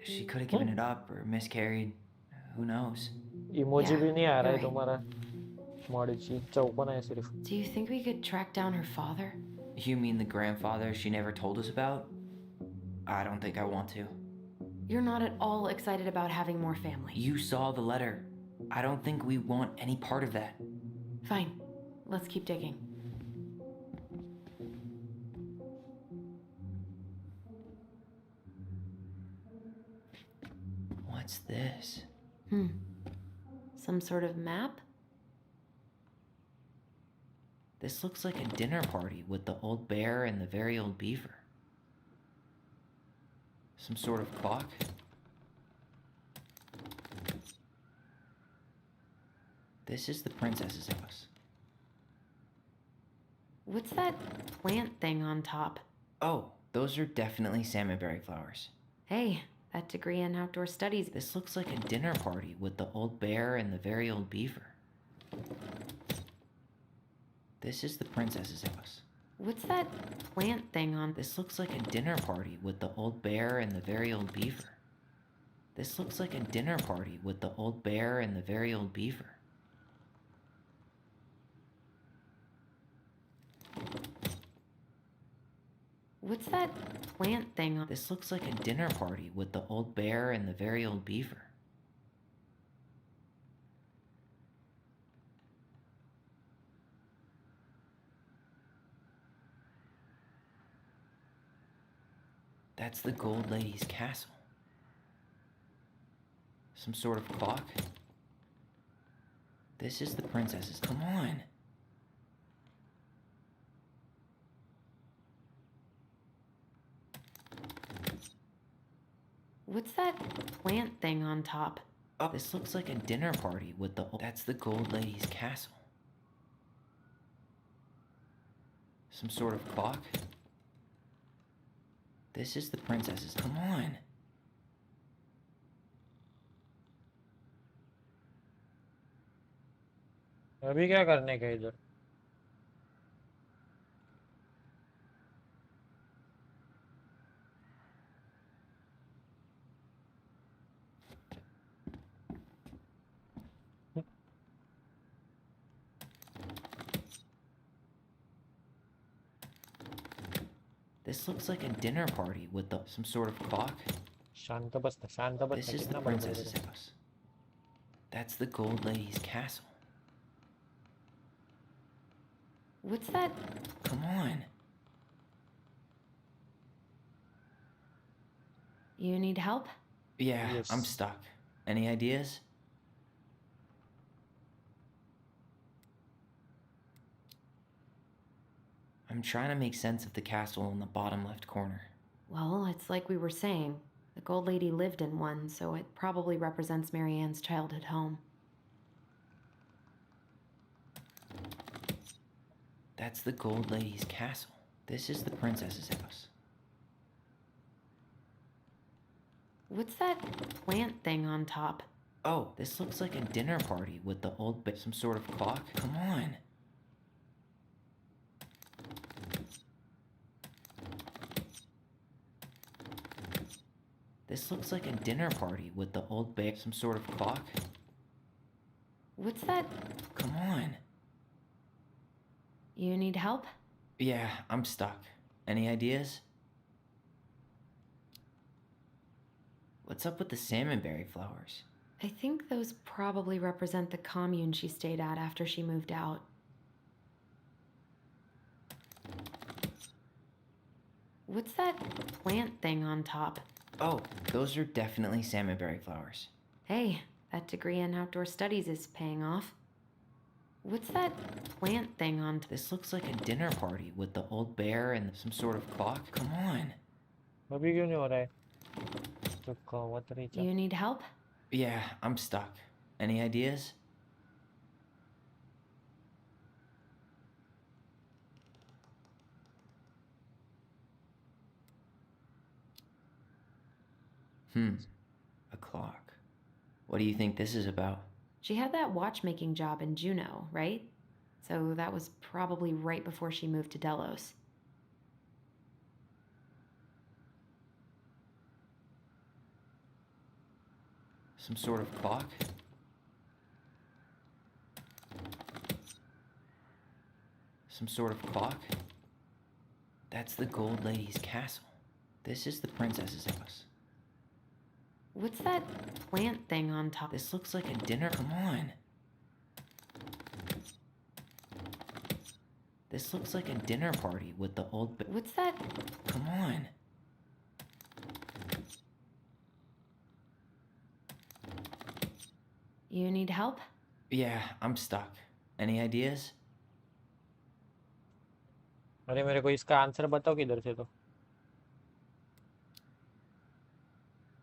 [SPEAKER 2] she could have given it up or miscarried. Who knows?
[SPEAKER 1] Emoji भी नहीं आ रहा है तुम्हारा मॉडजी चौपन है सिर्फ।
[SPEAKER 3] Do you think we could track down her father?
[SPEAKER 2] You mean the grandfather she never told us about? I don't think I want to.
[SPEAKER 3] You're not at all excited about having more family.
[SPEAKER 2] You saw the letter. I don't think we want any part of that.
[SPEAKER 3] Fine. Let's keep digging.
[SPEAKER 2] What's this?
[SPEAKER 3] Some sort of map?
[SPEAKER 2] This looks like a dinner party with the old bear and the very old beaver. Some sort of clock? This is the princess's house.
[SPEAKER 3] What's that plant thing on top?
[SPEAKER 2] Oh, those are definitely salmonberry flowers.
[SPEAKER 3] Hey, that degree in outdoor studies.
[SPEAKER 2] This looks like a dinner party with the old bear and the very old beaver. This is the princess's house.
[SPEAKER 3] What's that plant thing on?
[SPEAKER 2] This looks like a dinner party with the old bear and the very old beaver. This looks like a dinner party with the old bear and the very old beaver.
[SPEAKER 3] What's that plant thing on?
[SPEAKER 2] This looks like a dinner party with the old bear and the very old beaver. That's the Gold Lady's castle. Some sort of clock? This is the princess's. Come on.
[SPEAKER 3] What's that plant thing on top?
[SPEAKER 2] Oh, this looks like a dinner party with the. That's the Gold Lady's castle. Some sort of clock? This is the princess's. Come on.
[SPEAKER 1] अभी क्या करने का इधर?
[SPEAKER 2] This looks like a dinner party with the. Some sort of clock?
[SPEAKER 1] शांत बसना, शांत बसना.
[SPEAKER 2] This is the
[SPEAKER 1] कितना बड़ा
[SPEAKER 2] princess's house. That's the Gold Lady's castle.
[SPEAKER 3] What's that?
[SPEAKER 2] Come on.
[SPEAKER 3] You need help?
[SPEAKER 2] Yeah,
[SPEAKER 1] Yes.
[SPEAKER 2] I'm stuck. Any ideas? I'm trying to make sense of the castle in the bottom left corner.
[SPEAKER 3] Well, it's like we were saying. The Gold Lady lived in one, so it probably represents Marianne's childhood home.
[SPEAKER 2] That's the Gold Lady's castle. This is the princess's house.
[SPEAKER 3] What's that plant thing on top?
[SPEAKER 2] Oh, this looks like a dinner party with the old bit. Some sort of clock? Come on. This looks like a dinner party with the old bit. Some sort of clock?
[SPEAKER 3] What's that?
[SPEAKER 2] Come on.
[SPEAKER 3] You need help?
[SPEAKER 2] Yeah, I'm stuck. Any ideas? What's up with the salmonberry flowers?
[SPEAKER 3] I think those probably represent the commune she stayed at after she moved out. What's that plant thing on top?
[SPEAKER 2] Oh, those are definitely salmonberry flowers.
[SPEAKER 3] Hey, that degree in outdoor studies is paying off. What's that plant thing on top?
[SPEAKER 2] This looks like a dinner party with the old bear and some sort of clock. Come on.
[SPEAKER 1] अभी क्यों नहीं हो रहा है? तो what reach?
[SPEAKER 3] You need help?
[SPEAKER 2] Yeah, I'm stuck. Any ideas? A clock. What do you think this is about?
[SPEAKER 3] She had that watchmaking job in Juneau, right? So that was probably right before she moved to Delos.
[SPEAKER 2] Some sort of clock? Some sort of clock? That's the Gold Lady's castle. This is the princess's house.
[SPEAKER 3] What's that plant thing on top?
[SPEAKER 2] This looks like a dinner. Come on. This looks like a dinner party with the old.
[SPEAKER 3] What's that?
[SPEAKER 2] Come on.
[SPEAKER 3] You need help?
[SPEAKER 2] Yeah, I'm stuck. Any ideas?
[SPEAKER 1] अरे मेरे को इसका answer बताओ किधर से तो.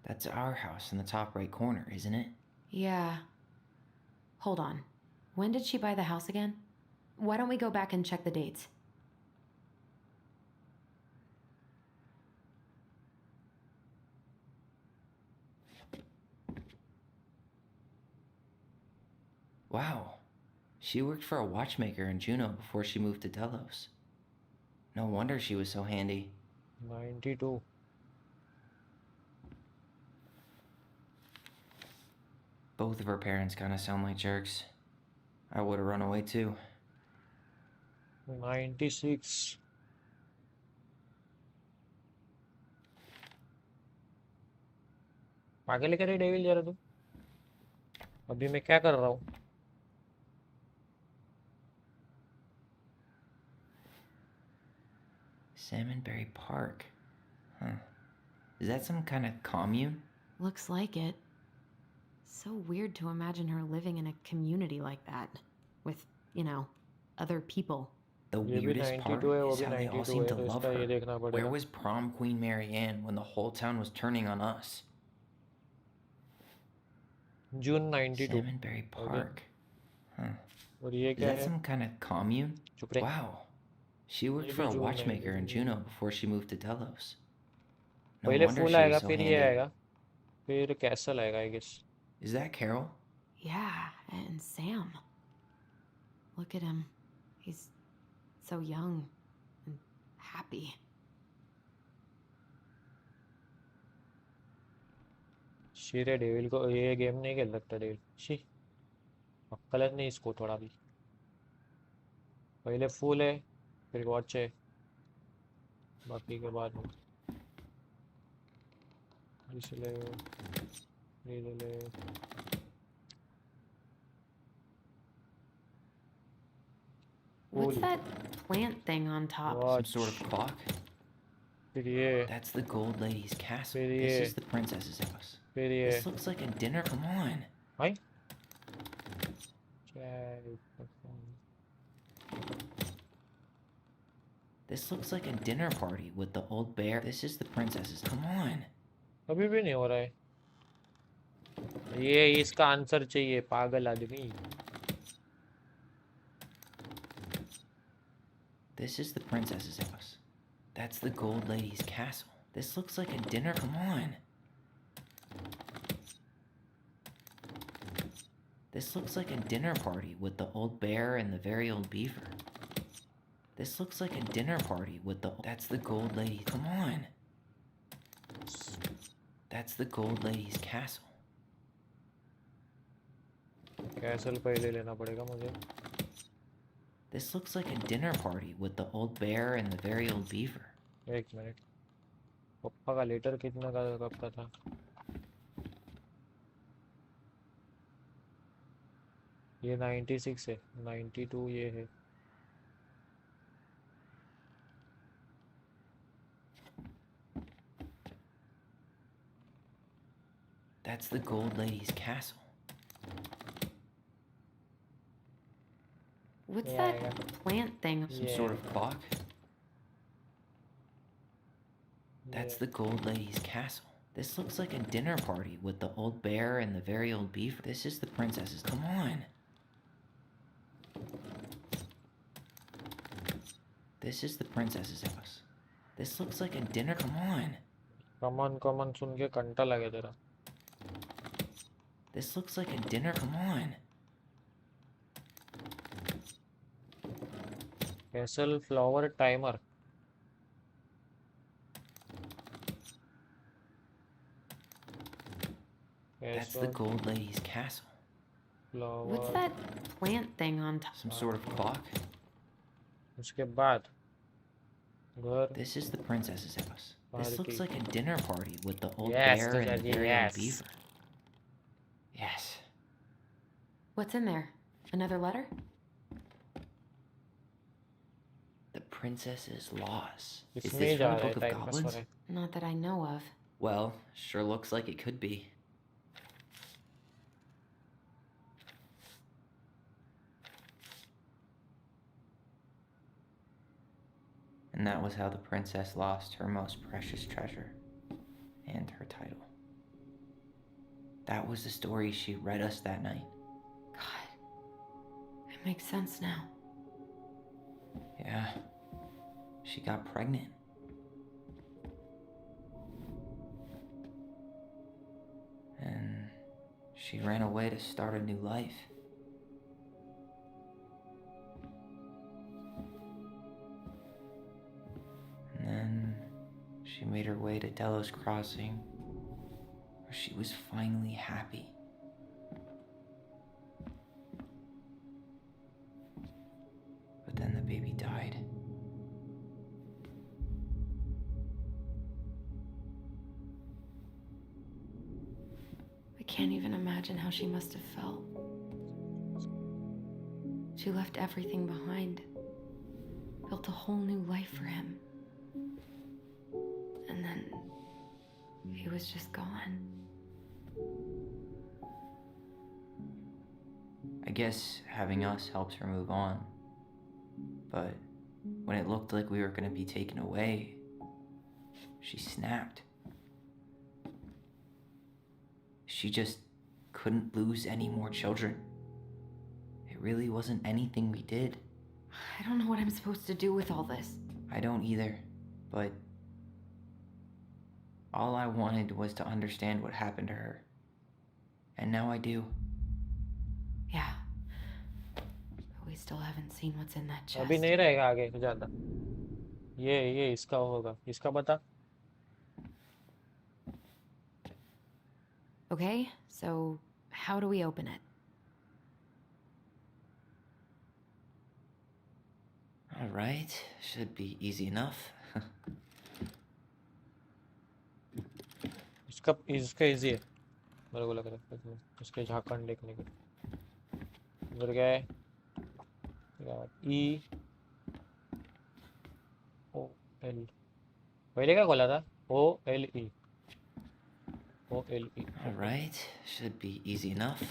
[SPEAKER 2] That's our house in the top right corner, isn't it?
[SPEAKER 3] Yeah. Hold on. When did she buy the house again? Why don't we go back and check the dates?
[SPEAKER 2] Wow. She worked for a watchmaker in Juneau before she moved to Delos. No wonder she was so handy.
[SPEAKER 1] 92.
[SPEAKER 2] Both of her parents kind of sound like jerks. I would have run away too.
[SPEAKER 1] 96. पागल करे devil जरा तू. अभी मैं क्या कर रहा हूँ?
[SPEAKER 2] Salmonberry Park. Huh. Is that some kind of commune?
[SPEAKER 3] Looks like it. So weird to imagine her living in a community like that. With, you know, other people.
[SPEAKER 2] The
[SPEAKER 1] ये भी
[SPEAKER 2] weirdest part
[SPEAKER 1] 92 है वो
[SPEAKER 2] is
[SPEAKER 1] भी
[SPEAKER 2] how they all
[SPEAKER 1] 92
[SPEAKER 2] seem
[SPEAKER 1] है
[SPEAKER 2] to
[SPEAKER 1] तो
[SPEAKER 2] love
[SPEAKER 1] इसका ये
[SPEAKER 2] her.
[SPEAKER 1] देखना
[SPEAKER 2] Where
[SPEAKER 1] पड़ेगा
[SPEAKER 2] was prom queen Mary Ann when the whole town was turning on us?
[SPEAKER 1] June 92
[SPEAKER 2] Salmonberry
[SPEAKER 1] okay
[SPEAKER 2] Park. Huh.
[SPEAKER 1] और ये
[SPEAKER 2] Is
[SPEAKER 1] क्या
[SPEAKER 2] that
[SPEAKER 1] है
[SPEAKER 2] some kind of commune?
[SPEAKER 1] चुप रहे
[SPEAKER 2] Wow. She worked
[SPEAKER 1] ये
[SPEAKER 2] for
[SPEAKER 1] भी
[SPEAKER 2] a
[SPEAKER 1] June
[SPEAKER 2] watchmaker in
[SPEAKER 1] 92
[SPEAKER 2] Juneau before she moved to Delos. No
[SPEAKER 1] पहले
[SPEAKER 2] wonder
[SPEAKER 1] fool
[SPEAKER 2] she
[SPEAKER 1] आएगा
[SPEAKER 2] was so
[SPEAKER 1] फिर ये
[SPEAKER 2] handy.
[SPEAKER 1] आएगा फिर कैसल आएगा I guess
[SPEAKER 2] Is that Carol?
[SPEAKER 3] Yeah, and Sam. Look at him. He's so young and happy.
[SPEAKER 1] शीरे devil को ये गेम नहीं खेल सकता डेविल शी अक्कल नहीं इसको थोड़ा भी पहले फूल है फिर वॉच है बाकी के बाद में इसलिए ये ले ले
[SPEAKER 3] What's that plant thing on top?
[SPEAKER 2] Some sort of clock?
[SPEAKER 1] फिर ये
[SPEAKER 2] That's the gold lady's castle.
[SPEAKER 1] फिर
[SPEAKER 2] This
[SPEAKER 1] ये
[SPEAKER 2] is the princess's house.
[SPEAKER 1] फिर ये
[SPEAKER 2] This looks like a dinner. Come on.
[SPEAKER 1] भाई
[SPEAKER 2] This looks like a dinner party with the old bear. This is the princess's. Come on.
[SPEAKER 1] अभी भी नहीं हो रहा है ये इसका आंसर चाहिए पागल आदमी
[SPEAKER 2] This is the princess's house. That's the gold lady's castle. This looks like a dinner. Come on. This looks like a dinner party with the old bear and the very old beaver. This looks like a dinner party with the... That's the gold lady. Come on. That's the gold lady's castle.
[SPEAKER 1] Castle पहले लेना पड़ेगा मुझे
[SPEAKER 2] This looks like a dinner party with the old bear and the very old beaver.
[SPEAKER 1] एक minute पप्पा का letter कितना का कब का था ये 96 है 92 ये है
[SPEAKER 2] That's the gold lady's castle.
[SPEAKER 3] What's
[SPEAKER 1] Yeah,
[SPEAKER 3] that
[SPEAKER 1] yeah.
[SPEAKER 3] plant thing?
[SPEAKER 2] Some sort of clock? That's the gold lady's castle. This looks like a dinner party with the old bear and the very old beaver. This is the princess's. Come on. This is the princess's house. This looks like a dinner. Come on.
[SPEAKER 1] कॉमन सुन के कंटा लगे तेरा
[SPEAKER 2] This looks like a dinner. Come on.
[SPEAKER 1] Castle flower timer
[SPEAKER 2] That's the gold lady's castle.
[SPEAKER 3] What's that plant thing on top?
[SPEAKER 2] Some sort of clock?
[SPEAKER 1] उसके बाद घर
[SPEAKER 2] This is the princess's house. This looks
[SPEAKER 1] Party.
[SPEAKER 2] like a dinner party with the old
[SPEAKER 1] Yes,
[SPEAKER 2] bear and the very
[SPEAKER 1] yes.
[SPEAKER 2] old beaver. Yes.
[SPEAKER 3] What's in there? Another letter?
[SPEAKER 2] The princess's laws. Is
[SPEAKER 1] इसमें
[SPEAKER 2] this
[SPEAKER 1] जा
[SPEAKER 2] from the
[SPEAKER 1] रहा है
[SPEAKER 2] Book of
[SPEAKER 1] time pass हो
[SPEAKER 2] Goblins?
[SPEAKER 1] रहा है
[SPEAKER 3] Not that I know of.
[SPEAKER 2] Well, sure looks like it could be. And that was how the princess lost her most precious treasure and her title. That was the story she read us that night.
[SPEAKER 3] God. It makes sense now.
[SPEAKER 2] Yeah. She got pregnant. And she ran away to start a new life. And then she made her way to Delos Crossing, where she was finally happy. But then the baby died.
[SPEAKER 3] I can't even imagine how she must have felt. She left everything behind, built a whole new life for him. And then he was just gone.
[SPEAKER 2] I guess having us helps her move on. But when it looked like we were gonna be taken away, she snapped. She just couldn't lose any more children. It really wasn't anything we did.
[SPEAKER 3] I don't know what I'm supposed to do with all this.
[SPEAKER 2] I don't either, but all I wanted was to understand what happened to her. And now I do.
[SPEAKER 3] Yeah. But we still haven't seen what's in that chest.
[SPEAKER 1] अभी नहीं रहेगा आगे ज़्यादा. ये इसका होगा. इसका बता.
[SPEAKER 3] Okay, so how do we open it?
[SPEAKER 2] All right, should be easy enough.
[SPEAKER 1] इसका इजी है. मेरे को लग रहा है इसके झाकन देखने के. उधर गए. E O L. पहले क्या खोला था? O L E. O L E.
[SPEAKER 2] All right, should be easy enough.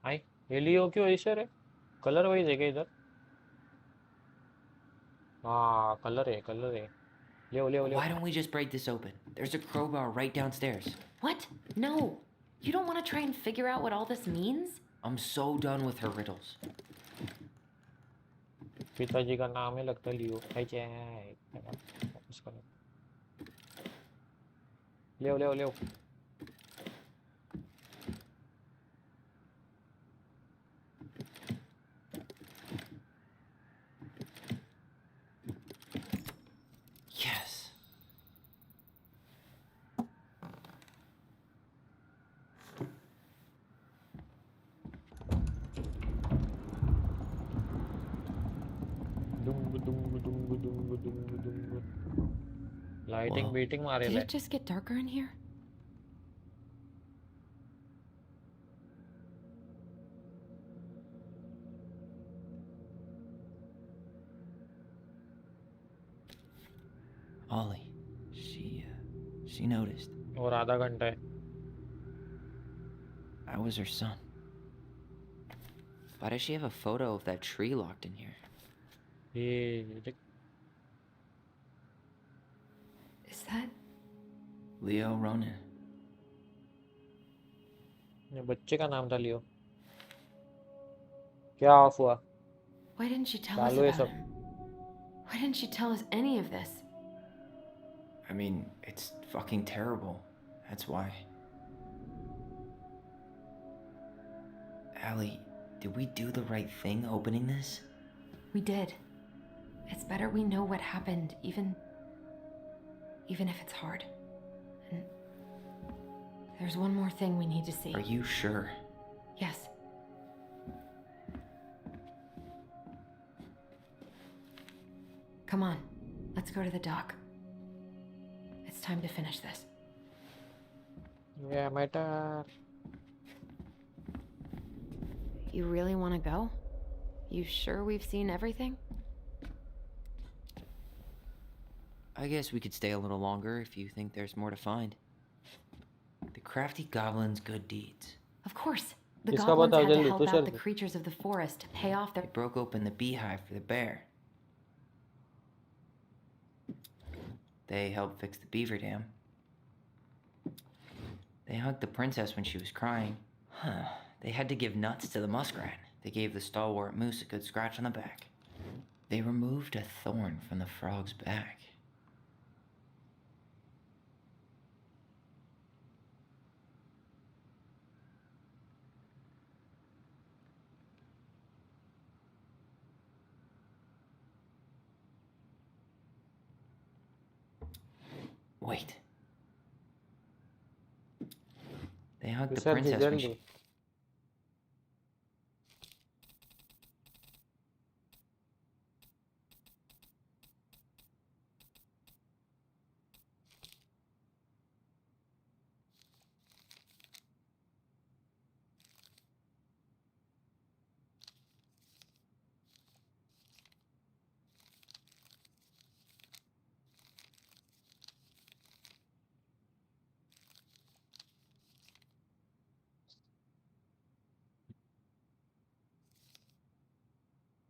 [SPEAKER 1] आई एलियो क्यों ऐसे रे? कलर वही है क्या इधर? हाँ कलर है ले.
[SPEAKER 2] Why don't we just break this open? There's a crowbar right downstairs.
[SPEAKER 3] What? No. You don't want to try and figure out what all this means?
[SPEAKER 2] I'm so done with her riddles.
[SPEAKER 1] पिताजी का नाम है लगता है लियो. ले.
[SPEAKER 2] Yes.
[SPEAKER 1] Lighting beating मारे
[SPEAKER 3] Did
[SPEAKER 1] ले.
[SPEAKER 3] it just get darker in here?
[SPEAKER 2] Ollie, she noticed.
[SPEAKER 1] और आधा घंटा है.
[SPEAKER 2] I was her son. Why does she have a photo of that tree locked in here?
[SPEAKER 1] ये
[SPEAKER 3] Is that?
[SPEAKER 2] Leo Ronan.
[SPEAKER 1] बच्चे का नाम था लियो. क्या ऑफ हुआ?
[SPEAKER 3] Why didn't she tell us
[SPEAKER 1] चालू है
[SPEAKER 3] about
[SPEAKER 1] सब.
[SPEAKER 3] him? Why didn't she tell us any of this?
[SPEAKER 2] I mean, it's fucking terrible. That's why. Allie, did we do the right thing opening this?
[SPEAKER 3] We did. It's better we know what happened, even if it's hard. And there's one more thing we need to see.
[SPEAKER 2] Are you sure?
[SPEAKER 3] Yes. Come on, let's go to the dock. It's time to finish this.
[SPEAKER 1] Yeah, my turn.
[SPEAKER 3] You really want to go? You sure we've seen everything?
[SPEAKER 2] I guess we could stay a little longer if you think there's more to find. The crafty goblin's good deeds.
[SPEAKER 3] Of course. The
[SPEAKER 1] इसका
[SPEAKER 3] goblins
[SPEAKER 1] बताओ
[SPEAKER 3] had to
[SPEAKER 1] जल्दी,
[SPEAKER 3] help
[SPEAKER 1] तू
[SPEAKER 3] out
[SPEAKER 1] चल.
[SPEAKER 3] the creatures of the forest to pay off their...
[SPEAKER 2] They broke open the beehive for the bear. They helped fix the beaver dam. They hugged the princess when she was crying. They had to give nuts to the muskrat. They gave the stalwart moose a good scratch on the back. They removed a thorn from the frog's back. Wait. They hugged the princess when she...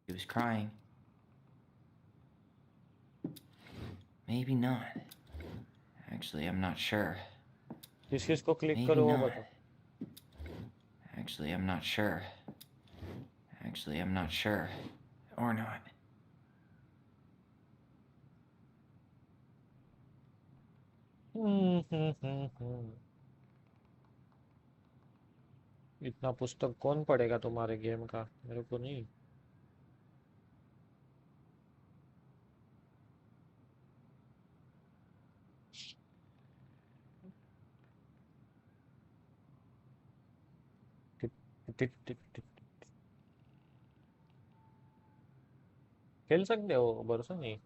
[SPEAKER 2] She was crying. Maybe not. Actually, I'm not sure.
[SPEAKER 1] किसको click
[SPEAKER 2] Maybe
[SPEAKER 1] करो वो
[SPEAKER 2] not.
[SPEAKER 1] बताओ.
[SPEAKER 2] Actually, I'm not sure. Actually, I'm not sure. Or not.
[SPEAKER 1] इतना पुस्तक कौन पढ़ेगा तुम्हारे game का? मेरे को नहीं. खेल सकते हो भरोसा नहीं.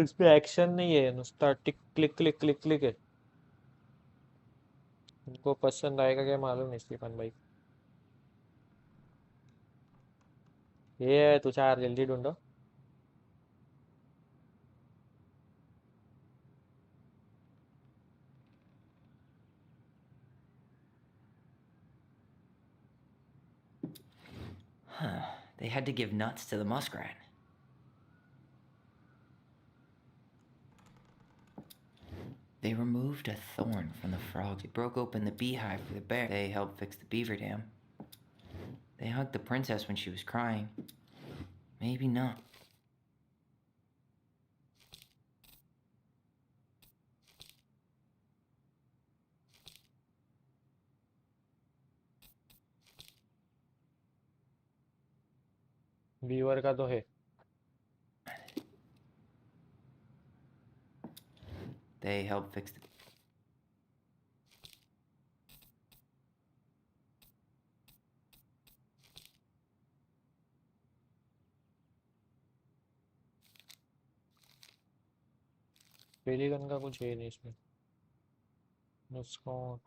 [SPEAKER 1] इस पे एक्शन नहीं है, नुसता टिक क्लिक क्लिक क्लिक क्लिक है. उनको पसंद आएगा क्या मालूम नहीं स्टीफन भाई. ये तुषार जल्दी ढूंढो.
[SPEAKER 2] Huh. They had to give nuts to the muskrat. They removed a thorn from the frog. They broke open the beehive for the bear. They helped fix the beaver dam. They hugged the princess when she was crying. Maybe not.
[SPEAKER 1] Beaver का तो है.
[SPEAKER 2] They helped fix the...
[SPEAKER 1] pelican का कुछ है नहीं इसमें. उसको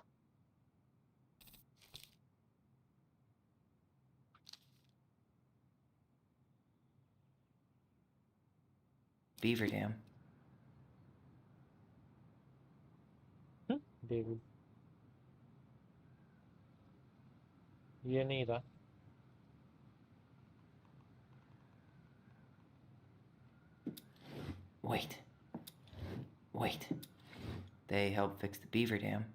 [SPEAKER 2] beaver dam.
[SPEAKER 1] David ये नहीं था.
[SPEAKER 2] Wait. Wait. They helped fix the beaver dam.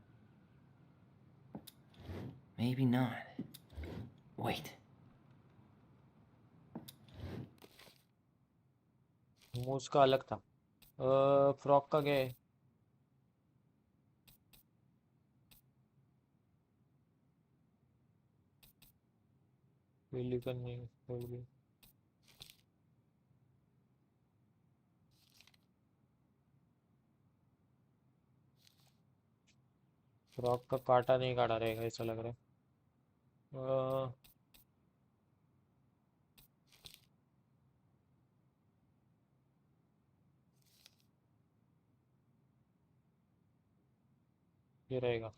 [SPEAKER 2] Maybe not. Wait.
[SPEAKER 1] मूस का अलग था. फ्रॉक का क्या है? पेलिकन नहीं भूल गई. फ्रॉक का काटा नहीं काटा रहेगा ऐसा लग रहा है. ये रहेगा.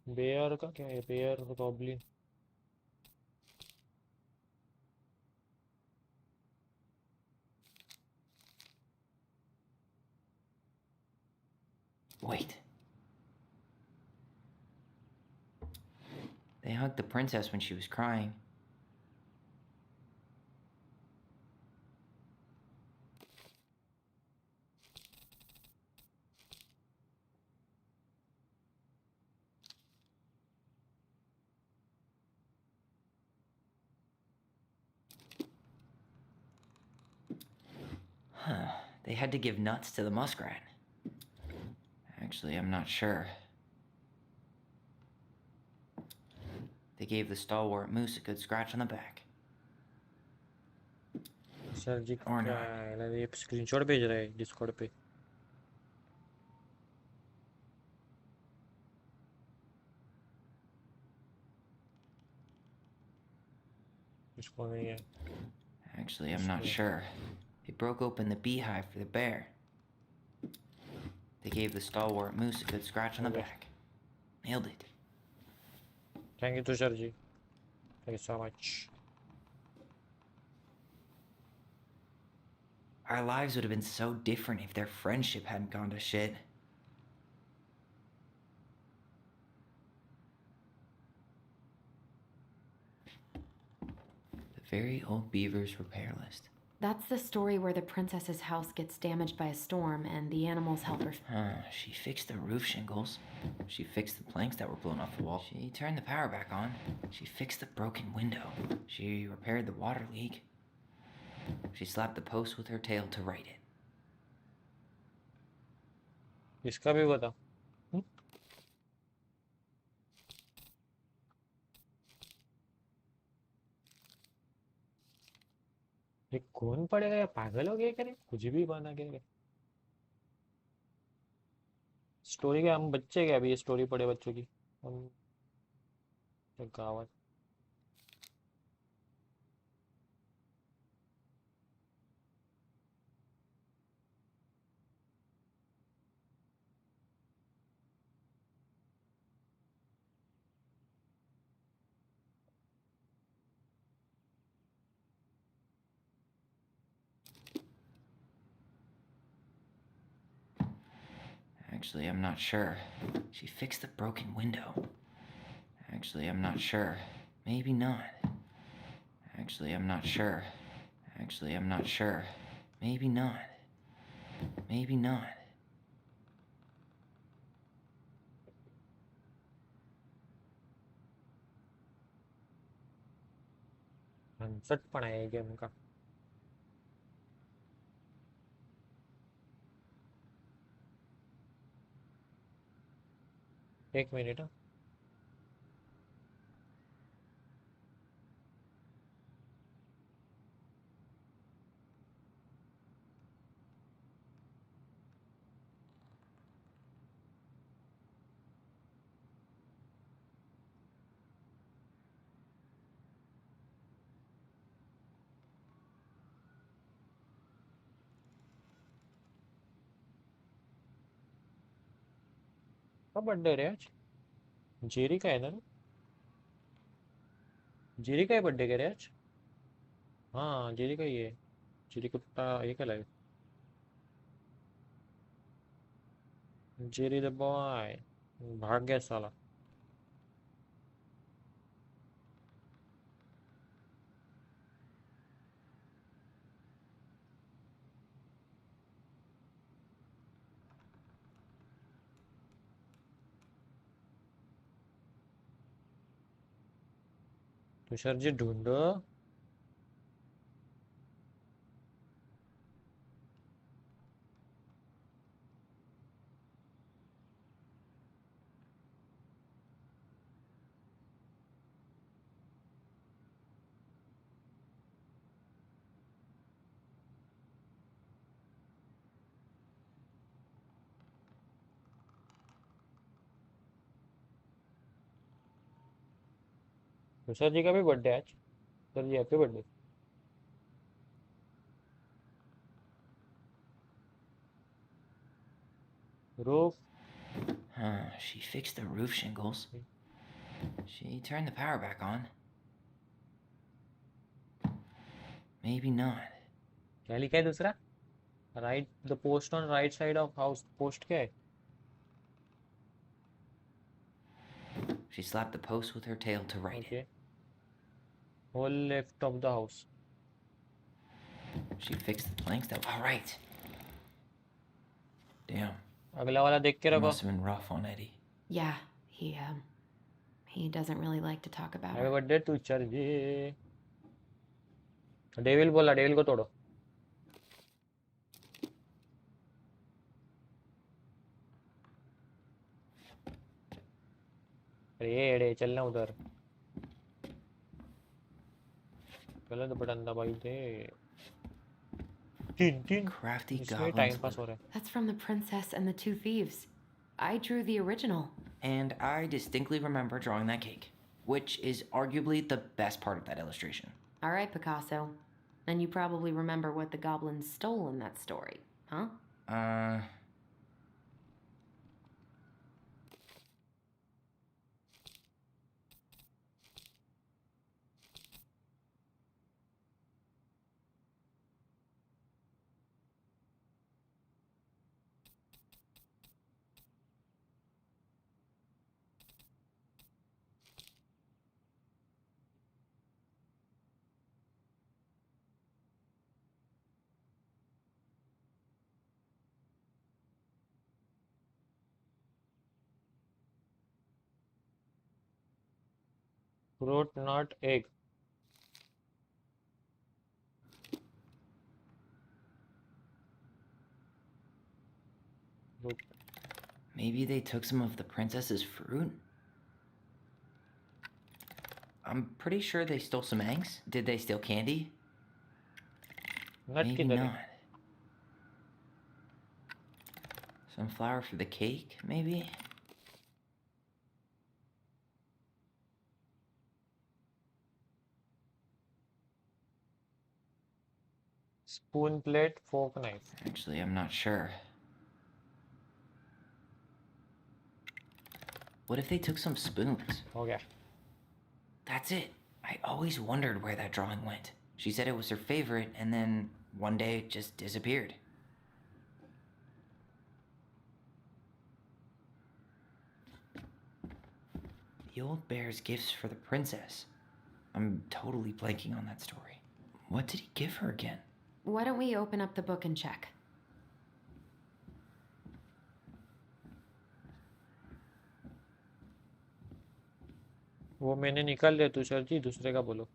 [SPEAKER 1] बेयर का क्या है? Bear goblin.
[SPEAKER 2] Wait. They hugged the princess when she was crying. Huh. They had to give nuts to the muskrat. Actually, I'm not sure. They gave the stalwart moose a good scratch on the back.
[SPEAKER 1] Sir ji ये screenshot भेज रहा है Discord पे. इसको नहीं है.
[SPEAKER 2] Actually, I'm not sure. They broke open the beehive for the bear. They gave the stalwart moose a good scratch on the back. Nailed it.
[SPEAKER 1] Thank you, Tushar ji. Thank you so much.
[SPEAKER 2] Our lives would have been so different if their friendship hadn't gone to shit. The very old beaver's repair list.
[SPEAKER 3] That's the story where the princess's house gets damaged by a storm and the animals help her.
[SPEAKER 2] She fixed the roof shingles. She fixed the planks that were blown off the wall. She turned the power back on. She fixed the broken window. She repaired the water leak. She slapped the post with her tail to write it.
[SPEAKER 1] इसका भी बता. ये कौन पढ़ेगा या पागल हो गया करे कुछ भी बना के स्टोरी के हम बच्चे क्या अभी ये स्टोरी पढ़े बच्चों की हम गावत
[SPEAKER 2] Actually, I'm not sure. She fixed the broken window. Actually, I'm not sure. Maybe not. Actually, I'm not sure. Actually, I'm not sure. Maybe not. Maybe not.
[SPEAKER 1] हंसट पण आहे गेम का एक मिनिट हा का बर्थडे रे आज जेरी का है ना जेरी का है बर्थडे का रे आज हाँ जेरी का ही है जेरी कुत्ता ये क्या लाए जेरी द बॉय भाग गया साला तुषार जी ढूंढो तुषार जी का भी बर्थडे आज sir ji happy birthday roof
[SPEAKER 2] She fixed the roof shingles. She turned the power back on. Maybe not.
[SPEAKER 1] क्या लिखा है दूसरा right the post on right side of house post क्या है
[SPEAKER 2] She slapped the post with her tail to write it.
[SPEAKER 1] whole left of the house
[SPEAKER 2] She fixed the planks that. All right. Damn.
[SPEAKER 1] अगला वाला देख के
[SPEAKER 2] It
[SPEAKER 1] रखो
[SPEAKER 2] must have been rough on Eddie.
[SPEAKER 3] Yeah, he doesn't really like to talk about
[SPEAKER 1] happy
[SPEAKER 3] it.
[SPEAKER 1] Birthday Tushar ji devil बोला devil को तोड़ो अरे चलना उधर गलत बटन दबाई थे तीन
[SPEAKER 2] Crafty
[SPEAKER 1] इसमें
[SPEAKER 2] goblins.
[SPEAKER 1] टाइम पास हो रहा है
[SPEAKER 3] That's from The Princess and the Two Thieves. I drew the original.
[SPEAKER 2] And I distinctly remember drawing that cake, which is arguably the best part of that illustration.
[SPEAKER 3] All right, Picasso. Then you probably remember what the goblins stole in that story, huh?
[SPEAKER 1] Fruit, nut, egg. Fruit.
[SPEAKER 2] Maybe they took some of the princess's fruit? I'm pretty sure they stole some eggs. Did they steal candy?
[SPEAKER 1] Nut
[SPEAKER 2] Maybe
[SPEAKER 1] किधर है?
[SPEAKER 2] not. Some flour for the cake, maybe?
[SPEAKER 1] Spoon, plate, fork, knife.
[SPEAKER 2] Actually, I'm not sure. What if they took some spoons?
[SPEAKER 1] Okay.
[SPEAKER 2] That's it. I always wondered where that drawing went. She said it was her favorite, and then one day it just disappeared. The old bear's gifts for the princess. I'm totally blanking on that story. What did he give her again?
[SPEAKER 3] Why don't we open up the book and check?
[SPEAKER 1] वो मैंने निकाल लिया तुषार जी, दूसरे का बोलो।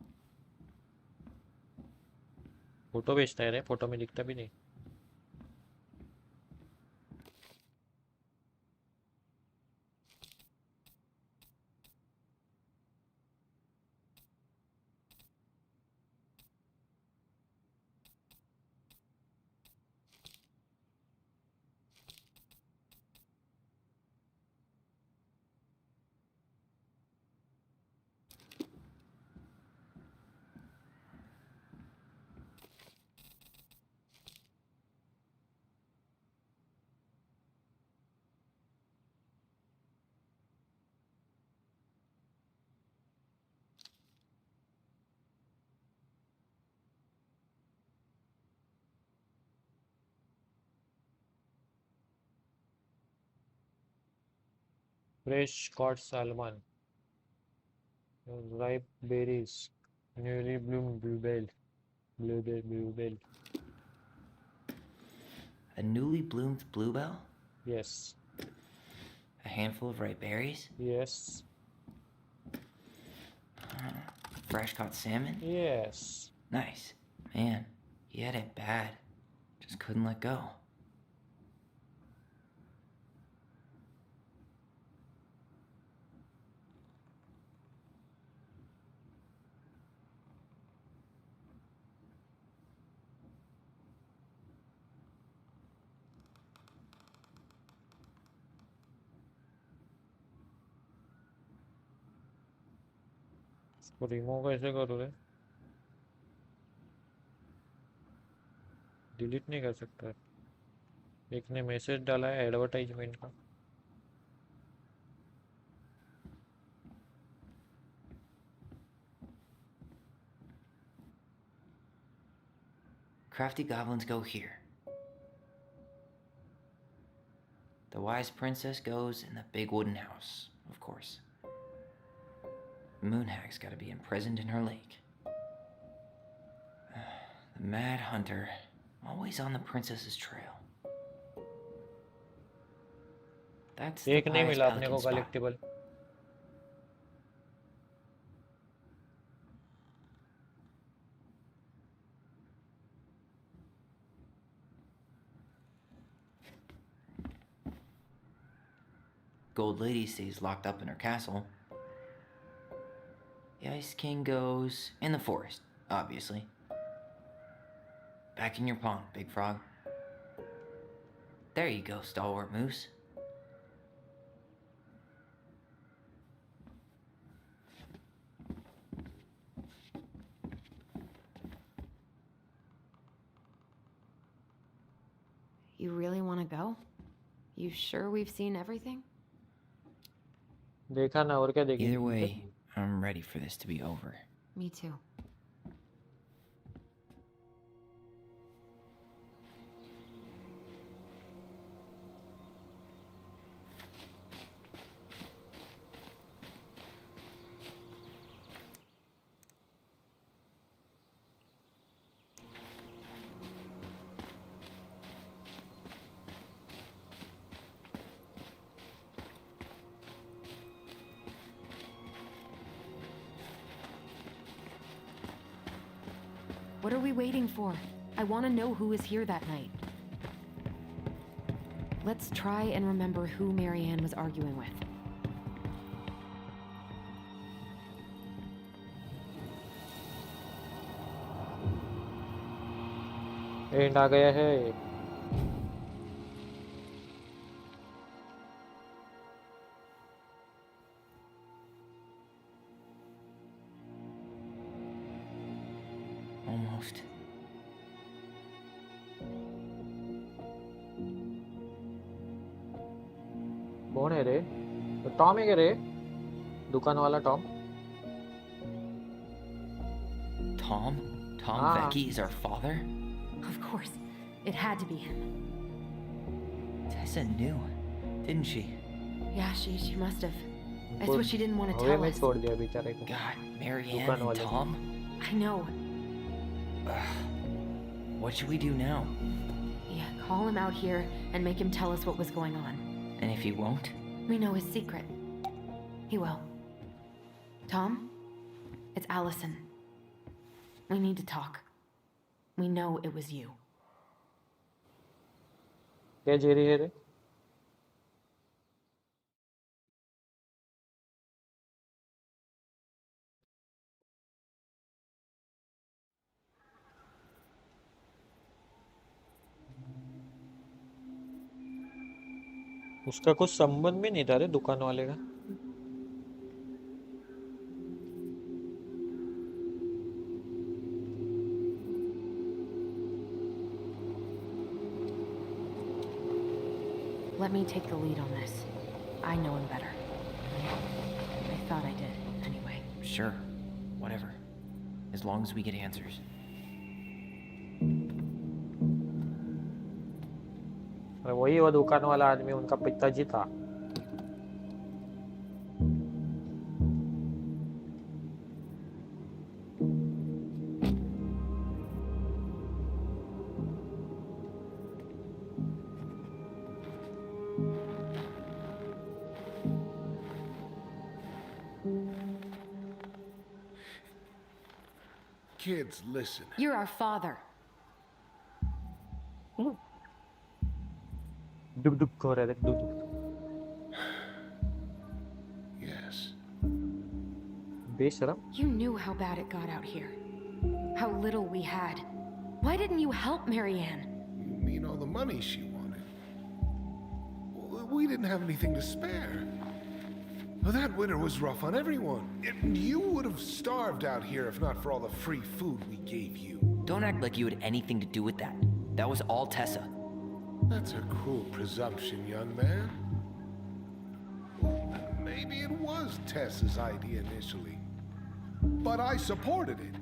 [SPEAKER 1] Photo भेजता है रे, फोटो में दिखता भी नहीं। Fresh caught salmon, ripe berries, newly bloomed bluebell.
[SPEAKER 2] A newly bloomed bluebell?
[SPEAKER 1] Yes.
[SPEAKER 2] A handful of ripe berries?
[SPEAKER 1] Yes.
[SPEAKER 2] Fresh caught salmon?
[SPEAKER 1] Yes.
[SPEAKER 2] Nice. Man, he had it bad. Just couldn't let go.
[SPEAKER 1] इसको remove कैसे करूँ रे? Delete नहीं कर सकता। एक ने message डाला है एडवर्टाइजमेंट का।
[SPEAKER 2] Crafty goblins go here. The wise princess goes in the big wooden house, of course. Moonhag's gotta be imprisoned in her lake. The mad hunter, always on the princess's trail. That's the
[SPEAKER 1] एक नहीं
[SPEAKER 2] pious
[SPEAKER 1] मिला अपने को
[SPEAKER 2] pelican spot.
[SPEAKER 1] Collectible.
[SPEAKER 2] Gold Lady stays locked up in her castle. The Ice King goes in the forest, obviously. Back in your pond, Big Frog. There you go, Stalwart Moose.
[SPEAKER 3] You really want to go? You sure we've seen everything?
[SPEAKER 1] देखा ना और क्या देखेंगे?
[SPEAKER 2] Either way, I'm ready for this to be over.
[SPEAKER 3] Me too. What are we waiting for? I want to know who was here that night. Let's try and remember who Marianne was arguing with.
[SPEAKER 1] End आ गया है.
[SPEAKER 2] Almost.
[SPEAKER 1] कौन है रे? तो Tom है क्या रे? दुकान वाला Tom?
[SPEAKER 2] Tom? Tom
[SPEAKER 1] Ah.
[SPEAKER 2] Vecchi is our father?
[SPEAKER 3] Of course, it had to be him.
[SPEAKER 2] Tessa knew, didn't she?
[SPEAKER 3] Yeah, she must have. That's what she didn't want to
[SPEAKER 1] हवे
[SPEAKER 3] tell
[SPEAKER 1] में
[SPEAKER 3] us.
[SPEAKER 1] छोड़ दिया बेचारे को.
[SPEAKER 2] God, Marianne
[SPEAKER 1] दुकान
[SPEAKER 2] and
[SPEAKER 1] वाले.
[SPEAKER 2] Tom?
[SPEAKER 3] I know.
[SPEAKER 2] What should we do now?
[SPEAKER 3] Yeah, call him out here and make him tell us what was going on.
[SPEAKER 2] And if he won't?
[SPEAKER 3] We know his secret. He will. Tom? It's Allison. We need to talk. We know it was you.
[SPEAKER 1] क्या Jerry है रे? उसका कुछ संबंध भी नहीं था रे दुकान वाले का.
[SPEAKER 3] Let me take the lead on this. I know him better. I thought I did, anyway.
[SPEAKER 2] Sure. Whatever. As long as we get answers.
[SPEAKER 1] वही वो दुकान वाला आदमी उनका पिताजी था.
[SPEAKER 10] Kids, listen.
[SPEAKER 3] You're our father.
[SPEAKER 1] दुख दुख हो रहा है दुख दुख.
[SPEAKER 10] Yes.
[SPEAKER 1] बेशरम.
[SPEAKER 3] You knew how bad it got out here. How little we had. Why didn't you help Marianne?
[SPEAKER 10] You mean all the money she wanted? We didn't have anything to spare. Well, that winter was rough on everyone. You would have starved out here if not for all the free food we gave you.
[SPEAKER 2] Don't act like you had anything to do with that. That was all Tessa.
[SPEAKER 10] That's a cruel presumption, young man. Maybe it was Tessa's idea initially. But I supported it.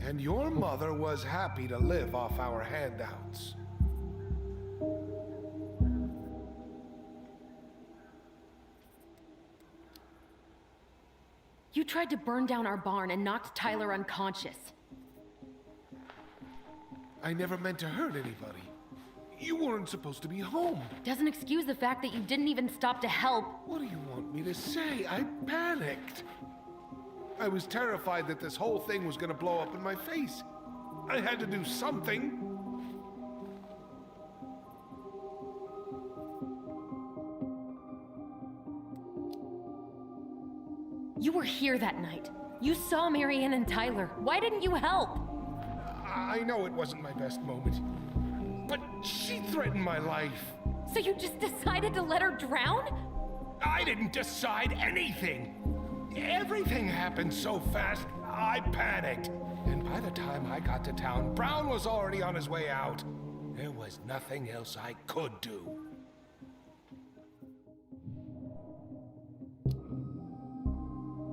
[SPEAKER 10] And your mother was happy to live off our handouts.
[SPEAKER 3] You tried to burn down our barn and knocked Tyler unconscious.
[SPEAKER 10] I never meant to hurt anybody. You weren't supposed to be home.
[SPEAKER 3] Doesn't excuse the fact that you didn't even stop to help.
[SPEAKER 10] What do you want me to say? I panicked. I was terrified that this whole thing was gonna blow up in my face. I had to do something.
[SPEAKER 3] You were here that night. You saw Marianne and Tyler. Why didn't you help?
[SPEAKER 10] I know it wasn't my best moment, but she threatened my life.
[SPEAKER 3] So you just decided to let her drown?
[SPEAKER 10] I didn't decide anything. Everything happened so fast, I panicked. And by the time I got to town, Brown was already on his way out. There was nothing else I could do.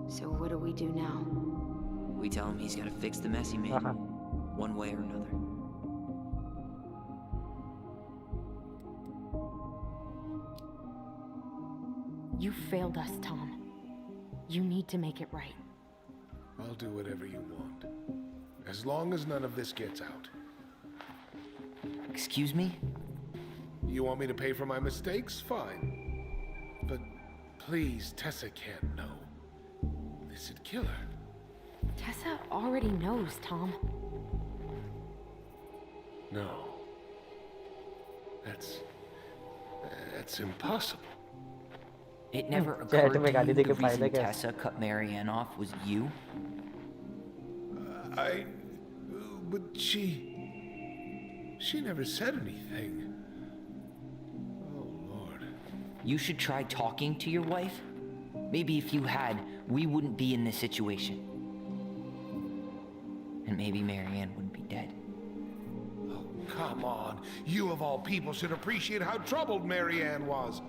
[SPEAKER 3] So what do we do now?
[SPEAKER 2] We tell him he's gotta fix the mess he made. One way or another.
[SPEAKER 3] You failed us, Tom. You need to make it right.
[SPEAKER 10] I'll do whatever you want. As long as none of this gets out.
[SPEAKER 2] Excuse me?
[SPEAKER 10] You want me to pay for my mistakes? Fine. But please, Tessa can't know. This'd kill her.
[SPEAKER 3] Tessa already knows, Tom.
[SPEAKER 10] No. That's impossible.
[SPEAKER 2] It never
[SPEAKER 1] Chat
[SPEAKER 2] occurred
[SPEAKER 1] में
[SPEAKER 2] to
[SPEAKER 1] गाली
[SPEAKER 2] you
[SPEAKER 1] they
[SPEAKER 2] the
[SPEAKER 1] के फायदा
[SPEAKER 2] reason
[SPEAKER 1] क्या है?
[SPEAKER 2] Tessa cut Marianne off was you?
[SPEAKER 10] But she never said anything. Oh, Lord.
[SPEAKER 2] You should try talking to your wife. Maybe if you had, we wouldn't be in this situation. And maybe Marianne wouldn't be dead.
[SPEAKER 10] Oh, come on. You of all people should appreciate how troubled Marianne was.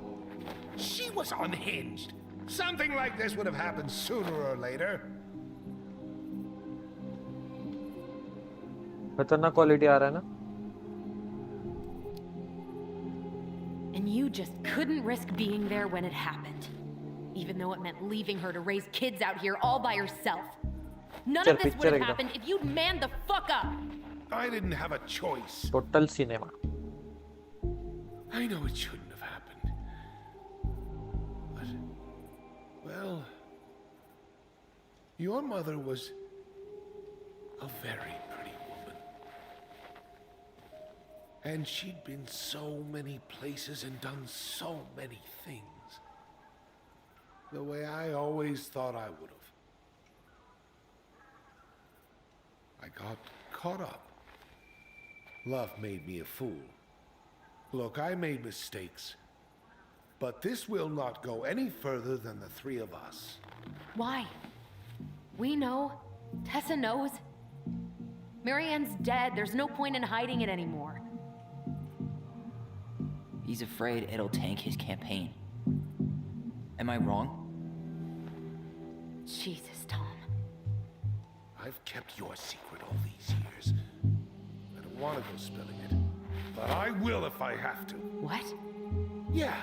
[SPEAKER 10] She was unhinged. Something like this would have happened sooner or later.
[SPEAKER 1] खतरनाक quality आ रहा है ना?
[SPEAKER 3] And you just couldn't risk being there when it happened. Even though it meant leaving her to raise kids out here all by herself. None of this would have happened if you'd manned the fuck up.
[SPEAKER 10] I didn't have a choice.
[SPEAKER 1] Total cinema.
[SPEAKER 10] I know it shouldn't have happened. But, well, your mother was a very pretty woman. And she'd been so many places and done so many things. The way I always thought I would have. I got caught up. Love made me a fool. Look, I made mistakes. But this will not go any further than the three of us.
[SPEAKER 3] Why? We know. Tessa knows. Marianne's dead. There's no point in hiding it anymore.
[SPEAKER 2] He's afraid it'll tank his campaign. Am I wrong?
[SPEAKER 3] Jesus, Tom.
[SPEAKER 10] I've kept your secret all these years. I don't want to go spilling it. But I will if I have to.
[SPEAKER 3] What?
[SPEAKER 10] Yeah.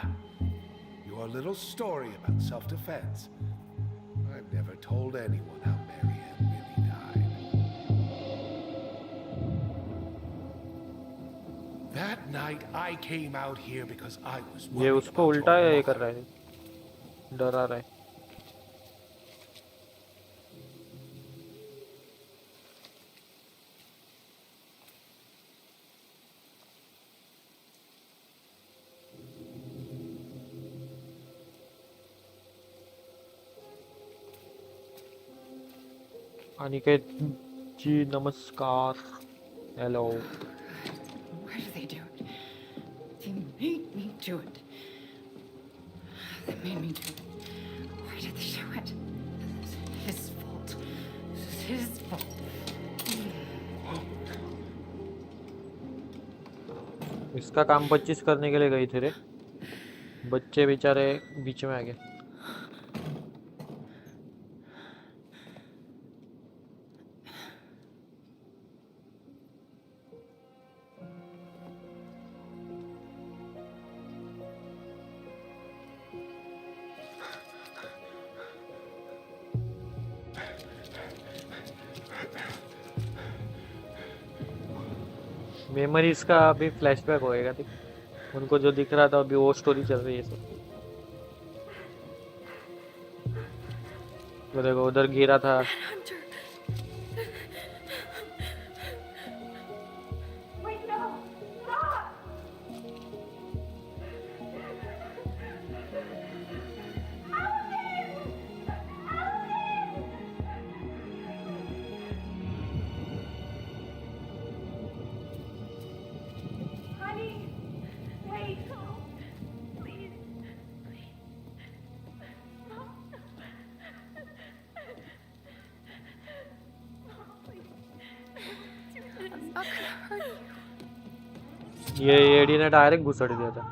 [SPEAKER 10] Your little story about self-defense. I've never told anyone how Marianne really died. That night I came out here because I was
[SPEAKER 1] ये
[SPEAKER 10] worried
[SPEAKER 1] उसको
[SPEAKER 10] about
[SPEAKER 1] उल्टा
[SPEAKER 10] your
[SPEAKER 1] ये
[SPEAKER 10] mother.
[SPEAKER 1] कर रहा है, डरा रहा है. अनिकेत जी नमस्कार. Hello.
[SPEAKER 4] Why do they do it? They made me do it. They made me do it. Why did they do it? This is his fault. This is his fault.
[SPEAKER 1] इसका काम 25 करने के लिए गई थे रे. बच्चे बेचारे बीच में आ गए. मेमोरीज का अभी फ्लैशबैक होएगा. ठीक, उनको जो दिख रहा था अभी वो स्टोरी चल रही है सब. वो देखो उधर गिरा था.
[SPEAKER 4] Wait, no! Stop! Honey! Wait! Please!
[SPEAKER 3] I'm not gonna hurt you.
[SPEAKER 1] ये एडी ने डायरेक्ट घुसड़ दिया था.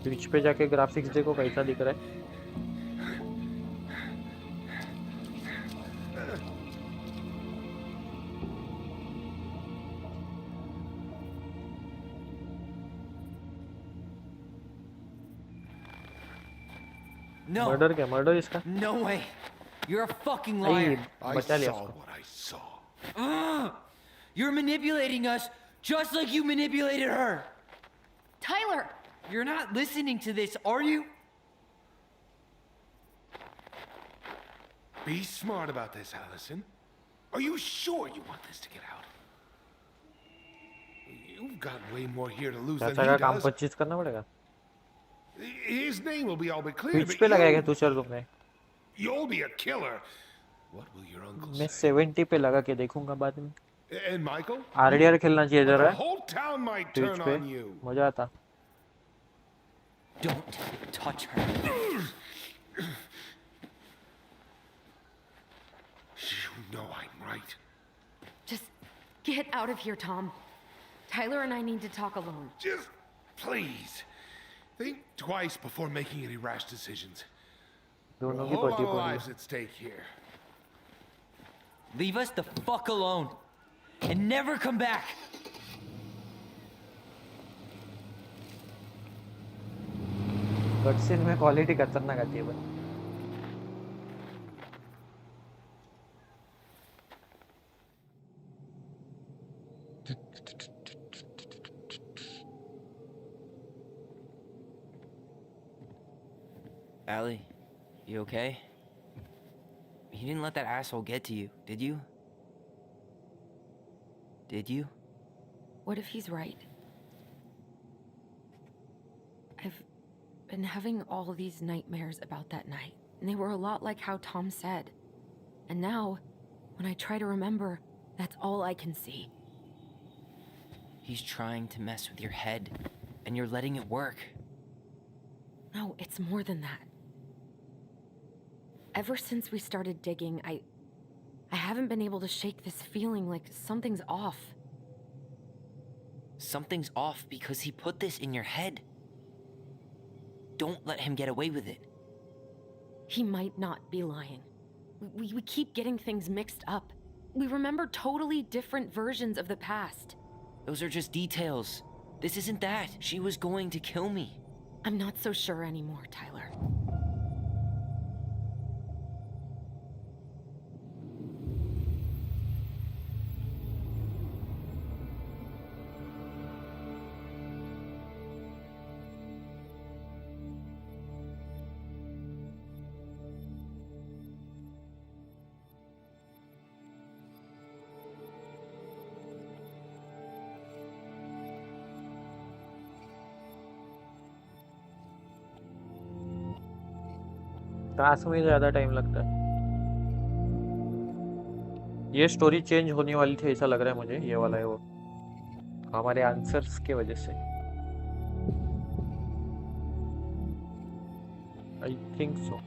[SPEAKER 1] ट्विच पे जाके ग्राफिक्स देखो कैसा दिख रहा है.
[SPEAKER 2] No.
[SPEAKER 1] मर्डर क्या? मर्डर इसका?
[SPEAKER 2] No way. You're a fucking liar.
[SPEAKER 10] I
[SPEAKER 1] बचा लिया
[SPEAKER 10] saw
[SPEAKER 1] उसको.
[SPEAKER 10] what I saw.
[SPEAKER 2] You're manipulating us just like you manipulated her.
[SPEAKER 3] Tyler!
[SPEAKER 2] You're not listening to this, are you?
[SPEAKER 10] Be smart about this, Allison. Are you sure you want this to get out? You've got way more here to lose than
[SPEAKER 1] चाचा का
[SPEAKER 10] he
[SPEAKER 1] काम
[SPEAKER 10] does.
[SPEAKER 1] 25 करना पड़ेगा.
[SPEAKER 10] His name will be all but clear,
[SPEAKER 1] Pitch
[SPEAKER 10] but
[SPEAKER 1] पे लगाएगा तुषार तुमने.
[SPEAKER 10] you'll be a killer. What will your uncle
[SPEAKER 1] मैं
[SPEAKER 10] say?
[SPEAKER 1] 70 पे लगा के देखूंगा बाद में.
[SPEAKER 10] And Michael?
[SPEAKER 1] RDR खेलना चाहिए
[SPEAKER 10] The
[SPEAKER 1] जरा.
[SPEAKER 10] whole town might
[SPEAKER 1] Twitch
[SPEAKER 10] turn
[SPEAKER 1] पे
[SPEAKER 10] on you.
[SPEAKER 1] मजा आता.
[SPEAKER 2] Don't touch her.
[SPEAKER 10] You know I'm right.
[SPEAKER 3] Just get out of here, Tom. Tyler and I need to talk alone.
[SPEAKER 10] Just please think twice before making any rash decisions. There are
[SPEAKER 1] दोनों
[SPEAKER 10] a
[SPEAKER 1] की
[SPEAKER 10] whole lot
[SPEAKER 1] पटी
[SPEAKER 10] of
[SPEAKER 1] पड़ी.
[SPEAKER 10] lives at stake here.
[SPEAKER 2] Leave us the fuck alone. And never come back.
[SPEAKER 1] Cutscene में quality खतरनाक आती है बस.
[SPEAKER 2] Allie, you okay? You didn't let that asshole get to you, did you? Did you?
[SPEAKER 3] What if he's right? I've been having all these nightmares about that night, and they were a lot like how Tom said. And now, when I try to remember, that's all I can see.
[SPEAKER 2] He's trying to mess with your head, and you're letting it work.
[SPEAKER 3] No, it's more than that. Ever since we started digging, I haven't been able to shake this feeling like something's off.
[SPEAKER 2] Something's off because he put this in your head. Don't let him get away with it.
[SPEAKER 3] He might not be lying. We keep getting things mixed up. We remember totally different versions of the past.
[SPEAKER 2] Those are just details. This isn't that. She was going to kill me.
[SPEAKER 3] I'm not so sure anymore, Tyler.
[SPEAKER 1] Task में ज्यादा time लगता है. ये story change होने वाली थी ऐसा लग रहा है मुझे. ये वाला है वो हमारे आंसर्स के वजह से. I think so.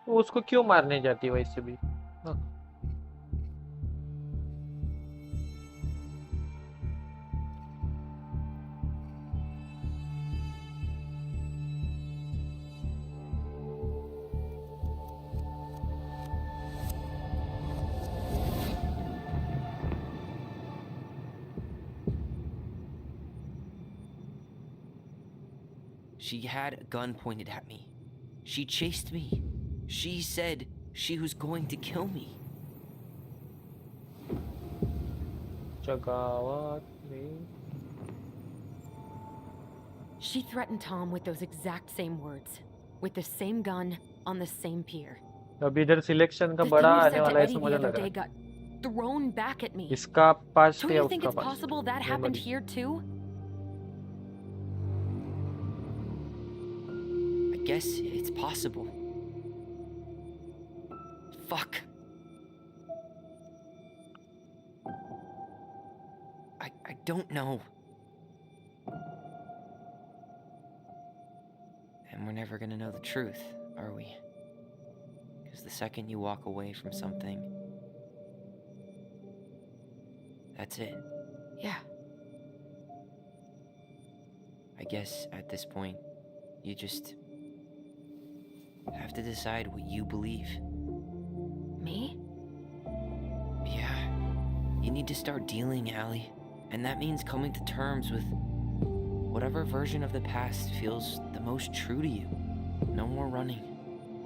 [SPEAKER 1] वो उसको क्यों मारने जाती है वैसे भी. हाँ.
[SPEAKER 2] She had a gun pointed at me. She chased me. She said she was going to kill me.
[SPEAKER 3] She threatened Tom with those exact same words, with the same gun on the same pier.
[SPEAKER 1] अब इधर selection का बड़ा आने वाला है, समझ लग रहा है.
[SPEAKER 3] got thrown back at me.
[SPEAKER 1] इसका पास
[SPEAKER 3] Don't
[SPEAKER 1] या
[SPEAKER 3] you think
[SPEAKER 1] उसका
[SPEAKER 3] it's
[SPEAKER 1] pass.
[SPEAKER 3] possible that happened here too?
[SPEAKER 2] I guess it's possible. Fuck. I don't know. Am And we're never gonna know the truth, are we? Because the second you walk away from something, that's it.
[SPEAKER 3] Yeah.
[SPEAKER 2] I guess at this point, you just have to decide what you believe.
[SPEAKER 3] Me?
[SPEAKER 2] Yeah. You need to start dealing, Allie. And that means coming to terms with whatever version of the past feels the most true to you. No more running.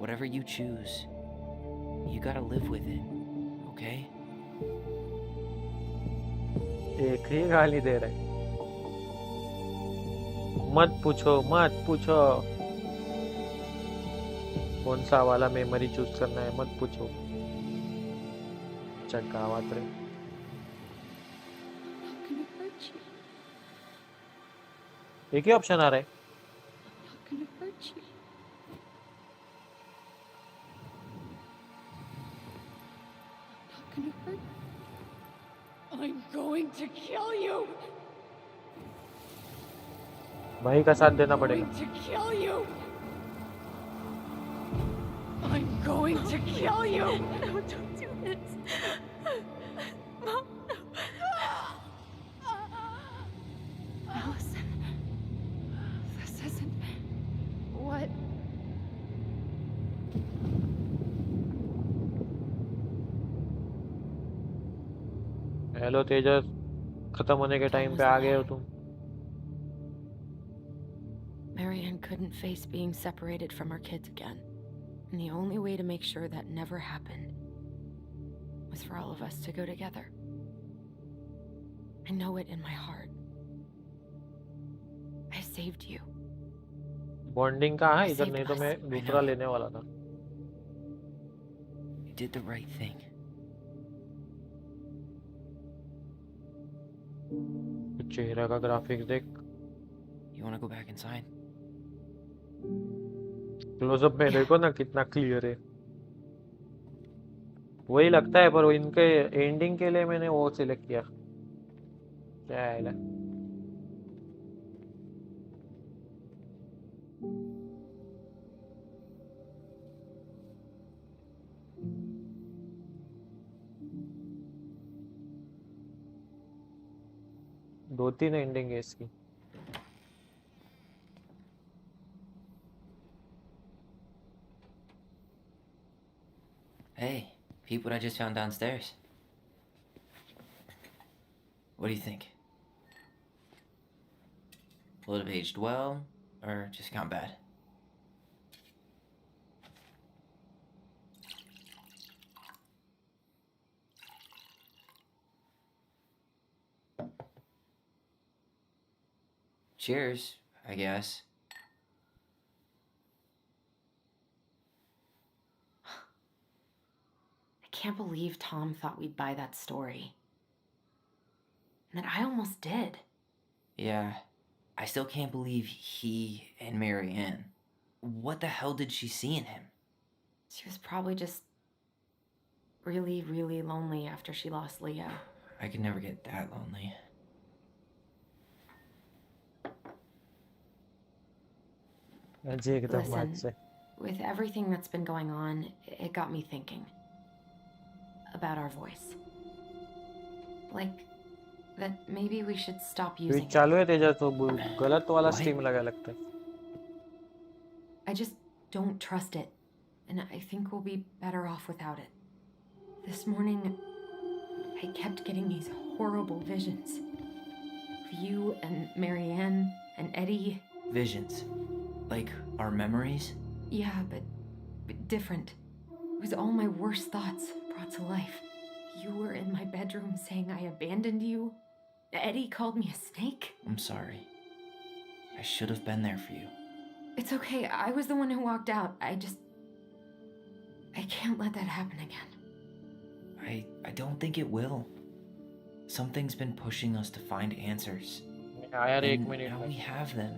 [SPEAKER 2] Whatever you choose, you gotta live with it, okay?
[SPEAKER 1] एक ही गाली दे रहे, मत पूछो कौन सा वाला memory choose करना है, मत पूछो। चकावत रहे। एक ही ऑप्शन आ रहा है।
[SPEAKER 7] I'm going to kill you.
[SPEAKER 1] भाई का साथ देना पड़ेगा।
[SPEAKER 7] I'm going to kill you. I'm going to kill you. No, don't do this. Mom, no.
[SPEAKER 4] Allison, this isn't what.
[SPEAKER 1] Hello Tejas, खत्म होने के टाइम पे आ गए हो तुम।
[SPEAKER 3] Marianne couldn't face being separated from her kids again. And the only way to make sure that never happened was for all of us to go together. I know it in my heart. I saved you.
[SPEAKER 1] Bonding कहाँ है इधर? नहीं तो मैं दूसरा लेने वाला था।
[SPEAKER 2] You did the right thing.
[SPEAKER 1] चेहरा का ग्राफिक्स देख।
[SPEAKER 2] You wanna go back inside?
[SPEAKER 1] Closeup में देखो ना कितना क्लियर है। वही लगता है, पर वो इनके एंडिंग के लिए मैंने वो सिलेक्ट किया। क्या है? दो तीन एंडिंग है इसकी।
[SPEAKER 2] Hey, peep what I just found downstairs. What do you think? Will it have aged well, or just gone bad? Cheers, I guess.
[SPEAKER 3] I can't believe Tom thought we'd buy that story. And that I almost did.
[SPEAKER 2] Yeah, I still can't believe he and Marianne. What the hell did she see in him?
[SPEAKER 3] She was probably just really, really lonely after she lost Leo.
[SPEAKER 2] I could never get that lonely.
[SPEAKER 3] Listen, with everything that's been going on, it got me thinking about our voice. Like, that maybe we should stop using it.
[SPEAKER 1] चालू है तेजा, तो गलत वाला stream लगा लगता है।
[SPEAKER 3] I just don't trust it, and I think we'll be better off without it. This morning, I kept getting these horrible visions of you and Marianne and Eddie.
[SPEAKER 2] Visions? Like our memories?
[SPEAKER 3] Yeah, but different. It was all my worst thoughts brought to life. You were in my bedroom saying I abandoned you. Eddie called me a snake.
[SPEAKER 2] I'm sorry. I should have been there for you.
[SPEAKER 3] It's okay. I was the one who walked out. I can't let that happen again.
[SPEAKER 2] I don't think it will. Something's been pushing us to find answers.
[SPEAKER 1] And
[SPEAKER 2] now we have them.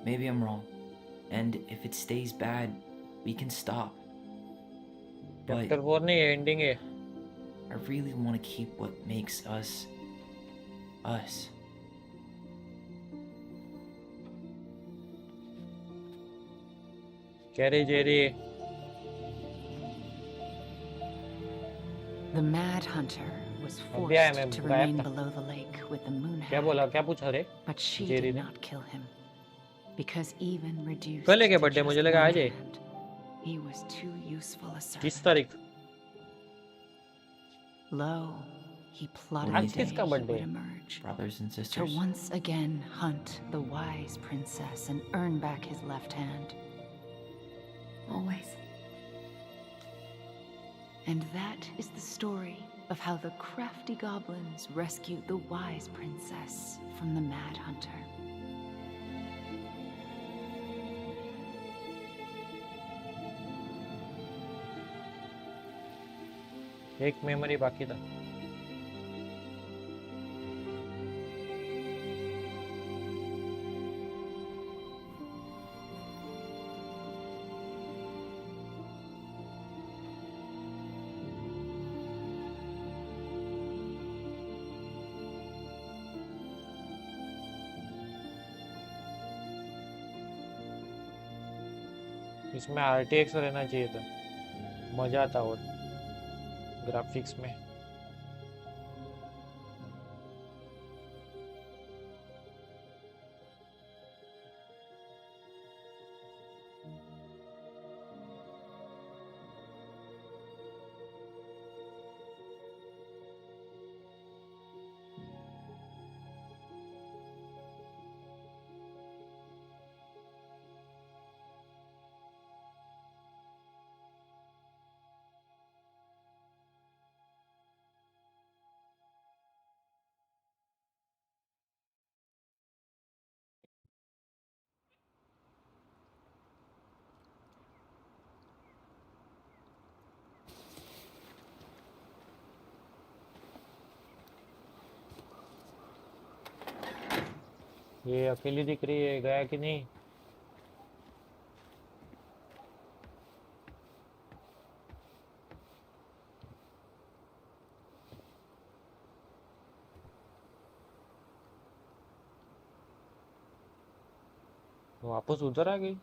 [SPEAKER 2] Maybe I'm wrong. And if it stays bad, we can stop. But
[SPEAKER 1] Chapter 4 नहीं है, ending है.
[SPEAKER 2] I really want to keep what makes us us.
[SPEAKER 1] Carry Jerry.
[SPEAKER 5] The Mad Hunter was
[SPEAKER 1] अध्याय में
[SPEAKER 5] forced to
[SPEAKER 1] गायब
[SPEAKER 5] remain
[SPEAKER 1] था.
[SPEAKER 5] below the lake with the moon
[SPEAKER 1] क्या बोला, क्या पूछा रे?
[SPEAKER 5] but she
[SPEAKER 1] Jerry
[SPEAKER 5] did
[SPEAKER 1] ने.
[SPEAKER 5] not kill him. Because even reduced
[SPEAKER 1] कल है क्या
[SPEAKER 5] to
[SPEAKER 1] birthday?
[SPEAKER 5] just
[SPEAKER 1] मुझे लगा
[SPEAKER 5] one
[SPEAKER 1] आज है.
[SPEAKER 5] hand, he was too useful a
[SPEAKER 1] 30
[SPEAKER 5] servant.
[SPEAKER 1] तारीख.
[SPEAKER 5] Lo, he plotted
[SPEAKER 1] आज
[SPEAKER 5] the day
[SPEAKER 1] किसका
[SPEAKER 5] he
[SPEAKER 1] birthday
[SPEAKER 5] would
[SPEAKER 1] है?
[SPEAKER 5] emerge
[SPEAKER 2] Brothers and
[SPEAKER 5] to
[SPEAKER 2] sisters.
[SPEAKER 5] once again hunt the wise princess and earn back his left hand.
[SPEAKER 3] Always.
[SPEAKER 5] And that is the story of how the crafty goblins rescued the wise princess from the Mad Hunter.
[SPEAKER 1] एक memory बाकी था. इसमें RTX रहना चाहिए था, मजा आता और ग्राफिक्स में. ये अकेली दिख रही है, गया कि नहीं? वापस उधर आ गई.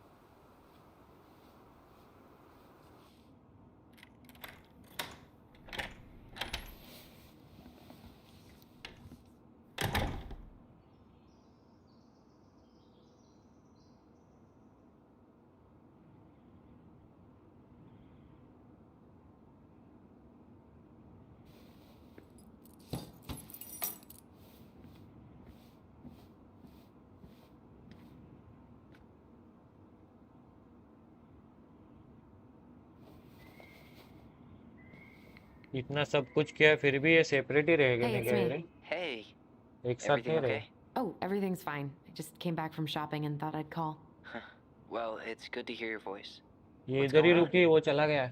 [SPEAKER 1] इतना सब कुछ किया फिर भी ये सेपरेट ही रह
[SPEAKER 3] Hey,
[SPEAKER 1] गए
[SPEAKER 3] it's
[SPEAKER 1] क्या
[SPEAKER 3] me.
[SPEAKER 1] रे?
[SPEAKER 2] Hey,
[SPEAKER 1] एक साथ
[SPEAKER 2] everything
[SPEAKER 1] नहीं रहे.
[SPEAKER 2] okay?
[SPEAKER 3] Oh, everything's fine. I just came back from shopping and thought I'd call.
[SPEAKER 2] Well, it's good to hear your voice.
[SPEAKER 1] ये
[SPEAKER 2] What's
[SPEAKER 1] इधर ही
[SPEAKER 2] going on?
[SPEAKER 1] रुकी, वो चला गया.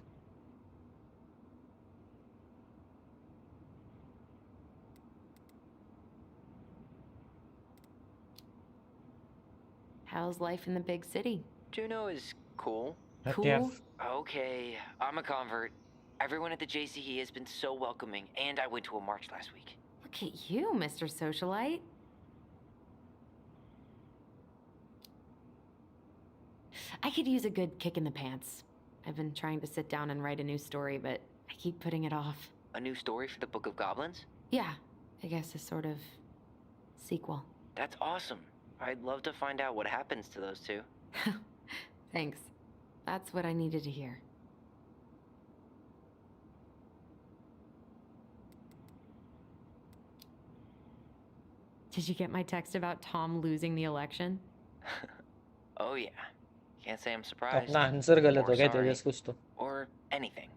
[SPEAKER 3] How's life in the big city?
[SPEAKER 2] Juno is cool.
[SPEAKER 3] Cool?
[SPEAKER 2] Okay, I'm a convert. Everyone at the JCE has been so welcoming, and I went to a march last week.
[SPEAKER 3] Look at you, Mr. Socialite. I could use a good kick in the pants. I've been trying to sit down and write a new story, but I keep putting it off.
[SPEAKER 2] A new story for the Book of Goblins?
[SPEAKER 3] Yeah, I guess a sort of sequel.
[SPEAKER 2] That's awesome. I'd love to find out what happens to those two.
[SPEAKER 3] Thanks. That's what I needed to hear. Did you get my text about Tom losing the election?
[SPEAKER 2] Oh yeah. Can't say I'm surprised.
[SPEAKER 1] अपना answer गलत
[SPEAKER 2] Or
[SPEAKER 1] हो गया
[SPEAKER 2] sorry.
[SPEAKER 1] तेजस कुछ तो.
[SPEAKER 2] Or anything.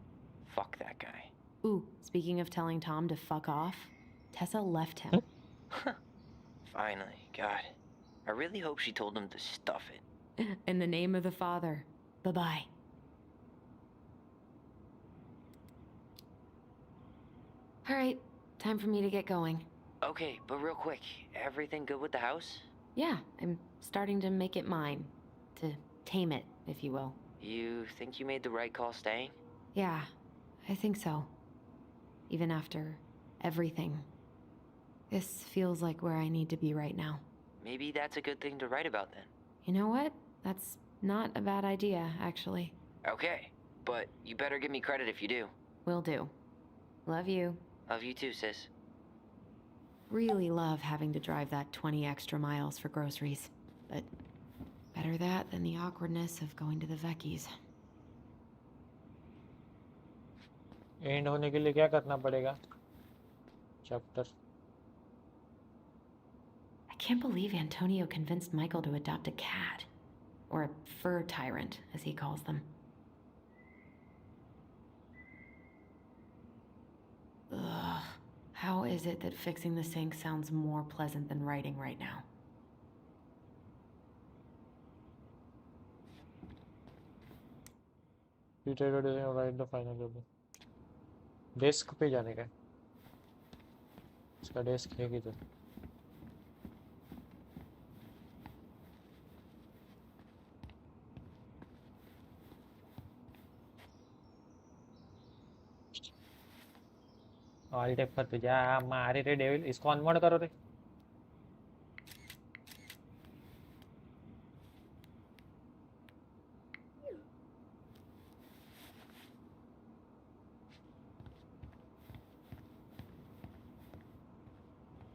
[SPEAKER 2] Fuck that guy.
[SPEAKER 3] Ooh, speaking of telling Tom to fuck off, Tessa left him.
[SPEAKER 2] Finally. God. I really hope she told him to stuff it.
[SPEAKER 3] In the name of the Father. Bye-bye. All right, time for me to get going.
[SPEAKER 2] Okay, but real quick, everything good with the house?
[SPEAKER 3] Yeah, I'm starting to make it mine. To tame it, if you will.
[SPEAKER 2] You think you made the right call staying?
[SPEAKER 3] Yeah, I think so. Even after everything. This feels like where I need to be right now.
[SPEAKER 2] Maybe that's a good thing to write about then.
[SPEAKER 3] You know what? That's not a bad idea, actually.
[SPEAKER 2] Okay, but you better give me credit if you do.
[SPEAKER 3] Will do. Love you.
[SPEAKER 2] Love you too, sis.
[SPEAKER 3] Really love having to drive that 20 extra miles for groceries. But better that than the awkwardness of going to the Vecchies.
[SPEAKER 1] And होने के लिए क्या करना पड़ेगा? Chapter.
[SPEAKER 3] I can't believe Antonio convinced Michael to adopt a cat. Or a fur tyrant, as he calls them. Ugh. How is it that fixing the sink sounds more pleasant than writing right now?
[SPEAKER 1] You try to design or write the final job. Desk पे जाने का. इसका desk है किधर? All tape पर तुझा मारे रे डेविल. इसको अनमोड करो रे.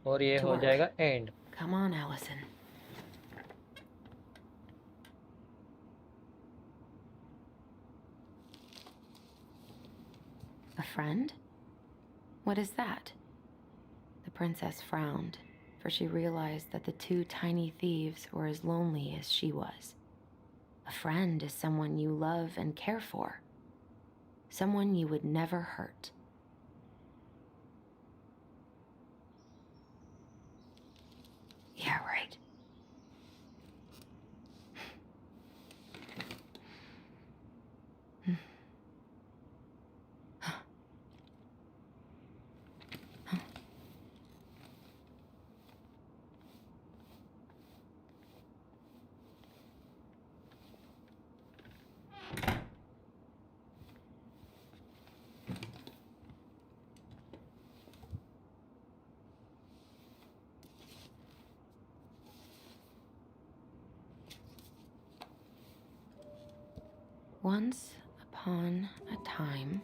[SPEAKER 1] और ये हो जाएगा and.
[SPEAKER 3] Come on, Allison. A friend? What is that? The princess frowned, for she realized that the two tiny thieves were as lonely as she was. A friend is someone you love and care for. Someone you would never hurt. Yeah, right. Once upon a time,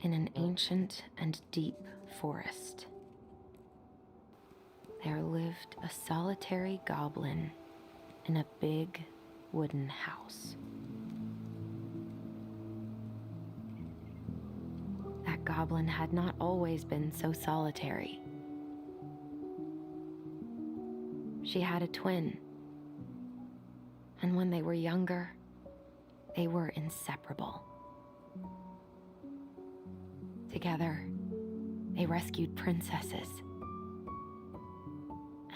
[SPEAKER 3] in an ancient and deep forest, there lived a solitary goblin in a big wooden house. That goblin had not always been so solitary. She had a twin, and when they were younger, they were inseparable. Together, they rescued princesses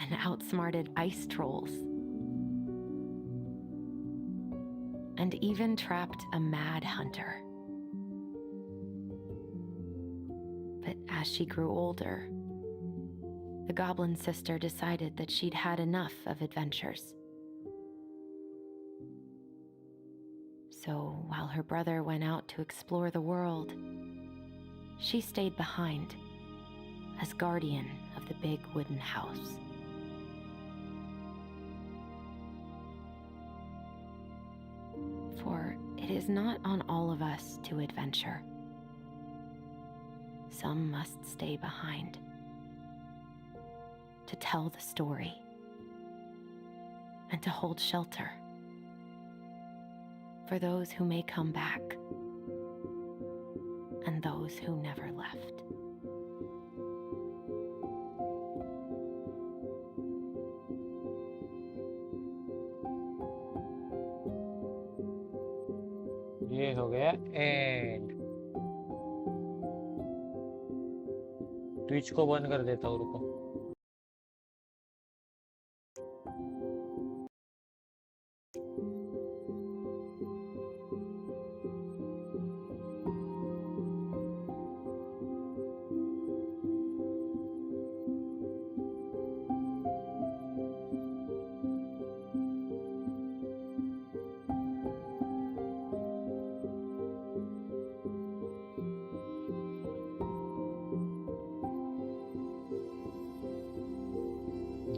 [SPEAKER 3] and outsmarted ice trolls, and even trapped a mad hunter. But as she grew older, the goblin sister decided that she'd had enough of adventures. So while her brother went out to explore the world, she stayed behind as guardian of the big wooden house. For it is not on all of us to adventure. Some must stay behind to tell the story and to hold shelter for those who may come back and those who never left.
[SPEAKER 1] ये हो गया and. Twitch को बंद कर देता हूँ, रुको.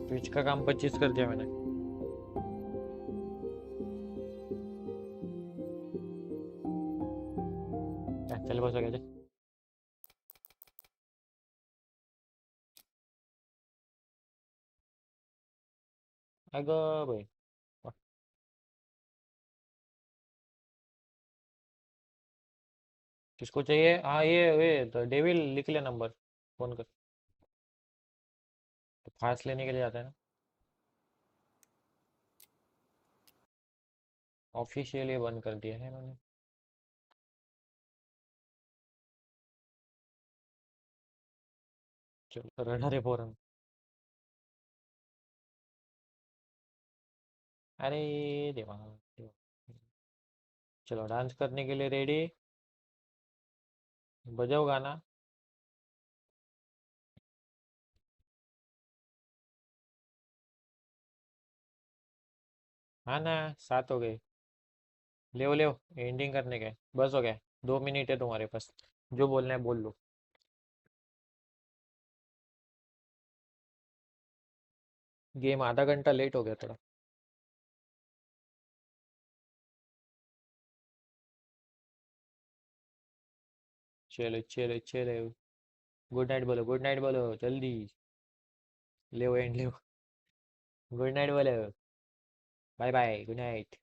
[SPEAKER 1] Twitch का काम 25 कर दिया मैंने। चल बस हो गया। अगो भाई किसको चाहिए? हाँ ये तो डेविल लिख ले नंबर, फोन कर। तो फास्ट लेने के लिए जाता है ना, ऑफिशियली बंद कर दिया है मैंने। चलो रडा रे फोरन। अरे देवा देवा। चलो डांस करने के लिए रेडी, बजाओ गाना। हाँ ना, 7 हो गए। ले एंडिंग करने के बस हो गया। 2 मिनट है तुम्हारे पास, जो बोलना है बोल लो। गेम आधा घंटा लेट हो गया थोड़ा। चलो चलो चलो, गुड नाइट बोलो, गुड नाइट बोलो जल्दी। ले एंड ले, गुड नाइट बोलो, बाय बाय गुड नाइट।